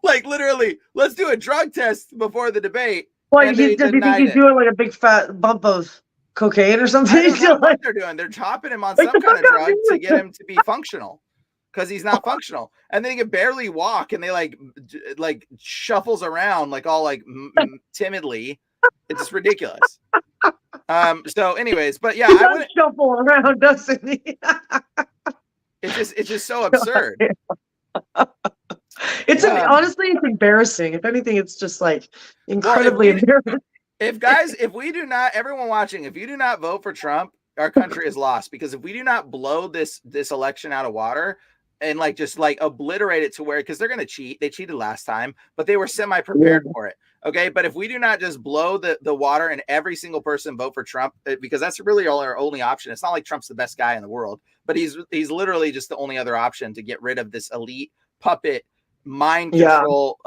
like literally, let's do a drug test before the debate. Well, does he think he's doing like a big fat bump of cocaine or something? I don't know what they're doing. They're chopping him on some kind of drug to get him to be functional, because he's not functional, and then he can barely walk, and they like shuffles around like all like timidly. It's just ridiculous. So, anyways, but yeah, I would shuffle around, doesn't he? It's just so absurd. Honestly, it's embarrassing. If anything, it's just like incredibly embarrassing. If we do not, everyone watching, if you do not vote for Trump, our country is lost. Because if we do not blow this election out of water and like just like obliterate it to where, because they're going to cheat. They cheated last time, but they were semi-prepared for it. Okay. But if we do not just blow the water and every single person vote for Trump, because that's really our only option. It's not like Trump's the best guy in the world, but he's literally just the only other option to get rid of this elite puppet mind control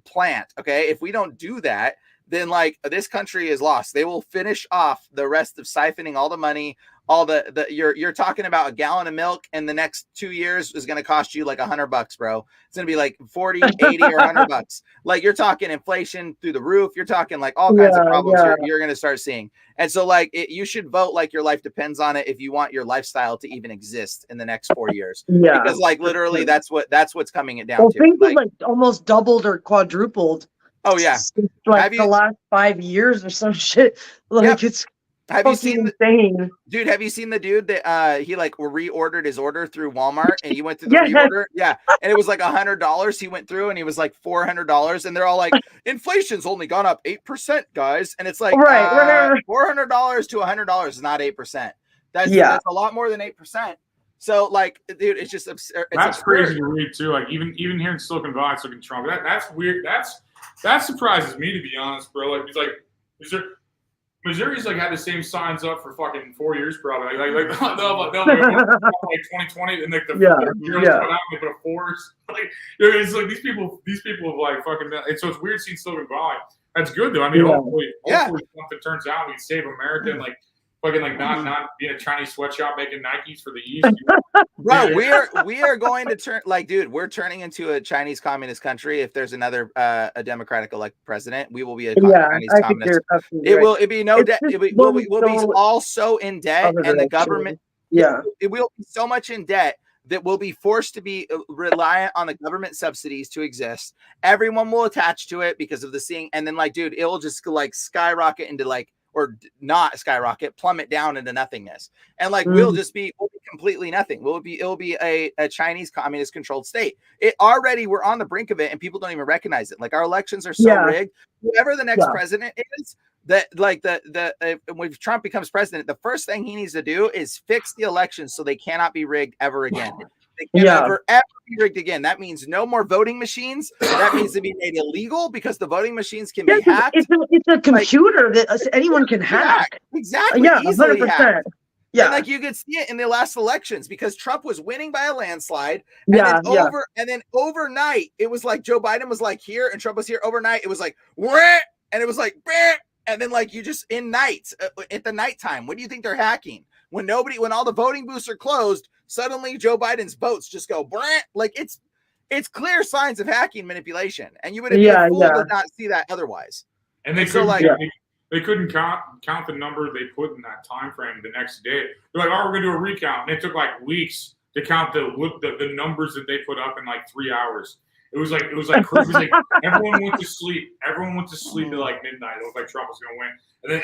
plant. Okay. If we don't do that, then like this country is lost. They will finish off the rest of siphoning all the money, all you're talking about a gallon of milk in the next 2 years is going to cost you like $100, bro. It's going to be like 40, 80 or $100. Like you're talking inflation through the roof. You're talking like all kinds of problems you're going to start seeing. And so like you should vote like your life depends on it if you want your lifestyle to even exist in the next 4 years. Because like literally that's what's coming it down to. Things have like almost doubled or quadrupled. Oh yeah. Like the last 5 years or some shit. Like it's have you seen insane. Dude, have you seen the dude that he like reordered his order through Walmart and he went through the reorder? Yeah. And it was like $100. He went through and he was like $400. And they're all like, inflation's only gone up 8%, guys. And it's like $400 to $100 is not 8%. That's a lot more than 8%. So like, dude, it's just absurd. That's crazy to read too. Like even here in Silicon Valley, Silicon Trump, that's weird. That surprises me, to be honest, bro. Like, it's like, Missouri's like had the same signs up for fucking 4 years, probably. Like they'll like 2020, and like the zeros come out, and they put a force. Like it's like these people have like fucking. And so it's weird seeing Silicon Valley. That's good though. I mean, hopefully something turns out, we save America and like fucking like not being a Chinese sweatshop making Nikes for the East. Bro, we are going to turn like, dude, we're turning into a Chinese communist country. If there's another a democratic elected president, we will be a Chinese communist. We'll be all so in debt, and the government it will be so much in debt that we'll be forced to be reliant on the government subsidies to exist. Everyone will attach to it because of the seeing, and then like, dude, it will just like skyrocket into like, or not skyrocket, plummet down into nothingness. And like, we'll be completely nothing. It'll be a Chinese communist controlled state. We're on the brink of it and people don't even recognize it. Like our elections are so rigged. Whoever the next president is, that like when Trump becomes president, the first thing he needs to do is fix the elections so they cannot be rigged ever again. They can never ever be rigged again. That means no more voting machines. That means to be made illegal because the voting machines can be hacked. It's a computer that anyone can hack. Exactly. Yeah, easily 100%. hacked. Yeah, and like you could see it in the last elections because Trump was winning by a landslide. And then overnight, it was like Joe Biden was like here and Trump was here. Overnight, it was like wah, and it was like bah, and then like you just in nights at the nighttime. What do you think they're hacking? When all the voting booths are closed, suddenly Joe Biden's votes just go brant. Like it's it's clear signs of hacking manipulation, and you would be Yeah, a fool yeah. to not see that otherwise. And they So, couldn't, like- they couldn't count the number they put in that time frame the next day. They're like, "Oh, we're gonna do a recount," and it took like weeks to count the numbers that they put up in like 3 hours. It was like everyone went to sleep. Everyone went to sleep at like midnight. It looked like Trump was gonna win.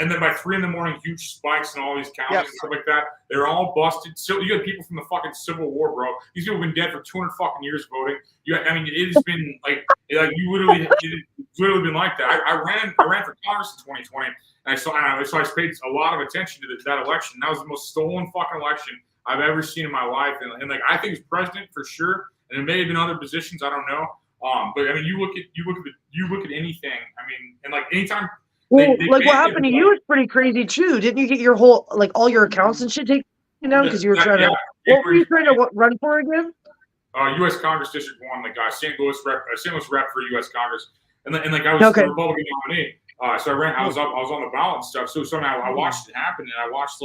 And then by 3 a.m, huge spikes in all these counties and stuff like that. They're all busted. So you had people from the fucking Civil War, bro. These people have been dead for 200 fucking years voting. I mean, it has been like you literally, it's literally been like that. I ran for Congress in 2020, and so I paid a lot of attention to that election. That was the most stolen fucking election I've ever seen in my life. And like, I think he's president for sure. And it may have been other positions, I don't know. But I mean, you look at anything. I mean, and like anytime. Well, like what happened to you is pretty crazy too. Didn't you get your whole all your accounts and shit taken down because you were trying to? What were you trying to run for again? U.S. Congress District 1, like St. Louis rep for U.S. Congress, and like I was the Republican nominee. So I was on the ballot and stuff. So somehow I watched it happen, and I watched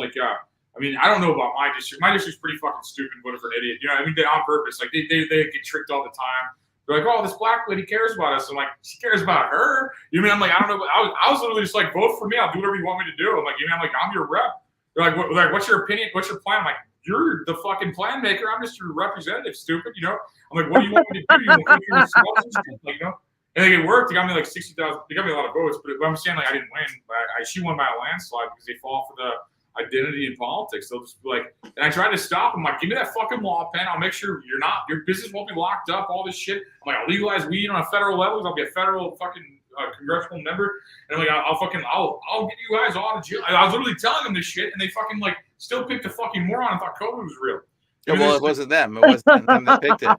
I mean, I don't know about my district. My district's pretty fucking stupid. Voted for an idiot. You know, I mean, they on purpose. Like they get tricked all the time. They're like, oh, this black lady cares about us. I'm like, she cares about her. You know, I'm like, I don't know. I was literally just like, vote for me. I'll do whatever you want me to do. I'm like, I'm your rep. They're like, what's your opinion? What's your plan? I'm like, you're the fucking plan maker. I'm just your representative, stupid. You know, I'm like, what do you want me to do? You want me to do like, you know? And like, it worked. They got me like 60,000. They got me a lot of votes. But I'm saying like I didn't win. But she won by a landslide because they fall for the identity in politics. They'll just be like, and I tried to stop them. Like, give me that fucking law pen. I'll make sure your business won't be locked up. All this shit. I'm like, I'll legalize weed on a federal level. I'll be a federal fucking congressional member. And I'm like, I'll get you guys all to jail. I was literally telling them this shit, and they fucking like still picked a fucking moron and thought COVID was real. Yeah, well, it wasn't them. It wasn't them that picked it.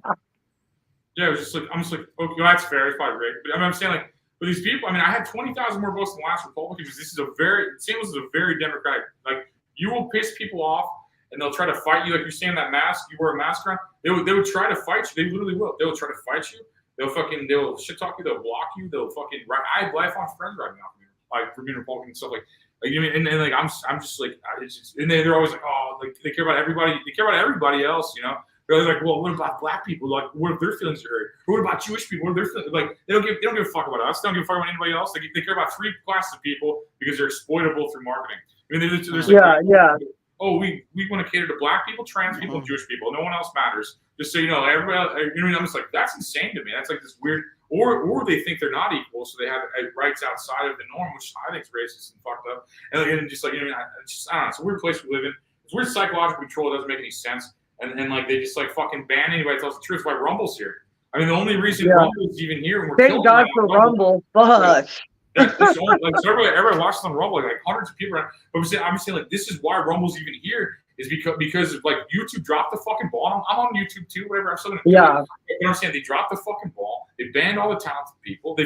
Yeah, it was just like, I'm just like, okay, well, that's fair. It's probably rigged. But I mean, I'm saying like, for these people, I mean, I had 20,000 more votes than the last Republican because St. Louis is a very democratic. Like, you will piss people off, and they'll try to fight you. Like you say in that mask, you wear a mask around. They would try to fight you. They literally will. They will try to fight you. They'll shit talk you. They'll block you. They'll fucking. I have lifelong friends right now, like for being Republican and stuff like. You know, and like I'm just like, it's just, and they're always like, oh, like they care about everybody. They care about everybody else, you know. They're like, well, what about black people? Like, what if their feelings are hurt? Or what about Jewish people? What if their feelings? Like, they don't give a fuck about us. They don't give a fuck about anybody else. They care about 3 classes of people because they're exploitable through marketing. I mean, there's like, oh, we want to cater to black people, trans people, and Jewish people. No one else matters. Just so you know, everybody. You know, I'm just like, that's insane to me. That's like this weird. Or they think they're not equal, so they have rights outside of the norm, which I think is racist and fucked up. And just like, you know, I don't know. It's a weird place we live in. It's weird psychological control. It doesn't make any sense. And like they just like fucking ban anybody that tells the truth. Why Rumble's here? I mean, the only reason Rumble's even here, and we're thank God for Rumble. Fuck. That's only, like, so everybody watches on Rumble, like hundreds of people. But I'm saying like this is why Rumble's even here is because like YouTube dropped the fucking ball. I'm on YouTube too, whatever. I'm still gonna do it. You know what I'm saying? They dropped the fucking ball. They banned all the talented people. They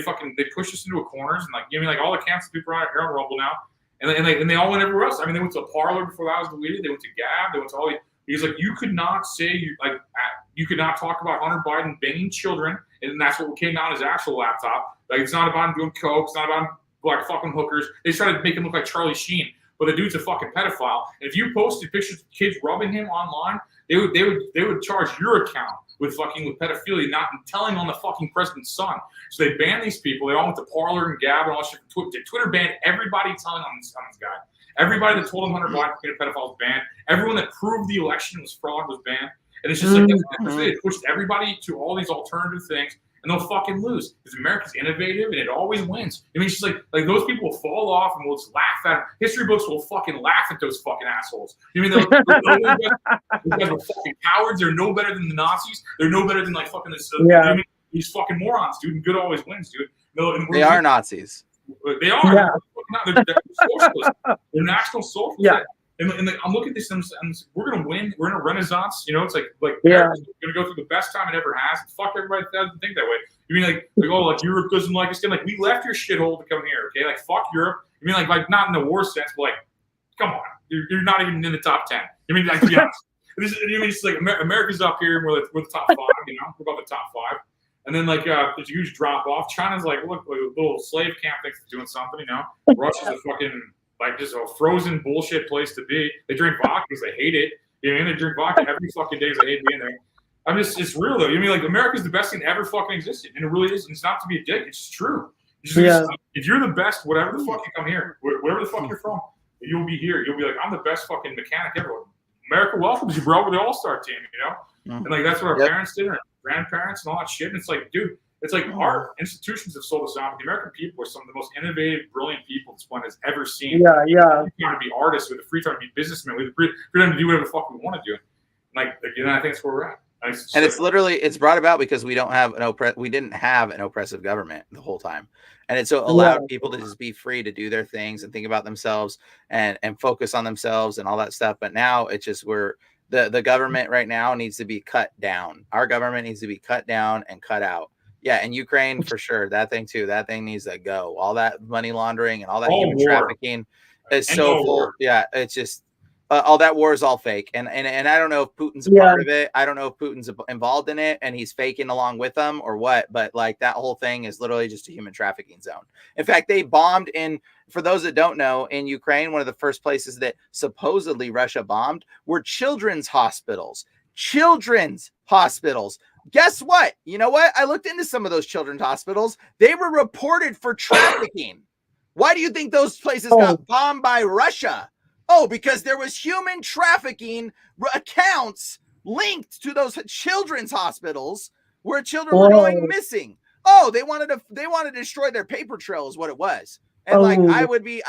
pushed us into corners and like give me like all the cancer people are here on Rumble now, and they all went everywhere else. I mean, they went to a Parlor before that was deleted. They went to Gab. They went to all these. Because like you could not say you could not talk about Hunter Biden banging children, and that's what came out on his actual laptop. Like it's not about him doing coke, it's not about him like fucking hookers. They try to make him look like Charlie Sheen, but the dude's a fucking pedophile. And if you posted pictures of kids rubbing him online, they would charge your account with pedophilia, not telling on the fucking president's son. So they banned these people. They all went to Parler and Gab and all that shit. Twitter banned everybody telling on this guy. Everybody that told him Hunter Biden was a pedophile was banned. Everyone that proved the election was fraud was banned. And it's just like they pushed everybody to all these alternative things, and they'll fucking lose because America's innovative and it always wins. I mean, it's just like those people will fall off and we'll just laugh at them. History books will fucking laugh at those fucking assholes. You mean those guys were fucking cowards? They're no better than the Nazis. They're no better than like fucking this. I mean, these fucking morons, dude. And good always wins, dude. No, they are Nazis. They are. Yeah. They're socialists. They're national socialists. Yeah. And I'm looking at this and we're going to win. We're in a renaissance. You know, it's like America's going to go through the best time it ever has. Fuck everybody that doesn't think that way. You mean like oh, like Europe doesn't like us? Like, we left your shithole to come here, okay? Like, fuck Europe. You mean like not in the war sense, but like, come on. You're not even in the top 10. You mean like, yeah. You mean it's like America's up here and we're the top 5, you know? We're about the top 5. And then, like, there's a huge drop-off. China's like, look, like a little slave camp thinks it's doing something, you know? Russia's a fucking, like, just a frozen bullshit place to be. They drink vodka because they hate it. You know, and they drink vodka every fucking day because they hate being there. it's real though. I mean, like, America's the best thing ever fucking existed, and it really is. And it's not to be a dick. It's just true. If you're the best, whatever the fuck you come here, wherever the fuck you're from, you'll be here. You'll be like, I'm the best fucking mechanic ever. America welcomes you, bro, with the all-star team, you know? And like that's what our parents did, and our grandparents and all that shit. And it's like, dude, it's like our institutions have sold us out. But the American people are some of the most innovative, brilliant people this planet has ever seen. Yeah. We trying to be artists, with the free time to be businessmen, with the freedom to do whatever the fuck we want to do. Like, you know, I think that's where we're at. And it's literally, it's brought about because we don't have we didn't have an oppressive government the whole time. And it so allowed people to just be free to do their things and think about themselves and focus on themselves and all that stuff. But now it's just the government right now needs to be cut down. Our government needs to be cut down and cut out. Yeah, and Ukraine for sure. That thing too. That thing needs to go. All that money laundering and all that human trafficking is so full. Yeah, it's just all that war is all fake. And I don't know if Putin's a part of it. I don't know if Putin's involved in it and he's faking along with them or what. But like that whole thing is literally just a human trafficking zone. In fact, they bombed for those that don't know, in Ukraine, one of the first places that supposedly Russia bombed were children's hospitals. Children's hospitals. Guess what? You know what? I looked into some of those children's hospitals. They were reported for trafficking. Why do you think those places got bombed by Russia? Oh, because there was human trafficking accounts linked to those children's hospitals where children were going missing. Oh, they wanted to destroy their paper trail is what it was. And like I would be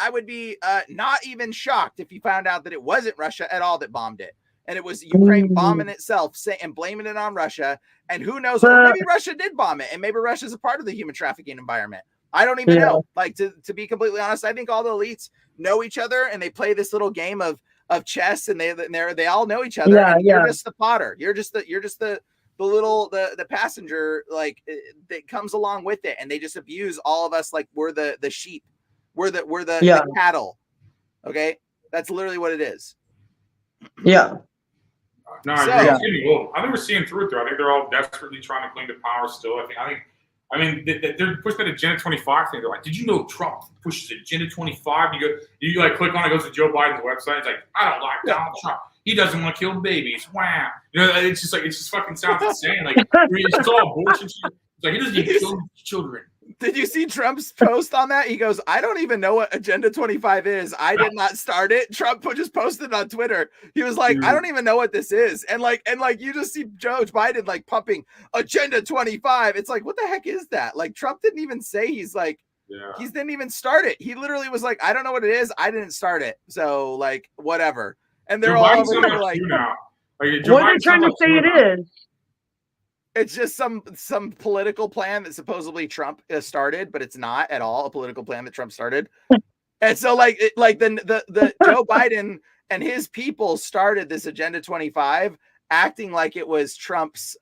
not even shocked if you found out that it wasn't Russia at all that bombed it. And it was Ukraine bombing itself and blaming it on Russia. And who knows, or maybe Russia did bomb it. And maybe Russia's a part of the human trafficking environment. I don't even know. Like, to be completely honest, I think all the elites know each other and they play this little game of chess and they all know each other. And you're just the potter. You're just the passenger, like, that comes along with it. And they just abuse all of us like we're the sheep. We're the cattle. Okay? That's literally what it is. Yeah. No, I think we're seeing through it though. I think they're all desperately trying to cling to power still. I mean, they're pushing that Agenda 25 thing. They're like, did you know Trump pushes Agenda 25? You like click on it, goes to Joe Biden's website. It's like, I don't like Donald Trump. He doesn't want to kill babies. Wow. You know, it just fucking sounds insane. Like, it's all bullshit. It's like, he doesn't even kill children. Did you see Trump's post on that? He goes, I don't even know what Agenda 25 is. I did not start it. Trump just posted on Twitter. He was like, I don't even know what this is. And like you just see Joe Biden like pumping Agenda 25. It's like, what the heck is that? Like, Trump didn't even say he didn't even start it. He literally was like, I don't know what it is. I didn't start it. So like, whatever. And they're all over there like, what are they trying to say it is? It's just some political plan that supposedly Trump started, but it's not at all a political plan that Trump started. And so the Joe Biden and his people started this Agenda 25 acting like it was Trump's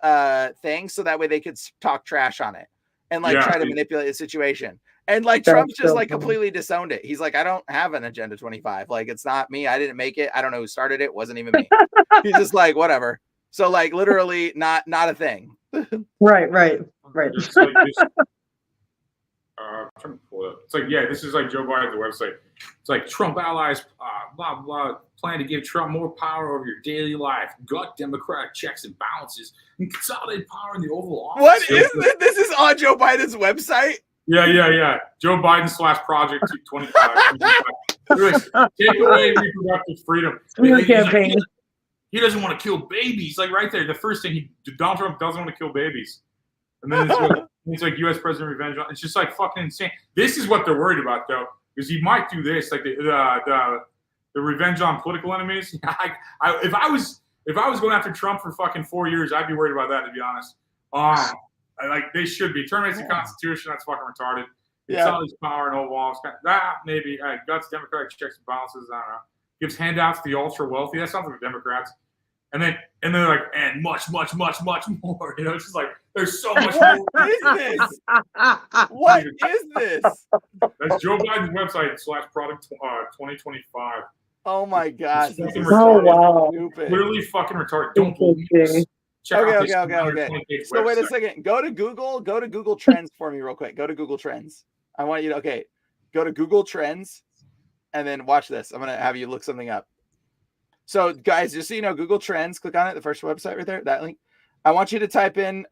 thing. So that way they could talk trash on it and try to manipulate the situation. And like Trump's just like completely disowned it. He's like, I don't have an Agenda 25. Like, it's not me. I didn't make it. I don't know who started it. It wasn't even me. He's just like, whatever. So like literally not a thing. Right. It's like I'm trying to pull it up. It's like, this is like Joe Biden's website. It's like Trump allies, blah, blah, plan to give Trump more power over your daily life, gut democratic checks and balances, and consolidate power in the Oval Office. What is this? This is on Joe Biden's website? Yeah. Joe Biden / Project 25. Take away reproductive freedom. He doesn't want to kill babies. Like right there, the first thing Donald Trump doesn't want to kill babies. And then it's like U.S. President revenge. It's just like fucking insane. This is what they're worried about though, because he might do this, like the revenge on political enemies. If I was going after Trump for fucking 4 years, I'd be worried about that, to be honest. Like they should be. Terminates the Constitution. That's fucking retarded. It's all this power and Oval Office. Maybe guts, democratic checks and balances. I don't know. Gives handouts to the ultra wealthy. That sounds like the Democrats. And then they're like, and much more. You know, it's just like there's so much more. What is this? What is this? That's Joe Biden's website / product 2025. Oh my God. Oh wow. Stupid. Literally fucking retarded. Don't believe this. Okay. So wait a second. Go to Google Trends for me real quick. Go to Google Trends. I want you to go to Google Trends. And then watch this. I'm going to have you look something up. So guys, just so you know, Google Trends, click on it. The first website right there, that link. I want you to type in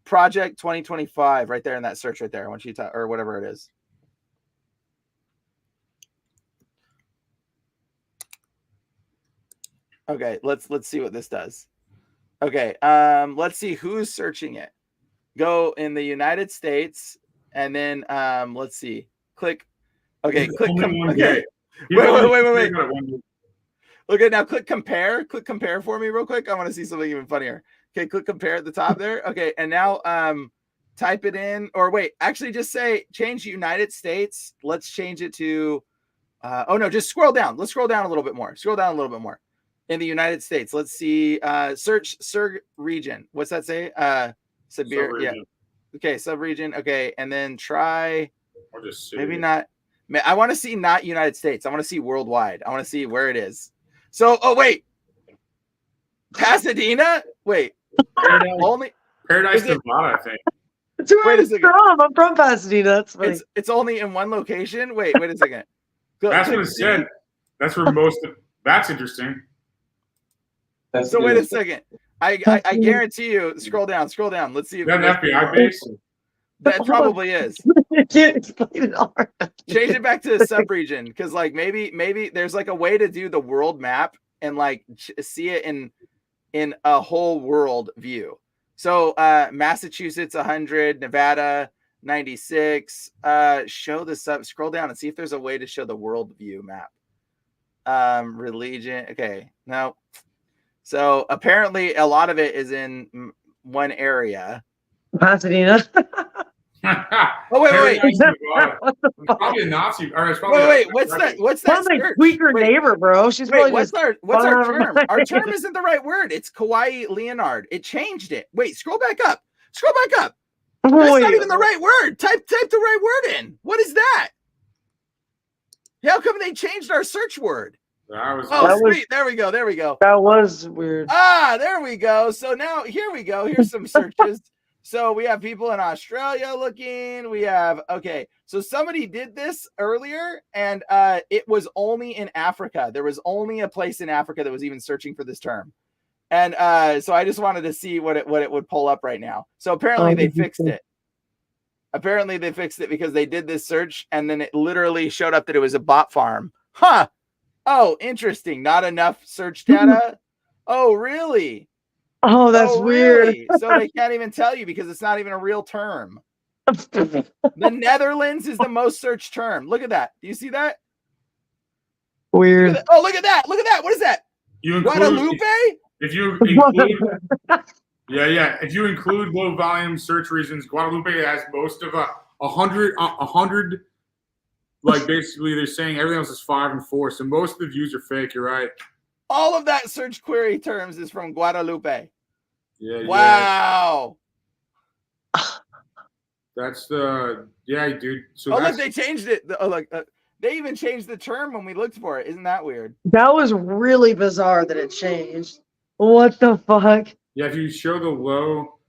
Project 2025 right there in that search right there. I want you to type, or whatever it is. Okay, let's see what this does. Okay, let's see who's searching it. Go in the United States, and then let's see. Click. Okay, click. Okay. Wait. Okay, now click compare. Click compare for me real quick. I want to see something even funnier. Okay, click compare at the top there. Okay, and now type it in, or wait, actually just say change United States. Let's change it to oh no, just scroll down. Let's scroll down a little bit more. Scroll down a little bit more. In the United States, let's see. Search region. What's that say? Siberia. Yeah. Okay, sub-region. Okay, and then try. Or just maybe not. I want to see not United States. I want to see worldwide. I want to see where it is. So, oh wait, Pasadena. Wait, only Paradise, Nevada, I think. That's where I'm from Pasadena. That's funny. It's only in one location. Wait a second. That's what it said. That's where most of. That's interesting. So wait a second. I guarantee you. Scroll down. Let's see if that FBI base. That probably is. I can't explain it all. Change it back to the sub-region, because like maybe there's like a way to do the world map and like see it in a whole world view. So Massachusetts 100, Nevada 96. Show the sub. Scroll down and see if there's a way to show the world view map. Religion. Okay, no. So apparently a lot of it is in one area. Pasadena. Oh wait. Probably a Nazi. Or it's probably wait. What's that? What's that? Sounds like tweaker neighbor, bro. She's wait. Probably What's our term? Our term isn't the right word. It's Kawaii Leonard. It changed it. Wait. Scroll back up. That's not even the right word. Type the right word in. What is that? How come they changed our search word? Sweet. There we go. That was weird. There we go. So now here we go. Here's some searches. So we have people in Australia looking. We have, okay. So somebody did this earlier, and it was only in Africa. There was only a place in Africa that was even searching for this term. And so I just wanted to see what it would pull up right now. So apparently they fixed it. Apparently they fixed it because they did this search, and then it literally showed up that it was a bot farm. Huh. Oh, interesting. Not enough search data. Oh, really? Oh, that's weird. So they can't even tell you because it's not even a real term. The Netherlands is the most searched term. Look at that. Do you see that? Weird. Oh, look at that. What is that? Guadalupe? If you include, yeah. If you include low volume search reasons, Guadalupe has most of 100. Like basically, they're saying everything else is 5 and 4. So most of the views are fake. You're right. All of that search query terms is from Guadalupe. Yeah. Wow. That's dude. So look, they changed it. They even changed the term when we looked for it. Isn't that weird? That was really bizarre that it changed. What the fuck? Yeah, if you show the low,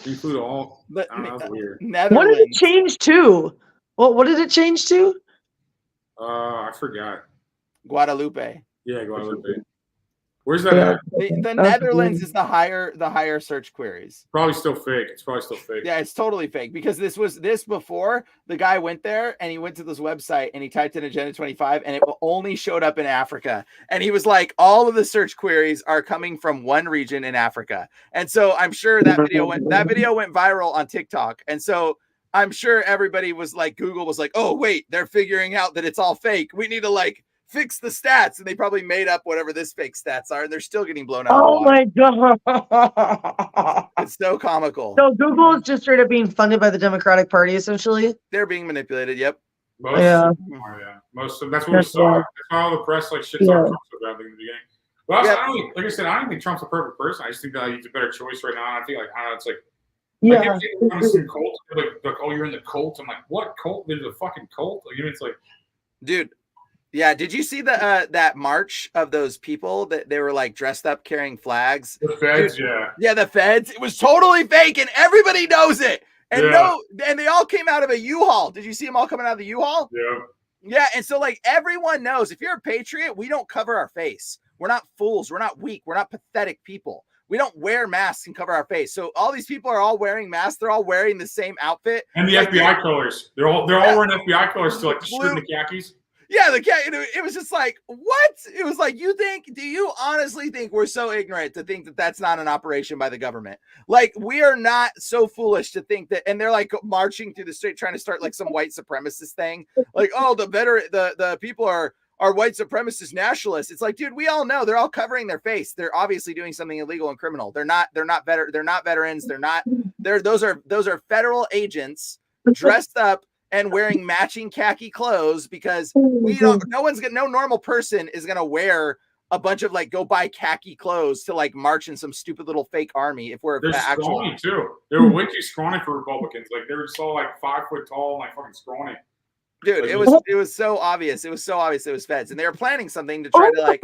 include all. That's weird. What did it change to? What did it change to? I forgot. Guadalupe. Yeah, Guadalupe. Where's that at? The Netherlands is the higher search queries. Probably still fake. It's probably still fake. Yeah, it's totally fake because this before the guy went there and he went to this website and he typed in Agenda 25 and it only showed up in Africa. And he was like, all of the search queries are coming from one region in Africa. And so I'm sure that video went viral on TikTok. And so I'm sure everybody was like, Google was like, oh wait, they're figuring out that it's all fake. We need to fix the stats, and they probably made up whatever this fake stats are, and they're still getting blown out. Oh my god, it's so comical. So Google is just straight up being funded by the Democratic Party, essentially. They're being manipulated. Yep. Most of that's what we saw. That's why all the press shit on Trump so badly in the beginning. Well, like I said, I don't think Trump's a perfect person. I just think that he's a better choice right now. And I feel it's like. Some cult, you're in the cult. I'm like, what cult? There's a fucking cult. It's like, dude. Yeah, did you see that march of those people that they were dressed up carrying flags? The feds, dude, yeah, the feds. It was totally fake, and everybody knows it. And and they all came out of a U-Haul. Did you see them all coming out of the U-Haul? Yeah. Yeah, and so everyone knows if you're a patriot, we don't cover our face. We're not fools. We're not weak. We're not pathetic people. We don't wear masks and cover our face. So all these people are all wearing masks. They're all wearing the same outfit. And the FBI colors. They're all wearing FBI colors too, like the shirt and the khakis. Yeah, it was just like, what? It was like, do you honestly think we're so ignorant to think that that's not an operation by the government? Like, we are not so foolish to think that, and they're like marching through the street trying to start like some white supremacist thing. Like, oh, the people are white supremacist nationalists. It's like, dude, we all know they're all covering their face. They're obviously doing something illegal and criminal. They're not veterans. Those are federal agents dressed up and wearing matching khaki clothes, because no normal person is going to wear a bunch of like, go buy khaki clothes to like march in some stupid little fake army. If we're They're scrawny too. They were way too scrawny for Republicans. Like, they were just all like 5 foot tall and like fucking scrawny. Dude, it was so obvious. It was so obvious it was feds, and they were planning something to try to like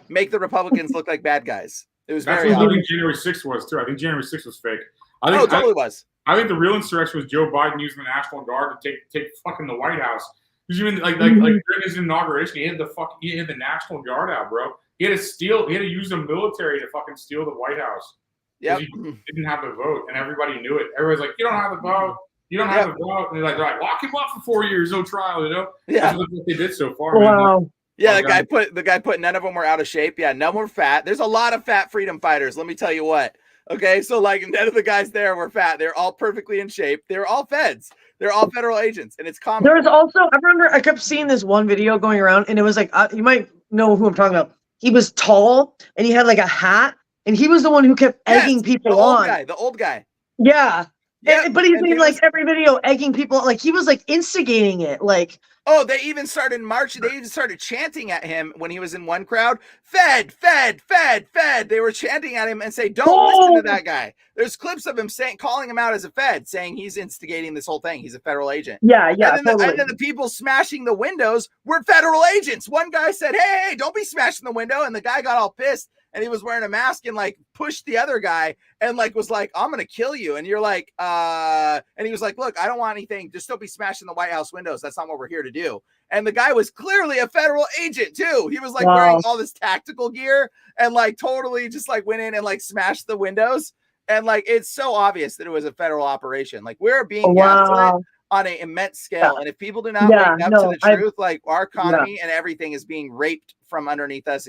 make the Republicans look like bad guys. It was very obvious. I think January 6th was too. I think January 6th was fake. It totally was. I think the real insurrection was Joe Biden using the National Guard to take fucking the White House. Because even like during his inauguration, he had the National Guard out, bro. He had to use the military to fucking steal the White House. Yeah, he didn't have the vote, and everybody knew it. Everybody's like, you don't have the vote. You don't have the vote. And they're like, lock him up for 4 years, no trial. You know? Yeah, that's what they did so far. Wow. Man. Yeah, the guy put none of them were out of shape. Yeah, none were fat. There's a lot of fat freedom fighters. Let me tell you what. Okay, so like none of the guys there were fat. They're all perfectly in shape. They're all feds. They're all federal agents, and it's common. There was also, I remember I kept seeing this one video going around, and it was like, you might know who I'm talking about. He was tall, and he had like a hat, and he was the one who kept egging people on. The old guy. Yeah. Yeah, but he's in like every video egging people, like he was like instigating it, like. Oh, they even started marching. They even started chanting at him when he was in one crowd. Fed, fed, fed, fed. They were chanting at him and say, "Don't listen to that guy." There's clips of him calling him out as a fed, saying he's instigating this whole thing. He's a federal agent. Yeah. And then the people smashing the windows were federal agents. One guy said, "Hey, don't be smashing the window," and the guy got all pissed. And he was wearing a mask and like pushed the other guy and like was like, "I'm gonna kill you." And you're like, and he was like, "Look, I don't want anything. Just don't be smashing the White House windows. That's not what we're here to do." And the guy was clearly a federal agent too. He was like wearing all this tactical gear and like totally just like went in and like smashed the windows. And like it's so obvious that it was a federal operation. Like we're being gaslit on an immense scale. And if people do not wake up to the truth, like our economy and everything is being raped from underneath us.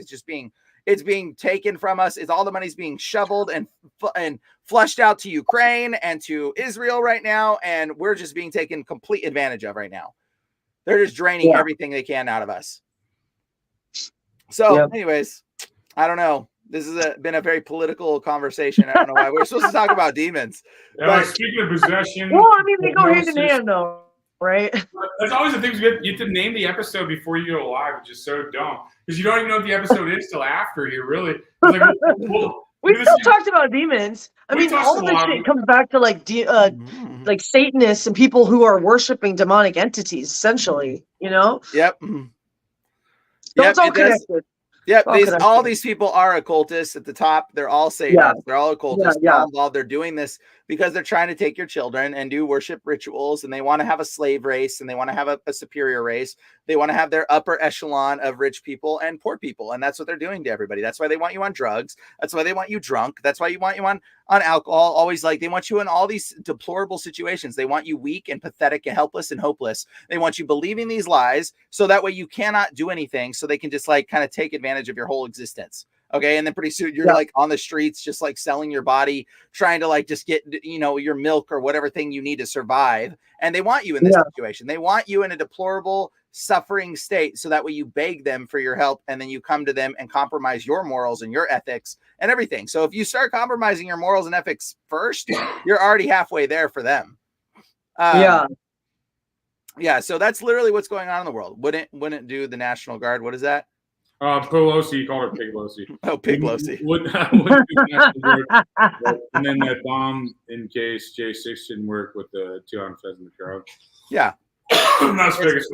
It's being taken from us. It's all the money's being shoveled and flushed out to Ukraine and to Israel right now. And we're just being taken complete advantage of right now. They're just draining everything they can out of us. So anyways, I don't know. This has been a very political conversation. I don't know why we're supposed to talk about demons. But speaking of possession. Well, I mean, they go hand in hand though, right? That's always the thing. You have to name the episode before you go live, which is so dumb. Because you don't even know what the episode is till after you really. Like, we still talked about demons. I mean, all of this shit comes back to like like Satanists and people who are worshiping demonic entities, essentially. You know? Yep. So it's all connected. Yep, all these people are occultists at the top. They're all Satanists. They're all occultists. They're all involved. They're doing this because they're trying to take your children and do worship rituals, and they want to have a slave race, and they want to have a superior race. They want to have their upper echelon of rich people and poor people, and that's what they're doing to everybody. That's why they want you on drugs. That's why they want you drunk. That's why you want you on alcohol. Always like they want you in all these deplorable situations. They want you weak and pathetic and helpless and hopeless. They want you believing these lies so that way you cannot do anything, so they can just like kind of take advantage of your whole existence. Okay. And then pretty soon you're like on the streets, just like selling your body, trying to like just get, your milk or whatever thing you need to survive. And they want you in this situation. They want you in a deplorable, suffering state. So that way you beg them for your help. And then you come to them and compromise your morals and your ethics and everything. So if you start compromising your morals and ethics first, you're already halfway there for them. Yeah. So that's literally what's going on in the world. Wouldn't do the National Guard. What is that? Pelosi, you called her Piglosi. Oh, Piglosi. And then that bomb in case J6 didn't work with the 2 on feds in the crowd. Yeah. That's Vegas.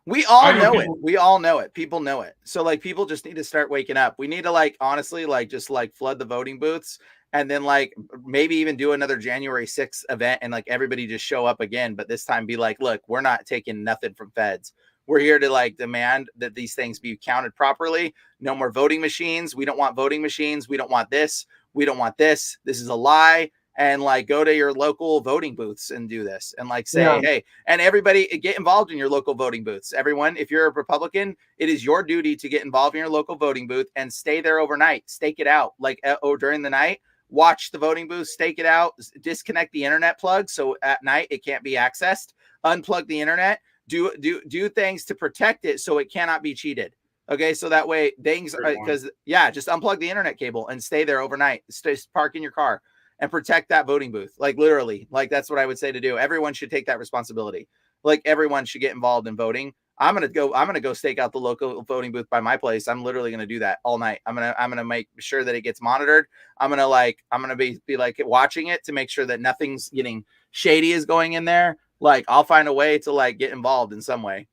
We all know it. We all know it. People know it. So like people just need to start waking up. We need to like honestly like just like flood the voting booths and then like maybe even do another January 6th event and like everybody just show up again. But this time be like, look, we're not taking nothing from feds. We're here to like demand that these things be counted properly. No more voting machines. We don't want voting machines. We don't want this. We don't want this. This is a lie. And like go to your local voting booths and do this and like say, hey, and everybody get involved in your local voting booths. Everyone, if you're a Republican, it is your duty to get involved in your local voting booth and stay there overnight. Stake it out like during the night. Watch the voting booth, stake it out, disconnect the internet plug so at night it can't be accessed. Unplug the internet. Do things to protect it so it cannot be cheated. Okay, so that way things because just unplug the internet cable and stay there overnight. Stay park in your car. And protect that voting booth. Like literally, like that's what I would say to do. Everyone should take that responsibility. Like everyone should get involved in voting. I'm gonna go stake out the local voting booth by my place. I'm literally gonna do that all night. I'm gonna make sure that it gets monitored. I'm gonna be like watching it to make sure that nothing's getting shady is going in there. Like I'll find a way to like get involved in some way.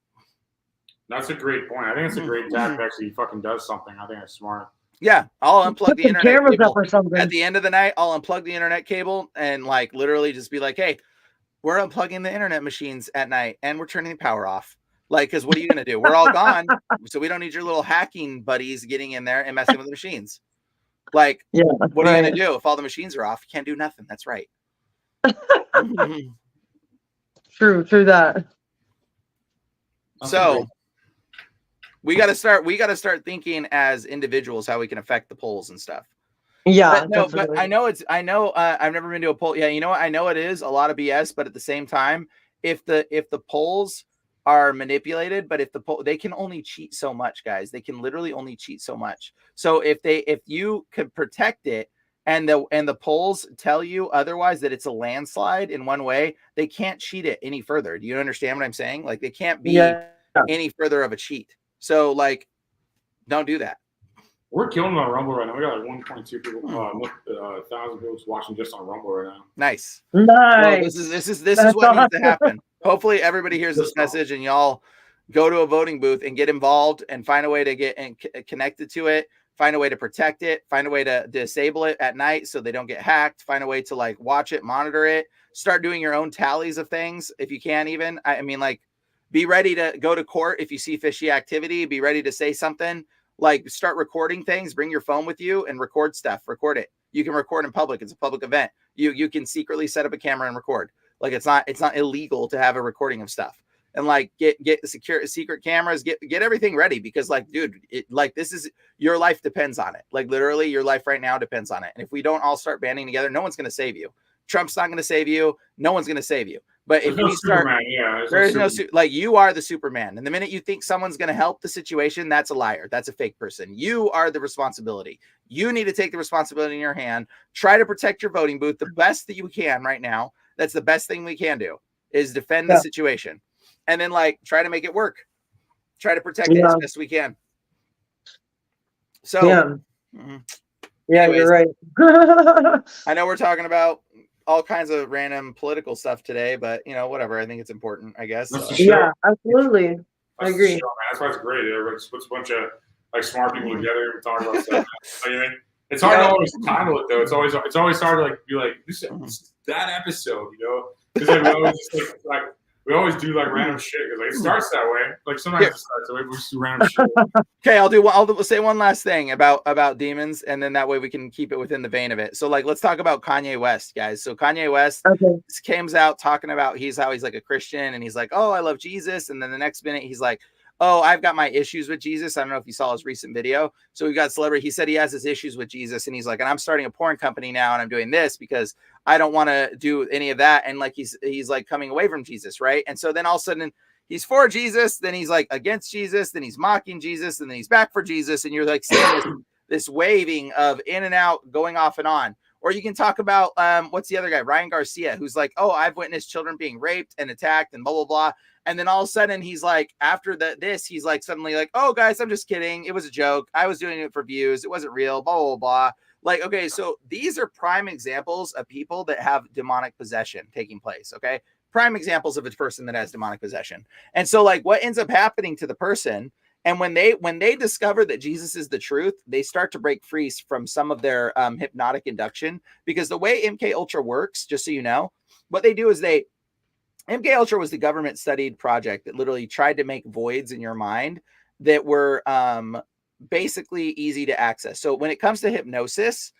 That's a great point. I think it's a great tactic. Actually, he fucking does something. I think it's smart. Yeah, I'll unplug the internet cameras cable. Up or something. At the end of the night, I'll unplug the internet cable and like literally just be like, hey, we're unplugging the internet machines at night and we're turning the power off. Like, because what are you going to do? We're all gone. So we don't need your little hacking buddies getting in there and messing with the machines. Like, what are you going to do if all the machines are off? You can't do nothing. That's right. True that. So we got to start thinking as individuals how we can affect the polls and stuff. Yeah, but I know I've never been to a poll. Yeah, you know what? I know it is a lot of BS, but at the same time, if the polls are manipulated, but if they can only cheat so much, guys. They can literally only cheat so much. So if you could protect it and the polls tell you otherwise that it's a landslide in one way, they can't cheat it any further. Do you understand what I'm saying? Like they can't be any further of a cheat. So, like, don't do that. We're killing on Rumble right now. We got like 1.2 people, 1,000 people watching just on Rumble right now. Nice. Well, this is what needs to happen. Hopefully, everybody hears this message and y'all go to a voting booth and get involved and find a way to get connected to it. Find a way to protect it. Find a way to disable it at night so they don't get hacked. Find a way to like watch it, monitor it. Start doing your own tallies of things if you can. Even I mean, like. Be ready to go to court if you see fishy activity. Be ready to say something. Like start recording things. Bring your phone with you and record stuff. Record it. You can record in public. It's a public event. You can secretly set up a camera and record. Like it's not illegal to have a recording of stuff. And like get secret cameras. Get everything ready because like dude, this is your life depends on it. Like literally your life right now depends on it. And if we don't all start banding together, no one's going to save you. Trump's not going to save you. No one's going to save you. But if we start, there is no like you are the Superman. And the minute you think someone's going to help the situation, that's a liar. That's a fake person. You are the responsibility. You need to take the responsibility in your hand. Try to protect your voting booth the best that you can right now. That's the best thing we can do is defend the situation. And then like try to make it work. Try to protect it as best we can. So anyways, you're right. I know we're talking about all kinds of random political stuff today, but you know, whatever. I think it's important, I guess. Yeah, absolutely. I agree. That's why it's great. Everybody just puts a bunch of like smart people together and talk about stuff. You know, it's hard to always title it though. It's always hard to like be like this that episode, you know, because like, we always do like random shit because like it starts that way. Like sometimes it starts that way, but we just do random shit. Okay, I'll say one last thing about demons, and then that way we can keep it within the vein of it. So like let's talk about Kanye West, guys. So Kanye West comes out talking about how he's like a Christian and he's like, oh, I love Jesus, and then the next minute he's like, oh, I've got my issues with Jesus. I don't know if you saw his recent video. So we got celebrity. He said he has his issues with Jesus. And he's like, and I'm starting a porn company now. And I'm doing this because I don't want to do any of that. And like, he's like coming away from Jesus. Right. And so then all of a sudden he's for Jesus. Then he's like against Jesus. Then he's mocking Jesus. And then he's back for Jesus. And you're like seeing this waving of in and out, going off and on. Or you can talk about, what's the other guy? Ryan Garcia, who's like, oh, I've witnessed children being raped and attacked and blah, blah, blah. And then all of a sudden he's like, after this, he's like suddenly like, oh, guys, I'm just kidding. It was a joke. I was doing it for views. It wasn't real, blah, blah, blah. Like, okay, so these are prime examples of people that have demonic possession taking place, okay? Prime examples of a person that has demonic possession. And so like what ends up happening to the person, and when they discover that Jesus is the truth, they start to break free from some of their hypnotic induction, because the way MK Ultra works, just so you know, what they do is MK Ultra was the government studied project that literally tried to make voids in your mind that were basically easy to access. So when it comes to hypnosis,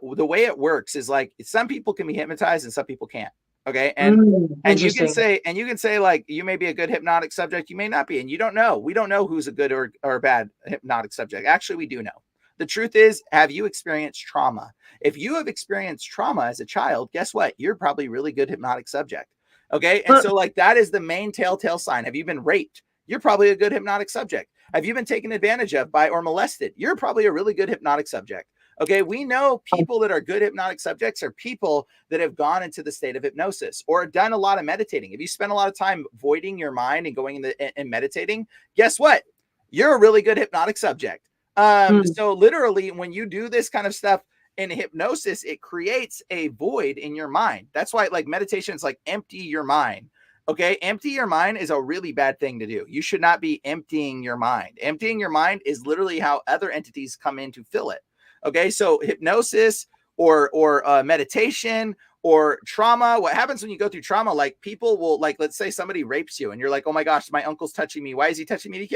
the way it works is like some people can be hypnotized and some people can't. Okay. And you can say like, you may be a good hypnotic subject. You may not be. And you don't know. We don't know who's a good or bad hypnotic subject. Actually, we do know. The truth is, have you experienced trauma? If you have experienced trauma as a child, guess what? You're probably a really good hypnotic subject. Okay. And so like, that is the main telltale sign. Have you been raped? You're probably a good hypnotic subject. Have you been taken advantage of by or molested? You're probably a really good hypnotic subject. Okay, we know people that are good hypnotic subjects are people that have gone into the state of hypnosis or done a lot of meditating. If you spend a lot of time voiding your mind and going and meditating, guess what? You're a really good hypnotic subject. So literally, when you do this kind of stuff in hypnosis, it creates a void in your mind. That's why like meditation is like empty your mind. Okay, empty your mind is a really bad thing to do. You should not be emptying your mind. Emptying your mind is literally how other entities come in to fill it. Okay, so hypnosis or meditation or trauma. What happens when you go through trauma? Like people will like, let's say somebody rapes you and you're like, oh my gosh, my uncle's touching me. Why is he touching me?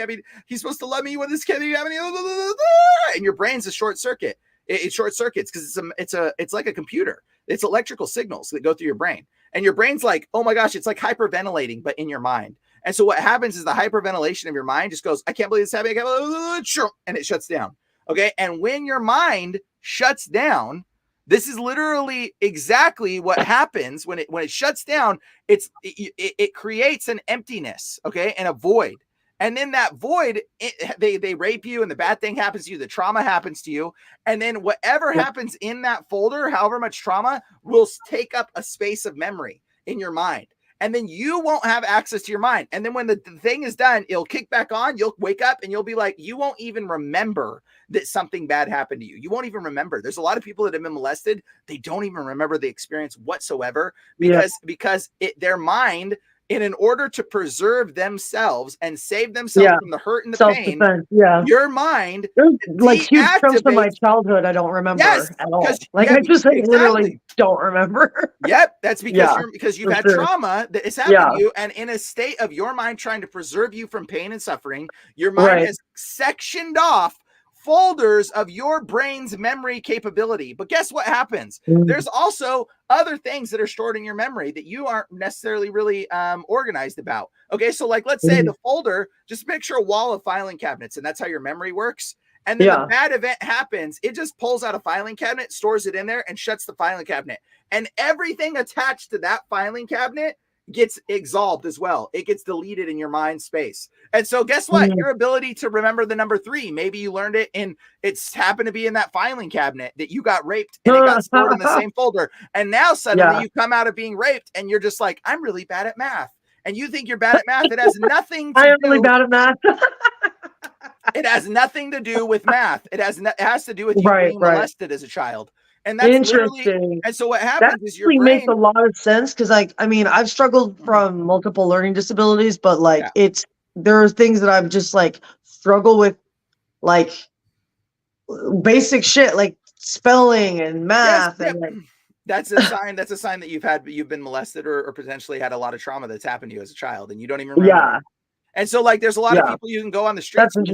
He's supposed to love me. What this can't be happening? And your brain's a short circuit. It short circuits because it's like a computer. It's electrical signals that go through your brain. And your brain's like, oh my gosh, it's like hyperventilating, but in your mind. And so what happens is the hyperventilation of your mind just goes, I can't believe this happening. And it shuts down. Okay. And when your mind shuts down, this is literally exactly what happens when it shuts down. It creates an emptiness. Okay. And a void. And then that void, they rape you and the bad thing happens to you. The trauma happens to you. And then whatever happens in that folder, however much trauma, will take up a space of memory in your mind. And then you won't have access to your mind. And then when the thing is done, it'll kick back on. You'll wake up and you'll be like, you won't even remember that something bad happened to you. You won't even remember. There's a lot of people that have been molested. They don't even remember the experience whatsoever because their mind, in order to preserve themselves and save themselves from the hurt and the pain, your mind, like huge chunks of my childhood I don't remember at all. Like I just literally don't remember. Yep, that's because you've had trauma that has happened to you, and in a state of your mind trying to preserve you from pain and suffering, your mind has sectioned off folders of your brain's memory capability. But guess what happens? There's also other things that are stored in your memory that you aren't necessarily really organized about. Okay, so like let's say the folder, just picture a wall of filing cabinets, and that's how your memory works. And then the bad event happens, it just pulls out a filing cabinet, stores it in there, and shuts the filing cabinet. And everything attached to that filing cabinet gets exalted as well. It gets deleted in your mind space. And so guess what? Your ability to remember the number 3, maybe you learned it and it's happened to be in that filing cabinet that you got raped and it got stored in the same folder. And now suddenly you come out of being raped and you're just like, I'm really bad at math. And you think you're bad at math. It has nothing to I am really bad at math. It has nothing to do with math. It has to do with you being molested as a child. And that's interesting. And so what happens is your brain makes a lot of sense because, like, I mean, I've struggled from multiple learning disabilities, but like, there are things that I've just like struggle with, like basic shit like spelling and math, and like. That's a sign. That's a sign that you've been molested or potentially had a lot of trauma that's happened to you as a child, and you don't even remember. Yeah. And so, like, there's a lot of people you can go on the streets and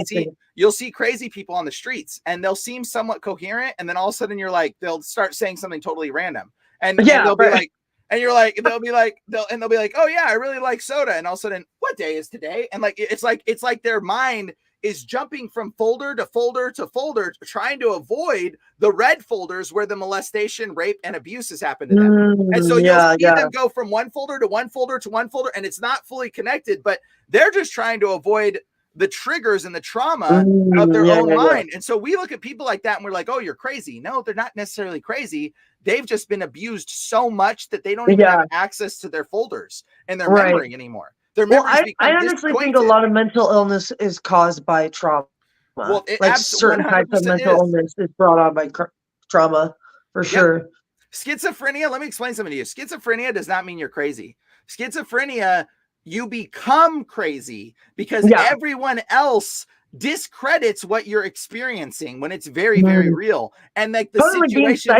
you'll see crazy people on the streets, and they'll seem somewhat coherent, and then all of a sudden you're like, they'll start saying something totally random, and they'll be like, and you're like, they'll be like, oh yeah, I really like soda, and all of a sudden, what day is today? And like, it's like their mind is jumping from folder to folder to folder, trying to avoid the red folders where the molestation, rape, and abuse has happened to them. And so you'll see them go from one folder to one folder to one folder, and it's not fully connected, but they're just trying to avoid the triggers and the trauma of their own mind. And so we look at people like that and we're like, oh, you're crazy. No, they're not necessarily crazy. They've just been abused so much that they don't even have access to their folders and their memory anymore. I honestly think a lot of mental illness is caused by trauma. Well, like certain types of mental illness is brought on by trauma, for sure. Schizophrenia, let me explain something to you. Schizophrenia does not mean you're crazy. Schizophrenia, you become crazy because everyone else discredits what you're experiencing when it's very, very real. And like the situation.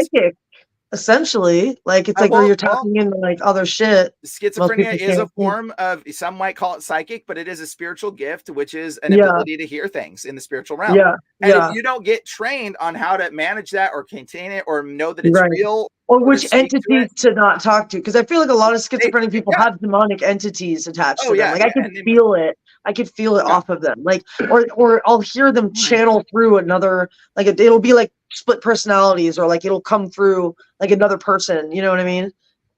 Essentially, like it's like where you're tapping into like other shit. Schizophrenia is a form of, some might call it psychic, but it is a spiritual gift, which is an Yeah. ability to hear things in the spiritual realm. Yeah. And Yeah. if you don't get trained on how to manage that or contain it or know that it's Right. real, Or to which speak to entities it, to not talk to, because I feel like a lot of schizophrenic people yeah. have demonic entities attached Oh, to them. yeah, Like I yeah, could and then- feel it. I could feel it Yeah. off of them. Like, or I'll hear them channel through another. Like it'll be like split personalities, or like it'll come through like another person. You know what I mean?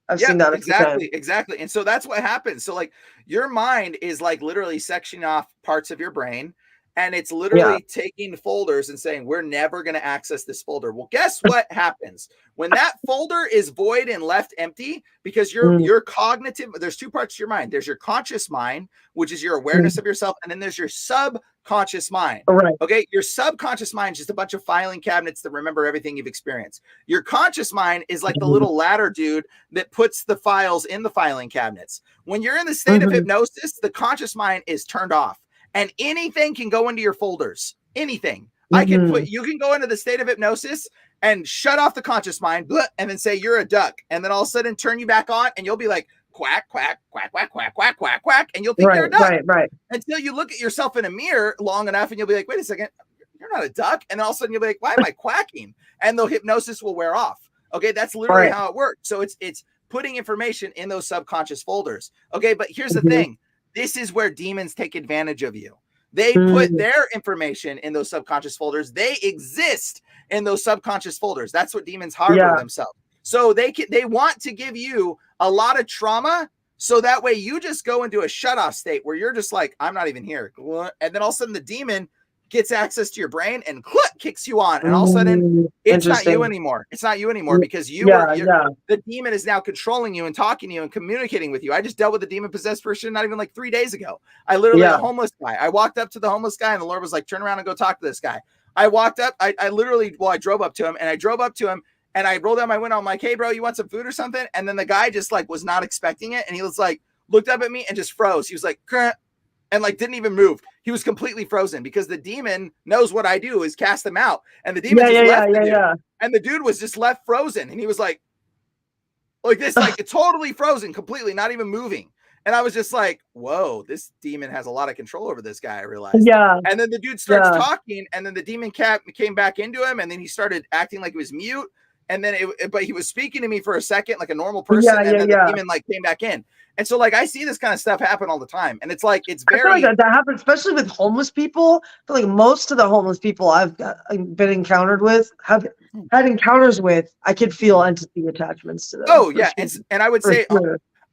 I've seen that a few times. Exactly. And so that's what happens. So like your mind is like literally sectioning off parts of your brain, and it's literally taking folders and saying, we're never going to access this folder. Well, guess what happens when that folder is void and left empty? Because your cognitive, there's two parts to your mind. There's your conscious mind, which is your awareness of yourself. And then there's your subconscious mind. Right. Okay. Your subconscious mind is just a bunch of filing cabinets that remember everything you've experienced. Your conscious mind is like the little ladder dude that puts the files in the filing cabinets. When you're in the state of hypnosis, the conscious mind is turned off. And anything can go into your folders. Anything. You can go into the state of hypnosis and shut off the conscious mind, and then say you're a duck, and then all of a sudden turn you back on, and you'll be like quack, quack, quack, quack, quack, quack, quack, quack, and you'll think you're a duck. Right. Until you look at yourself in a mirror long enough, and you'll be like, wait a second, you're not a duck. And then all of a sudden you'll be like, why am I quacking? And the hypnosis will wear off. Okay, that's literally how it works. So it's putting information in those subconscious folders. Okay, but here's the thing. This is where demons take advantage of you. They put their information in those subconscious folders. They exist in those subconscious folders. That's what demons harbor themselves. So they want to give you a lot of trauma, so that way you just go into a shut-off state where you're just like, I'm not even here. And then all of a sudden the demon gets access to your brain and kicks you on, and all of a sudden it's not you anymore. It's not you anymore because the demon is now controlling you and talking to you and communicating with you. I just dealt with a demon possessed person not even like 3 days ago. I literally a homeless guy. I walked up to the homeless guy and the Lord was like, turn around and go talk to this guy. I walked up. I drove up to him, and I drove up to him and I rolled down my window. I'm like, hey bro, you want some food or something? And then the guy just like was not expecting it, and he was like looked up at me and just froze. He was like, "Krr," and like didn't even move. He was completely frozen because the demon knows what I do is cast them out. And the demon and the dude was just left frozen. And he was like this, like totally frozen, completely not even moving. And I was just like, whoa, this demon has a lot of control over this guy, I realized. Yeah. And then the dude starts talking, and then the demon cat came back into him, and then he started acting like he was mute. And then but he was speaking to me for a second, like a normal person. And then the demon like came back in. And so like, I see this kind of stuff happen all the time. And it's like, it's very, I feel like that happens, especially with homeless people. I feel like most of the homeless people I've been encountered with have had encounters with, I could feel entity attachments to them. Oh yeah. Sure. And I would say,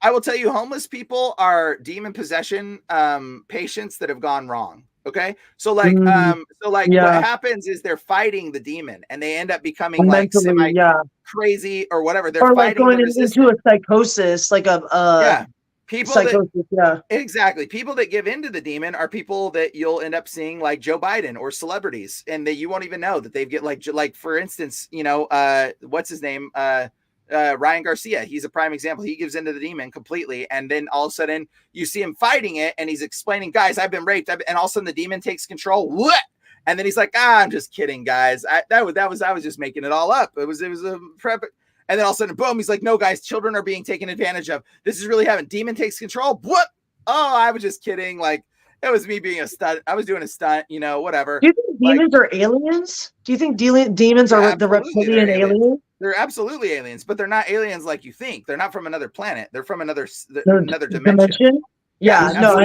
I will tell you, homeless people are demon possession patients that have gone wrong. Okay. So like, what happens is they're fighting the demon, and they end up becoming like semi crazy or whatever. They're like fighting going into a psychosis, like people psychosis, exactly. People that give into the demon are people that you'll end up seeing like Joe Biden or celebrities, and that you won't even know that they've get like for instance, what's his name? Ryan Garcia, he's a prime example. He gives into the demon completely, and then all of a sudden you see him fighting it, and he's explaining, guys, I've been raped, and all of a sudden the demon takes control. What? And then he's like, I'm just kidding, guys. I was just making it all up. It was a prep. And then all of a sudden, boom, he's like, no, guys, children are being taken advantage of. This is really happening. Demon takes control. What? Oh, I was just kidding. Like, it was me being a stunt. I was doing a stunt, whatever. Do you think demons are aliens? Do you think demons are the reptilian aliens? They're absolutely aliens, but they're not aliens like you think. They're not from another planet. They're from another dimension. Yeah. How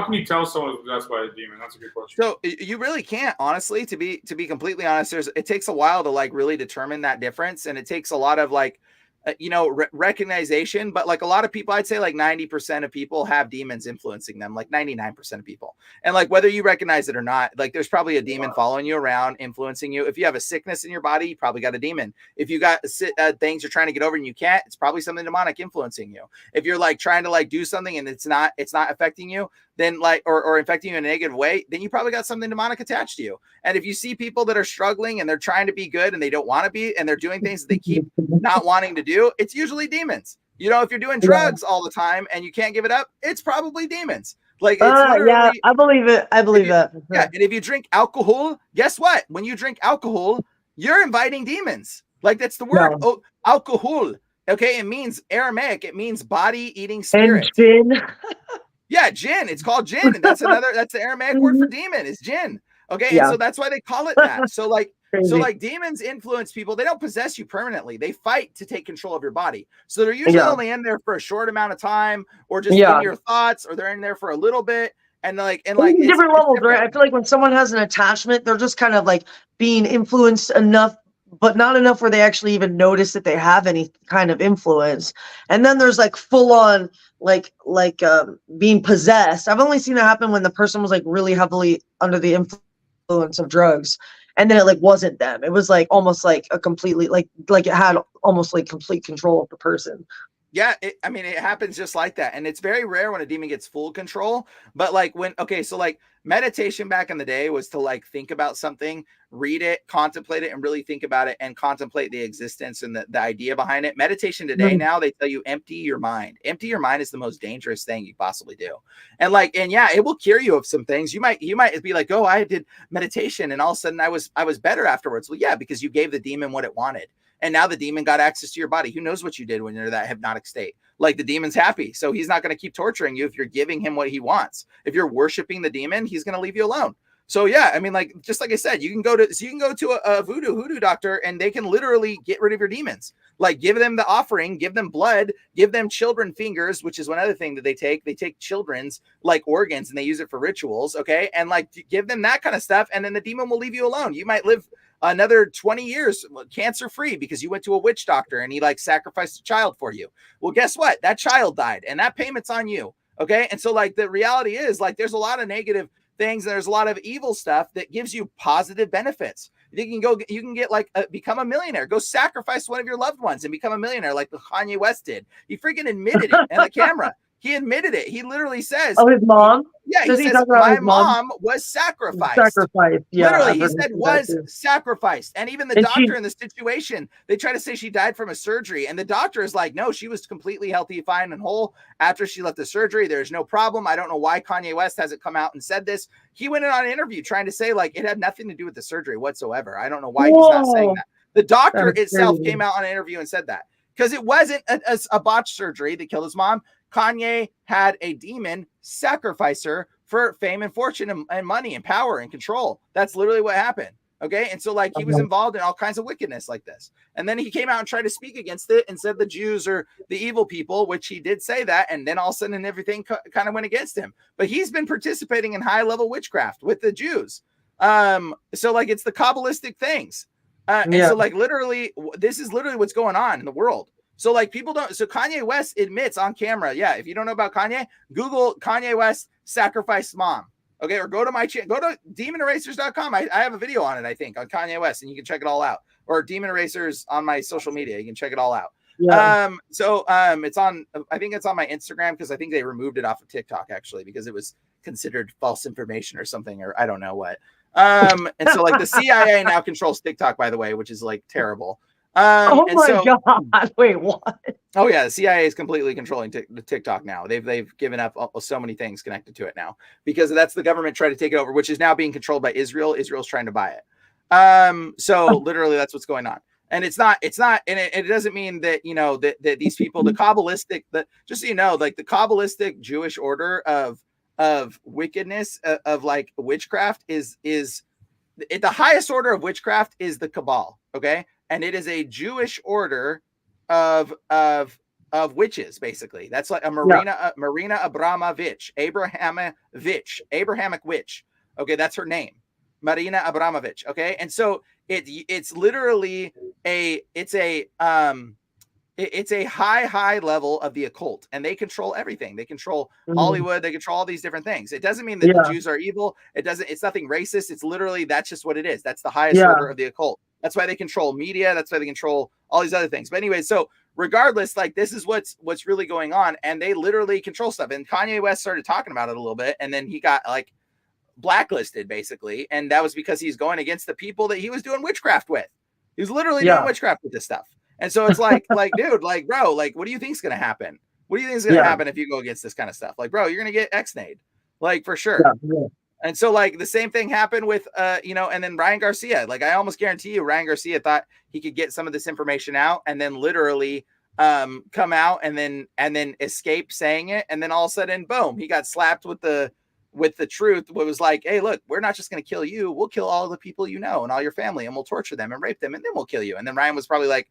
can you tell someone that's by a demon? That's a good question. So you really can't, honestly, to be completely honest. It takes a while to like really determine that difference, and it takes a lot of like recognition. But like a lot of people, I'd say like 90% of people have demons influencing them, like 99% of people. And like whether you recognize it or not, like there's probably a demon following you around, influencing you. If you have a sickness in your body, you probably got a demon. If you got things you're trying to get over and you can't, it's probably something demonic influencing you. If you're like trying to like do something and it's not affecting you, then like or infecting you in a negative way, then you probably got something demonic attached to you. And if you see people that are struggling and they're trying to be good and they don't want to be, and they're doing things that they keep not wanting to do, it's usually demons. If you're doing drugs all the time and you can't give it up, it's probably demons. Like it's I believe it. I believe that. Yeah, and if you drink alcohol, guess what? When you drink alcohol, you're inviting demons. Like that's the word. Oh, alcohol. Okay, it means Aramaic. It means body eating spirit. And jinn. Yeah, jinn. It's called jinn, and that's the Aramaic word for demon is jinn. Okay, and so that's why they call it that. So like demons influence people. They don't possess you permanently. They fight to take control of your body. So they're usually only in there for a short amount of time, or just in your thoughts, or they're in there for a little bit. And like different levels, right? I feel like when someone has an attachment, they're just kind of like being influenced enough, but not enough where they actually even notice that they have any kind of influence. And then there's like full on being possessed. I've only seen it happen when the person was like really heavily under the influence of drugs, and then it like wasn't them. It was like almost like a completely like it had almost like complete control of the person. Yeah, I mean, it happens just like that. And it's very rare when a demon gets full control. But like so like meditation back in the day was to like think about something, read it, contemplate it, and really think about it and contemplate the existence and the idea behind it. Meditation today, now they tell you empty your mind. Empty your mind is the most dangerous thing you possibly do. And yeah, it will cure you of some things. You might be like, oh, I did meditation and all of a sudden I was better afterwards. Well, yeah, because you gave the demon what it wanted. And now the demon got access to your body. Who knows what you did when you're in that hypnotic state? Like the demon's happy. So he's not going to keep torturing you if you're giving him what he wants. If you're worshiping the demon, he's going to leave you alone. So yeah, I mean, like, just like I said, you can go to a hoodoo doctor and they can literally get rid of your demons. Like give them the offering, give them blood, give them children fingers, which is one other thing that they take children's like organs and they use it for rituals. Okay. And like give them that kind of stuff. And then the demon will leave you alone. You might live another 20 years cancer free because you went to a witch doctor and he like sacrificed a child for you. Well, guess what? That child died and that payment's on you. Okay. And so like the reality is like there's a lot of negative things and there's a lot of evil stuff that gives you positive benefits. You can get like become a millionaire, go sacrifice one of your loved ones and become a millionaire like the Kanye West did. He freaking admitted it on the camera. He admitted it. He literally says, "Oh, his mom." Yeah, he says my mom was sacrificed. Yeah, literally, he said was sacrificed. And even the doctor in the situation, they try to say she died from a surgery, and the doctor is like, "No, she was completely healthy, fine, and whole after she left the surgery. There's no problem." I don't know why Kanye West hasn't come out and said this. He went in on an interview trying to say like it had nothing to do with the surgery whatsoever. I don't know why he's not saying that. The doctor itself came out on an interview and said that because it wasn't a botched surgery that killed his mom. Kanye had a demon sacrifice her for fame and fortune and money and power and control. That's literally what happened. Okay. And so like he was involved in all kinds of wickedness like this. And then he came out and tried to speak against it and said the Jews are the evil people, which he did say that. And then all of a sudden everything kind of went against him. But he's been participating in high level witchcraft with the Jews. So like it's the Kabbalistic things. And so like literally, this is literally what's going on in the world. So like people don't, so Kanye West admits on camera. Yeah. If you don't know about Kanye, Google Kanye West sacrificed mom. Okay. Or go to my channel, go to demonerasers.com. I have a video on it, I think, on Kanye West, and you can check it all out. Or Demon Erasers on my social media. You can check it all out. Yeah. It's on, I think it's on my Instagram because I think they removed it off of TikTok actually, because it was considered false information or something, or I don't know what. And so like the CIA now controls TikTok, by the way, which is like terrible. Oh my God! Wait, what? Oh yeah, the CIA is completely controlling the TikTok now. They've given up so many things connected to it now because that's the government trying to take it over, which is now being controlled by Israel. Israel's trying to buy it. So literally, that's what's going on. And it's not, and it doesn't mean that that these people, the Kabbalistic, just so you know, like the Kabbalistic Jewish order of wickedness of like witchcraft is the highest order of witchcraft is the Cabal. Okay. And it is a Jewish order of witches, basically. That's like a Marina Abramovich, Abrahamic witch. Okay, that's her name, Marina Abramovich. Okay, and so it's literally it's a high level of the occult, and they control everything. They control Hollywood. They control all these different things. It doesn't mean that the Jews are evil. It's nothing racist. It's literally, that's just what it is. That's the highest order of the occult. That's why they control media. That's why they control all these other things. But anyway, so regardless, like this is what's really going on, and they literally control stuff. And Kanye West started talking about it a little bit, and then he got like blacklisted basically, and that was because he's going against the people that he was doing witchcraft with. He was literally doing witchcraft with this stuff. And so it's like, dude, like, bro, like, what do you think is going to happen? What do you think is going to happen if you go against this kind of stuff? Like, bro, you're going to get X-nayed, like, for sure. And so like the same thing happened with and then Ryan Garcia. Like I almost guarantee you Ryan Garcia thought he could get some of this information out and then literally come out and then escape saying it, and then all of a sudden boom, he got slapped with the truth. What was like, hey, look, we're not just going to kill you, we'll kill all the people you know and all your family, and we'll torture them and rape them, and then we'll kill you. And then Ryan was probably like,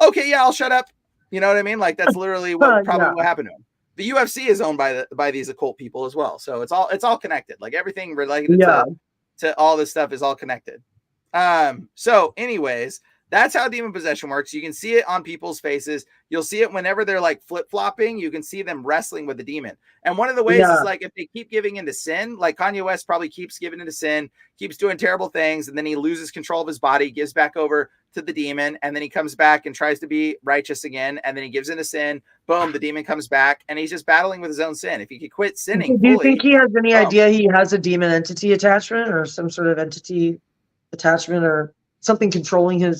okay, yeah, I'll shut up. You know what I mean? Like that's literally what what happened to him. The UFC is owned by these occult people as well, so it's all connected. Like everything related to all this stuff is all connected. So anyways, that's how demon possession works. You can see it on people's faces. You'll see it whenever they're like flip-flopping. You can see them wrestling with the demon. And one of the ways is like if they keep giving into sin, like Kanye West probably keeps giving into sin, keeps doing terrible things, and then he loses control of his body, gives back over to the demon, and then he comes back and tries to be righteous again, and then he gives into sin. Boom, the demon comes back, and he's just battling with his own sin. If he could quit sinning Do you think he has any idea he has a demon entity attachment or some sort of entity attachment or something controlling him?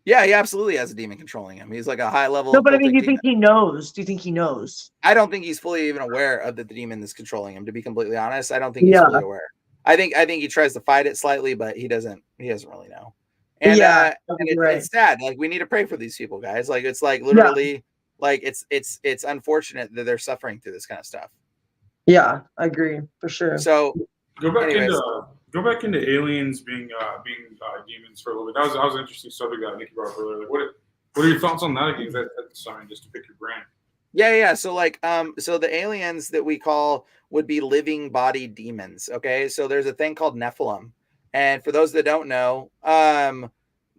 Yeah, he absolutely has a demon controlling him. He's like a high level. No, but I mean, do you think he knows? Do you think he knows? I don't think he's fully even aware of the demon that's controlling him. To be completely honest, I don't think he's fully aware. I think he tries to fight it slightly, but he doesn't really know. And it's sad. Like we need to pray for these people, guys. Like it's like literally like it's unfortunate that they're suffering through this kind of stuff. Yeah, I agree for sure. So go back into aliens being demons for a little bit. That was an interesting subject that Nikki brought up earlier. Like, what are your thoughts on that again? That's something just to pick your brain. Yeah. So like, so the aliens that we call would be living body demons. Okay. So there's a thing called nephilim. And for those that don't know,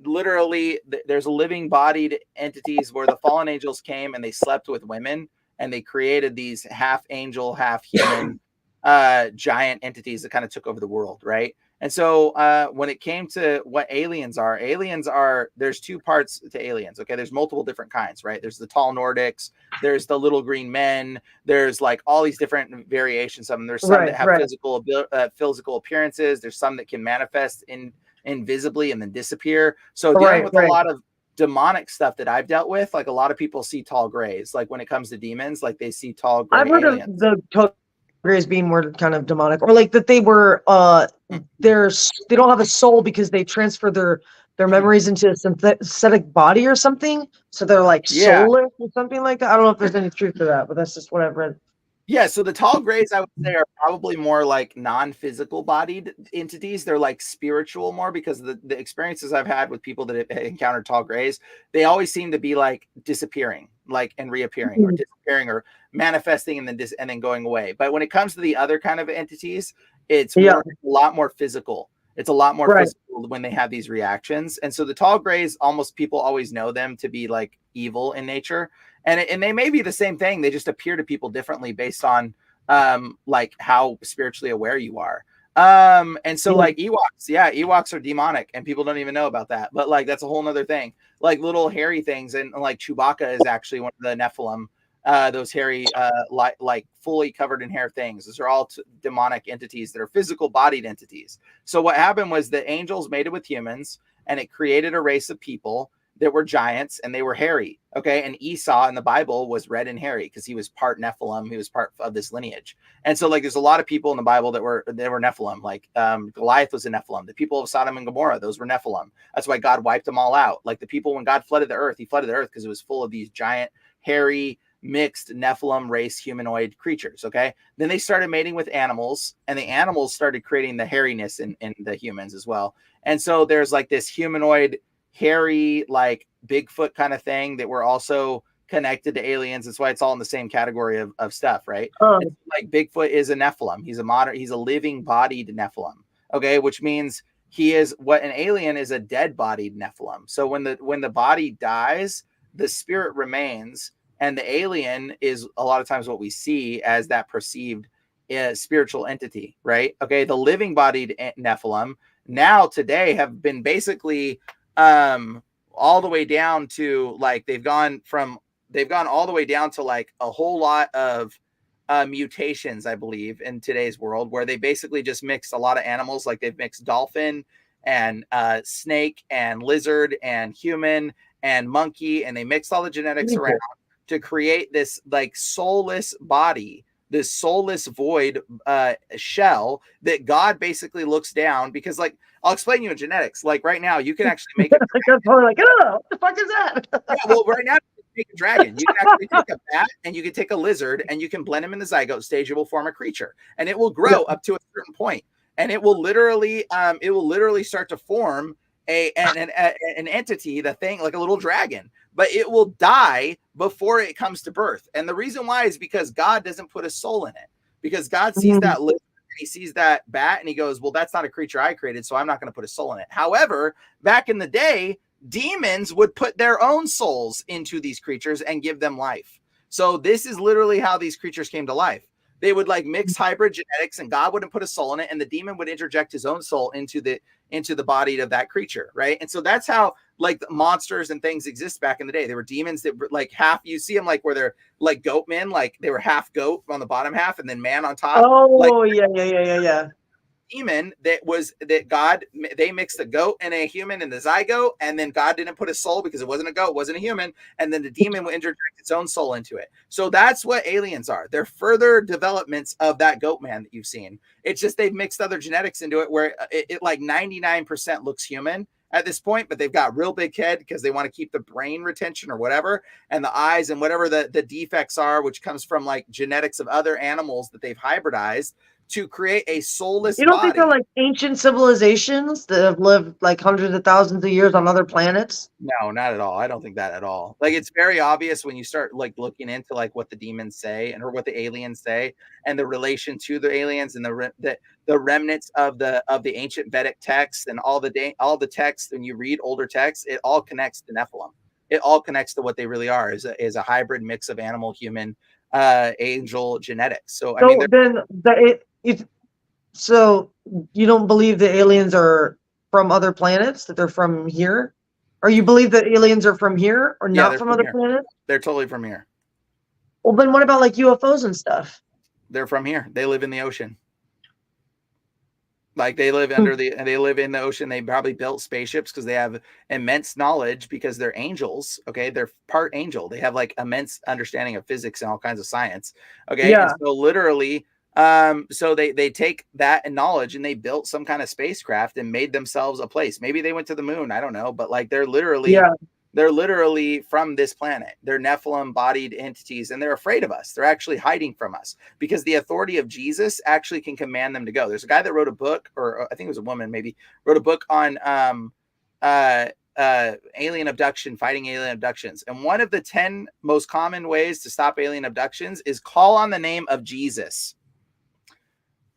literally there's living bodied entities where the fallen angels came and they slept with women and they created these half angel, half human, giant entities that kind of took over the world. Right. And so when it came to what aliens are, there's two parts to aliens. Okay. There's multiple different kinds, right? There's the tall Nordics, there's the little green men, there's like all these different variations of them. There's some that have physical appearances. There's some that can manifest invisibly and then disappear. So dealing with a lot of demonic stuff that I've dealt with, like a lot of people see tall grays. Like when it comes to demons, like they see tall gray aliens. I've heard of the tall grays being more kind of demonic, or like that they were they don't have a soul because they transfer their memories into a synthetic body or something, so they're like soulless or something like that. I don't know if there's any truth to that, but that's just what I've read. Yeah, so the tall grays, I would say, are probably more like non-physical bodied entities. They're like spiritual more, because the experiences I've had with people that have encountered tall grays, they always seem to be like disappearing, like and reappearing, or disappearing or manifesting and then going away. But when it comes to the other kind of entities, it's a lot more physical. It's a lot more physical when they have these reactions. And so the tall grays, almost people always know them to be like evil in nature. And they may be the same thing. They just appear to people differently based on like how spiritually aware you are. And so like Ewoks are demonic, and people don't even know about that. But like that's a whole nother thing. Like little hairy things, and like Chewbacca is actually one of the Nephilim. Those hairy, like fully covered in hair things. Those are all demonic entities that are physical bodied entities. So what happened was the angels mated with humans, and it created a race of people that were giants, and they were hairy. Okay. And Esau in the Bible was red and hairy because he was part Nephilim. He was part of this lineage. And so like, there's a lot of people in the Bible that were Nephilim. Like Goliath was a Nephilim. The people of Sodom and Gomorrah, those were Nephilim. That's why God wiped them all out. Like the people, when God flooded the earth, he flooded the earth because it was full of these giant, hairy, mixed Nephilim race humanoid creatures. Okay. Then they started mating with animals, and the animals started creating the hairiness in the humans as well. And so there's like this humanoid, hairy, like Bigfoot kind of thing that were also connected to aliens. That's why it's all in the same category of stuff, right? Like Bigfoot is a Nephilim. He's a living bodied Nephilim. Okay. Which means he is what an alien is, a dead bodied Nephilim. So when the body dies, the spirit remains. And the alien is a lot of times what we see as that perceived spiritual entity, right? Okay, the living bodied Nephilim now today have been basically all the way down to like they've gone all the way down to like a whole lot of mutations, I believe, in today's world, where they basically just mixed a lot of animals. Like they've mixed dolphin and snake and lizard and human and monkey, and they mixed all the genetics around to create this like soulless body this soulless void shell that God basically looks down, because like, I'll explain you in genetics. Like right now, you can actually make a Like, I'm probably like, oh, what the fuck is that? yeah, well, right now, you can make a dragon. You can actually take a bat and you can take a lizard and you can blend them in the zygote stage. It will form a creature, and it will grow up to a certain point, and it will literally start to form an entity, the thing, like a little dragon, but it will die before it comes to birth. And the reason why is because God doesn't put a soul in it, because God sees that lizard, he sees that bat, and he goes, well, that's not a creature I created, so I'm not going to put a soul in it. However, back in the day, demons would put their own souls into these creatures and give them life. So this is literally how these creatures came to life. They would like mix hybrid genetics, and God wouldn't put a soul in it, and the demon would interject his own soul into the body of that creature, right? And so that's how like the monsters and things exist back in the day. There were demons that were like half, you see them like where they're like goat men, like they were half goat on the bottom half and then man on top. Oh, like, yeah. Demon that God, they mixed a goat and a human in the zygote, and then God didn't put a soul because it wasn't a goat, wasn't a human, and then the demon would interject its own soul into it. So that's what aliens are. They're further developments of that goat man that you've seen. It's just they've mixed other genetics into it where it like 99% looks human at this point, but they've got real big head because they want to keep the brain retention or whatever, and the eyes and whatever the defects are, which comes from like genetics of other animals that they've hybridized to create a soulless You don't body. think they're like ancient civilizations that have lived like hundreds of thousands of years on other planets? No, not at all. I don't think that at all. Like, it's very obvious when you start like looking into like what the demons say and or what the aliens say and the relation to the aliens and the remnants of the ancient Vedic texts and all the texts. When you read older texts, it all connects to Nephilim. It all connects to what they really are, is a hybrid mix of animal, human, angel genetics. So I mean, so you don't believe the aliens are from other planets, that they're from here? Or you believe that aliens are from here or not from other planets? They're totally from here. Well, then what about like UFOs and stuff? They're from here. They live in the ocean. Like they live in the ocean. They probably built spaceships because they have immense knowledge because they're angels. Okay. They're part angel. They have like immense understanding of physics and all kinds of science. Okay. Yeah. And so literally, so they take that and knowledge and they built some kind of spacecraft and made themselves a place. Maybe they went to the moon. I don't know, but like they're literally from this planet. They're Nephilim bodied entities, and they're afraid of us. They're actually hiding from us because the authority of Jesus actually can command them to go. There's a guy that wrote a book, or I think it was a woman, maybe wrote a book on alien abduction, fighting alien abductions. And one of the 10 most common ways to stop alien abductions is call on the name of Jesus.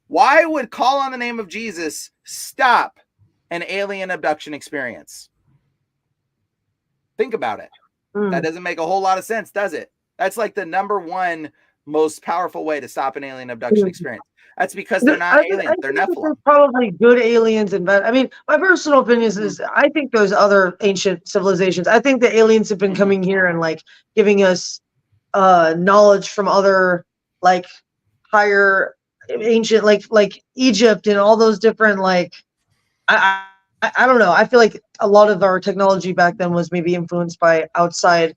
Why would call on the name of Jesus stop an alien abduction experience? Think about it. That doesn't make a whole lot of sense, does it? That's like the number one most powerful way to stop an alien abduction experience. That's because they're not aliens. They're Nephilim. There's probably good aliens and bad. I mean, my personal opinion is I think there's other ancient civilizations. I think the aliens have been coming here and like giving us knowledge from other like higher ancient like Egypt and all those different like I don't know. I feel like a lot of our technology back then was maybe influenced by outside.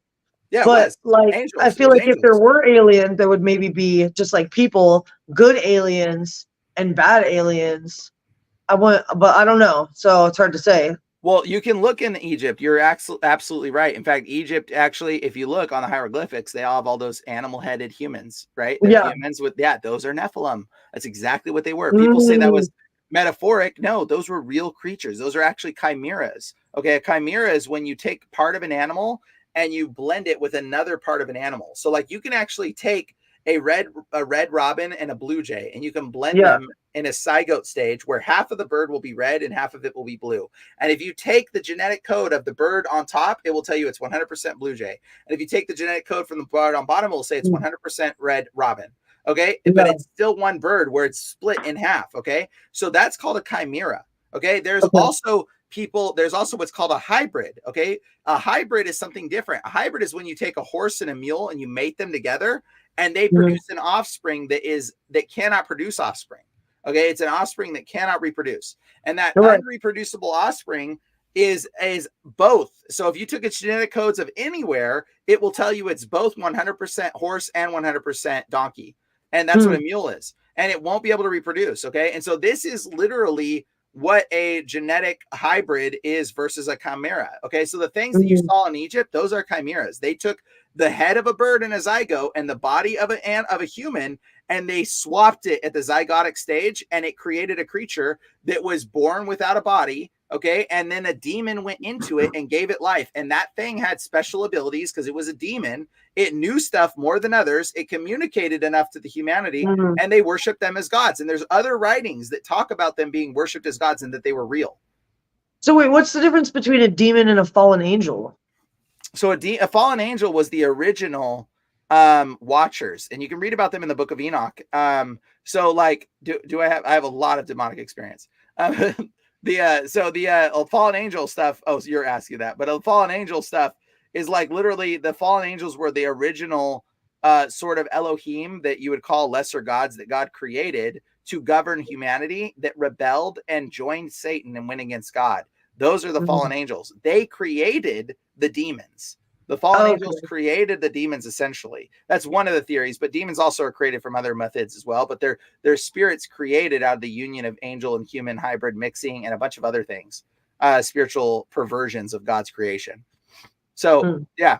Yeah, but like angels. I feel like if there were aliens, there would maybe be just like people, good aliens and bad aliens. But I don't know. So it's hard to say. Well, you can look in Egypt. You're absolutely right. In fact, Egypt actually, if you look on the hieroglyphics, they all have all those animal-headed humans, right? Humans with those are Nephilim. That's exactly what they were. People say that was metaphoric. No, those were real creatures. Those are actually chimeras. Okay, a chimera is when you take part of an animal and you blend it with another part of an animal. So like you can actually take a red robin and a blue jay, and you can blend them in a zygote stage where half of the bird will be red and half of it will be blue. And if you take the genetic code of the bird on top, it will tell you it's 100% blue jay. And if you take the genetic code from the bird on bottom, it will say it's 100% red robin. Okay. But it's still one bird where it's split in half. Okay. So that's called a chimera. Okay. There's also what's called a hybrid. Okay. A hybrid is something different. A hybrid is when you take a horse and a mule and you mate them together and they produce an offspring that cannot produce offspring. Okay. It's an offspring that cannot reproduce. And that unreproducible offspring is both. So if you took its genetic codes of anywhere, it will tell you it's both 100% horse and 100% donkey. And that's what a mule is. And it won't be able to reproduce. Okay. And so this is literally what a genetic hybrid is versus a chimera. Okay. So the things that you saw in Egypt, those are chimeras. They took the head of a bird in a zygote and the body of a human, and they swapped it at the zygotic stage, and it created a creature that was born without a body. Okay. And then a demon went into it and gave it life. And that thing had special abilities because it was a demon. It knew stuff more than others. It communicated enough to the humanity, and they worshiped them as gods. And there's other writings that talk about them being worshipped as gods and that they were real. So wait, what's the difference between a demon and a fallen angel? So a fallen angel was the original watchers, and you can read about them in the book of Enoch. So like, I have a lot of demonic experience. The fallen angel stuff. Oh, so you're asking that, but the fallen angel stuff is like literally the fallen angels were the original sort of Elohim that you would call lesser gods that God created to govern humanity that rebelled and joined Satan and went against God. Those are the fallen angels. They created the demons. The fallen angels created the demons, essentially. That's one of the theories, but demons also are created from other methods as well. But they're spirits created out of the union of angel and human hybrid mixing and a bunch of other things, spiritual perversions of God's creation. So, yeah.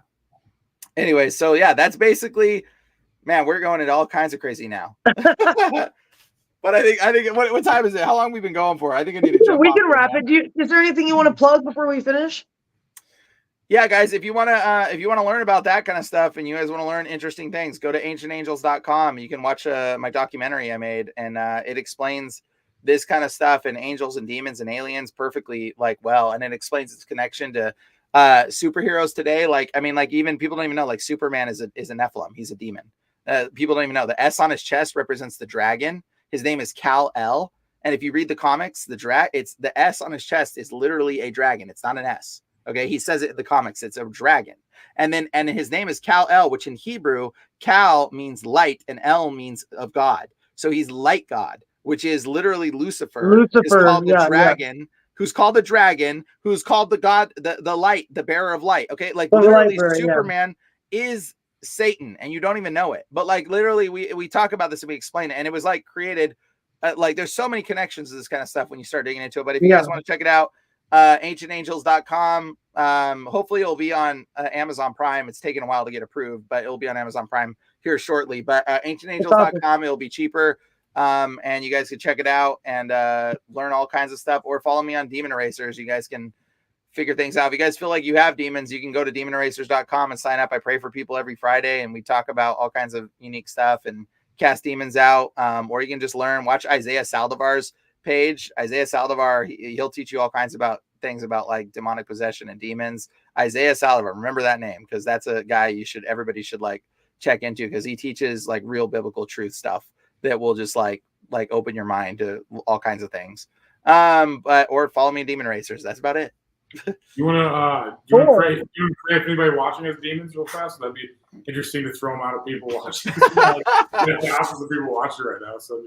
Anyway, so yeah, that's basically, man, we're going into all kinds of crazy now. But I think what time is it? How long have we been going for? I think I need to jump We can wrap it. Is there anything you want to plug before we finish? Yeah, guys, if you want to learn about that kind of stuff and you guys want to learn interesting things, go to ancientangels.com. You can watch my documentary I made, and it explains this kind of stuff and angels and demons and aliens perfectly well, and it explains its connection to superheroes today. Even people don't even know, like, Superman is a Nephilim. He's a demon. People don't even know. The S on his chest represents the dragon. His name is Kal-El. And if you read the comics, it's the S on his chest is literally a dragon. It's not an S. Okay. He says it in the comics. It's a dragon. And his name is Kal-El, which in Hebrew, Kal means light and El means of God. So he's light God, which is literally Lucifer is called the dragon, who's called the dragon, who's called the God, the light, the bearer of light. Okay. Like literally Superman is Satan, and you don't even know it. But like literally we talk about this and we explain it, and it was like created there's so many connections to this kind of stuff when you start digging into it. But if you guys want to check it out, ancientangels.com. Hopefully it'll be on Amazon Prime. It's taken a while to get approved, but it'll be on Amazon Prime here shortly. But ancientangels.com, it'll be cheaper. And you guys can check it out and learn all kinds of stuff, or follow me on Demon Erasers. You guys can figure things out. If you guys feel like you have demons, you can go to demonerasers.com and sign up. I pray for people every Friday, and we talk about all kinds of unique stuff and cast demons out. Or you can just watch Isaiah Saldivar's page. Isaiah Saldivar, he'll teach you all kinds about things about like demonic possession and demons. Isaiah Saldivar, remember that name, because that's a guy everybody should like check into, because he teaches like real biblical truth stuff that will just like open your mind to all kinds of things. Or follow me in Demon Racers. That's about it. You want to pray if anybody watching has demons real fast? That'd be interesting to throw them out of people watching. Thousands of people watching right now. So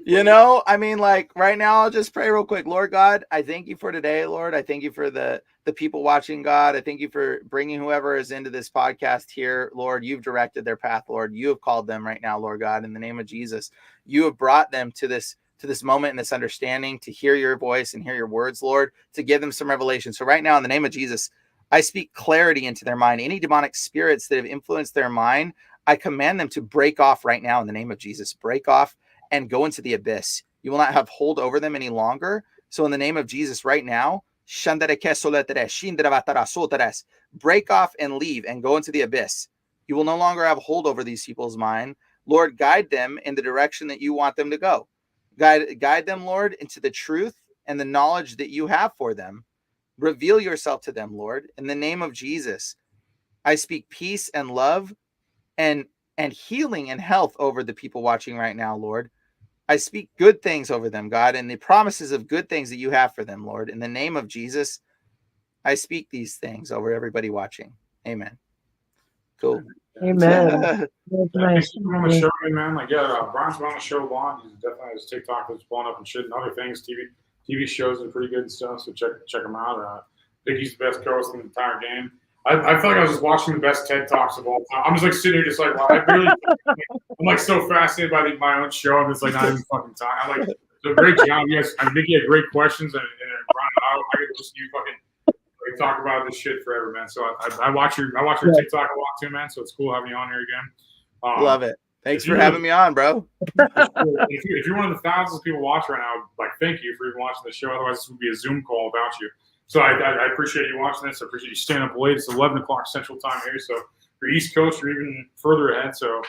right now, I'll just pray real quick. Lord God, I thank you for today, Lord. I thank you for the people watching, God. I thank you for bringing whoever is into this podcast here, Lord. You've directed their path, Lord. You have called them right now, Lord God, in the name of Jesus. You have brought them to this moment and this understanding, to hear your voice and hear your words, Lord, to give them some revelation. So right now, in the name of Jesus, I speak clarity into their mind. Any demonic spirits that have influenced their mind, I command them to break off right now in the name of Jesus. Break off and go into the abyss. You will not have hold over them any longer. So in the name of Jesus right now, break off and leave and go into the abyss. You will no longer have hold over these people's mind. Lord, guide them in the direction that you want them to go. Guide them, Lord, into the truth and the knowledge that you have for them. Reveal yourself to them, Lord. In the name of Jesus, I speak peace and love and healing and health over the people watching right now, Lord. I speak good things over them, God, and the promises of good things that you have for them, Lord. In the name of Jesus, I speak these things over everybody watching. Amen. Cool. Amen. Nice. On the show, man. Bryan's been on the show a lot. He's definitely has TikTok that's blown up and shit and other things. TV shows are pretty good and stuff. So check him out. I think he's the best co-host in the entire game. I feel like I was just watching the best TED Talks of all time. I'm just like sitting here, just like, I really, I'm like so fascinated by my own show. I'm just like not even fucking time. I'm like, so great job, you guys. I think you had great questions, and Bryan, I could listen to you fucking like, talk about this shit forever, man. So I watch your TikTok a lot too, man. So it's cool having you on here again. Love it. Thanks for having me on, bro. If you're one of the thousands of people watching right now, like, thank you for even watching the show. Otherwise, this would be a Zoom call without you. So I appreciate you watching this. I appreciate you staying up late. It's 11 o'clock Central Time here. So if you're East Coast, you're even further ahead. So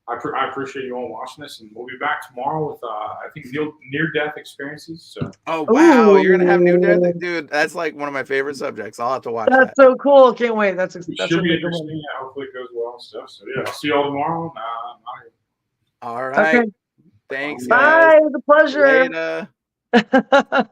I appreciate you all watching this. And we'll be back tomorrow with, I think, near-death experiences. So. Oh, wow. You're going to have near-death? Dude, that's like one of my favorite subjects. I'll have to watch that. That's so cool. Can't wait. That's should be interesting. Yeah, hopefully it goes well and stuff. So, yeah, I'll see you all tomorrow. All right. Okay. Thanks, Bye. guys. It was a pleasure. Later.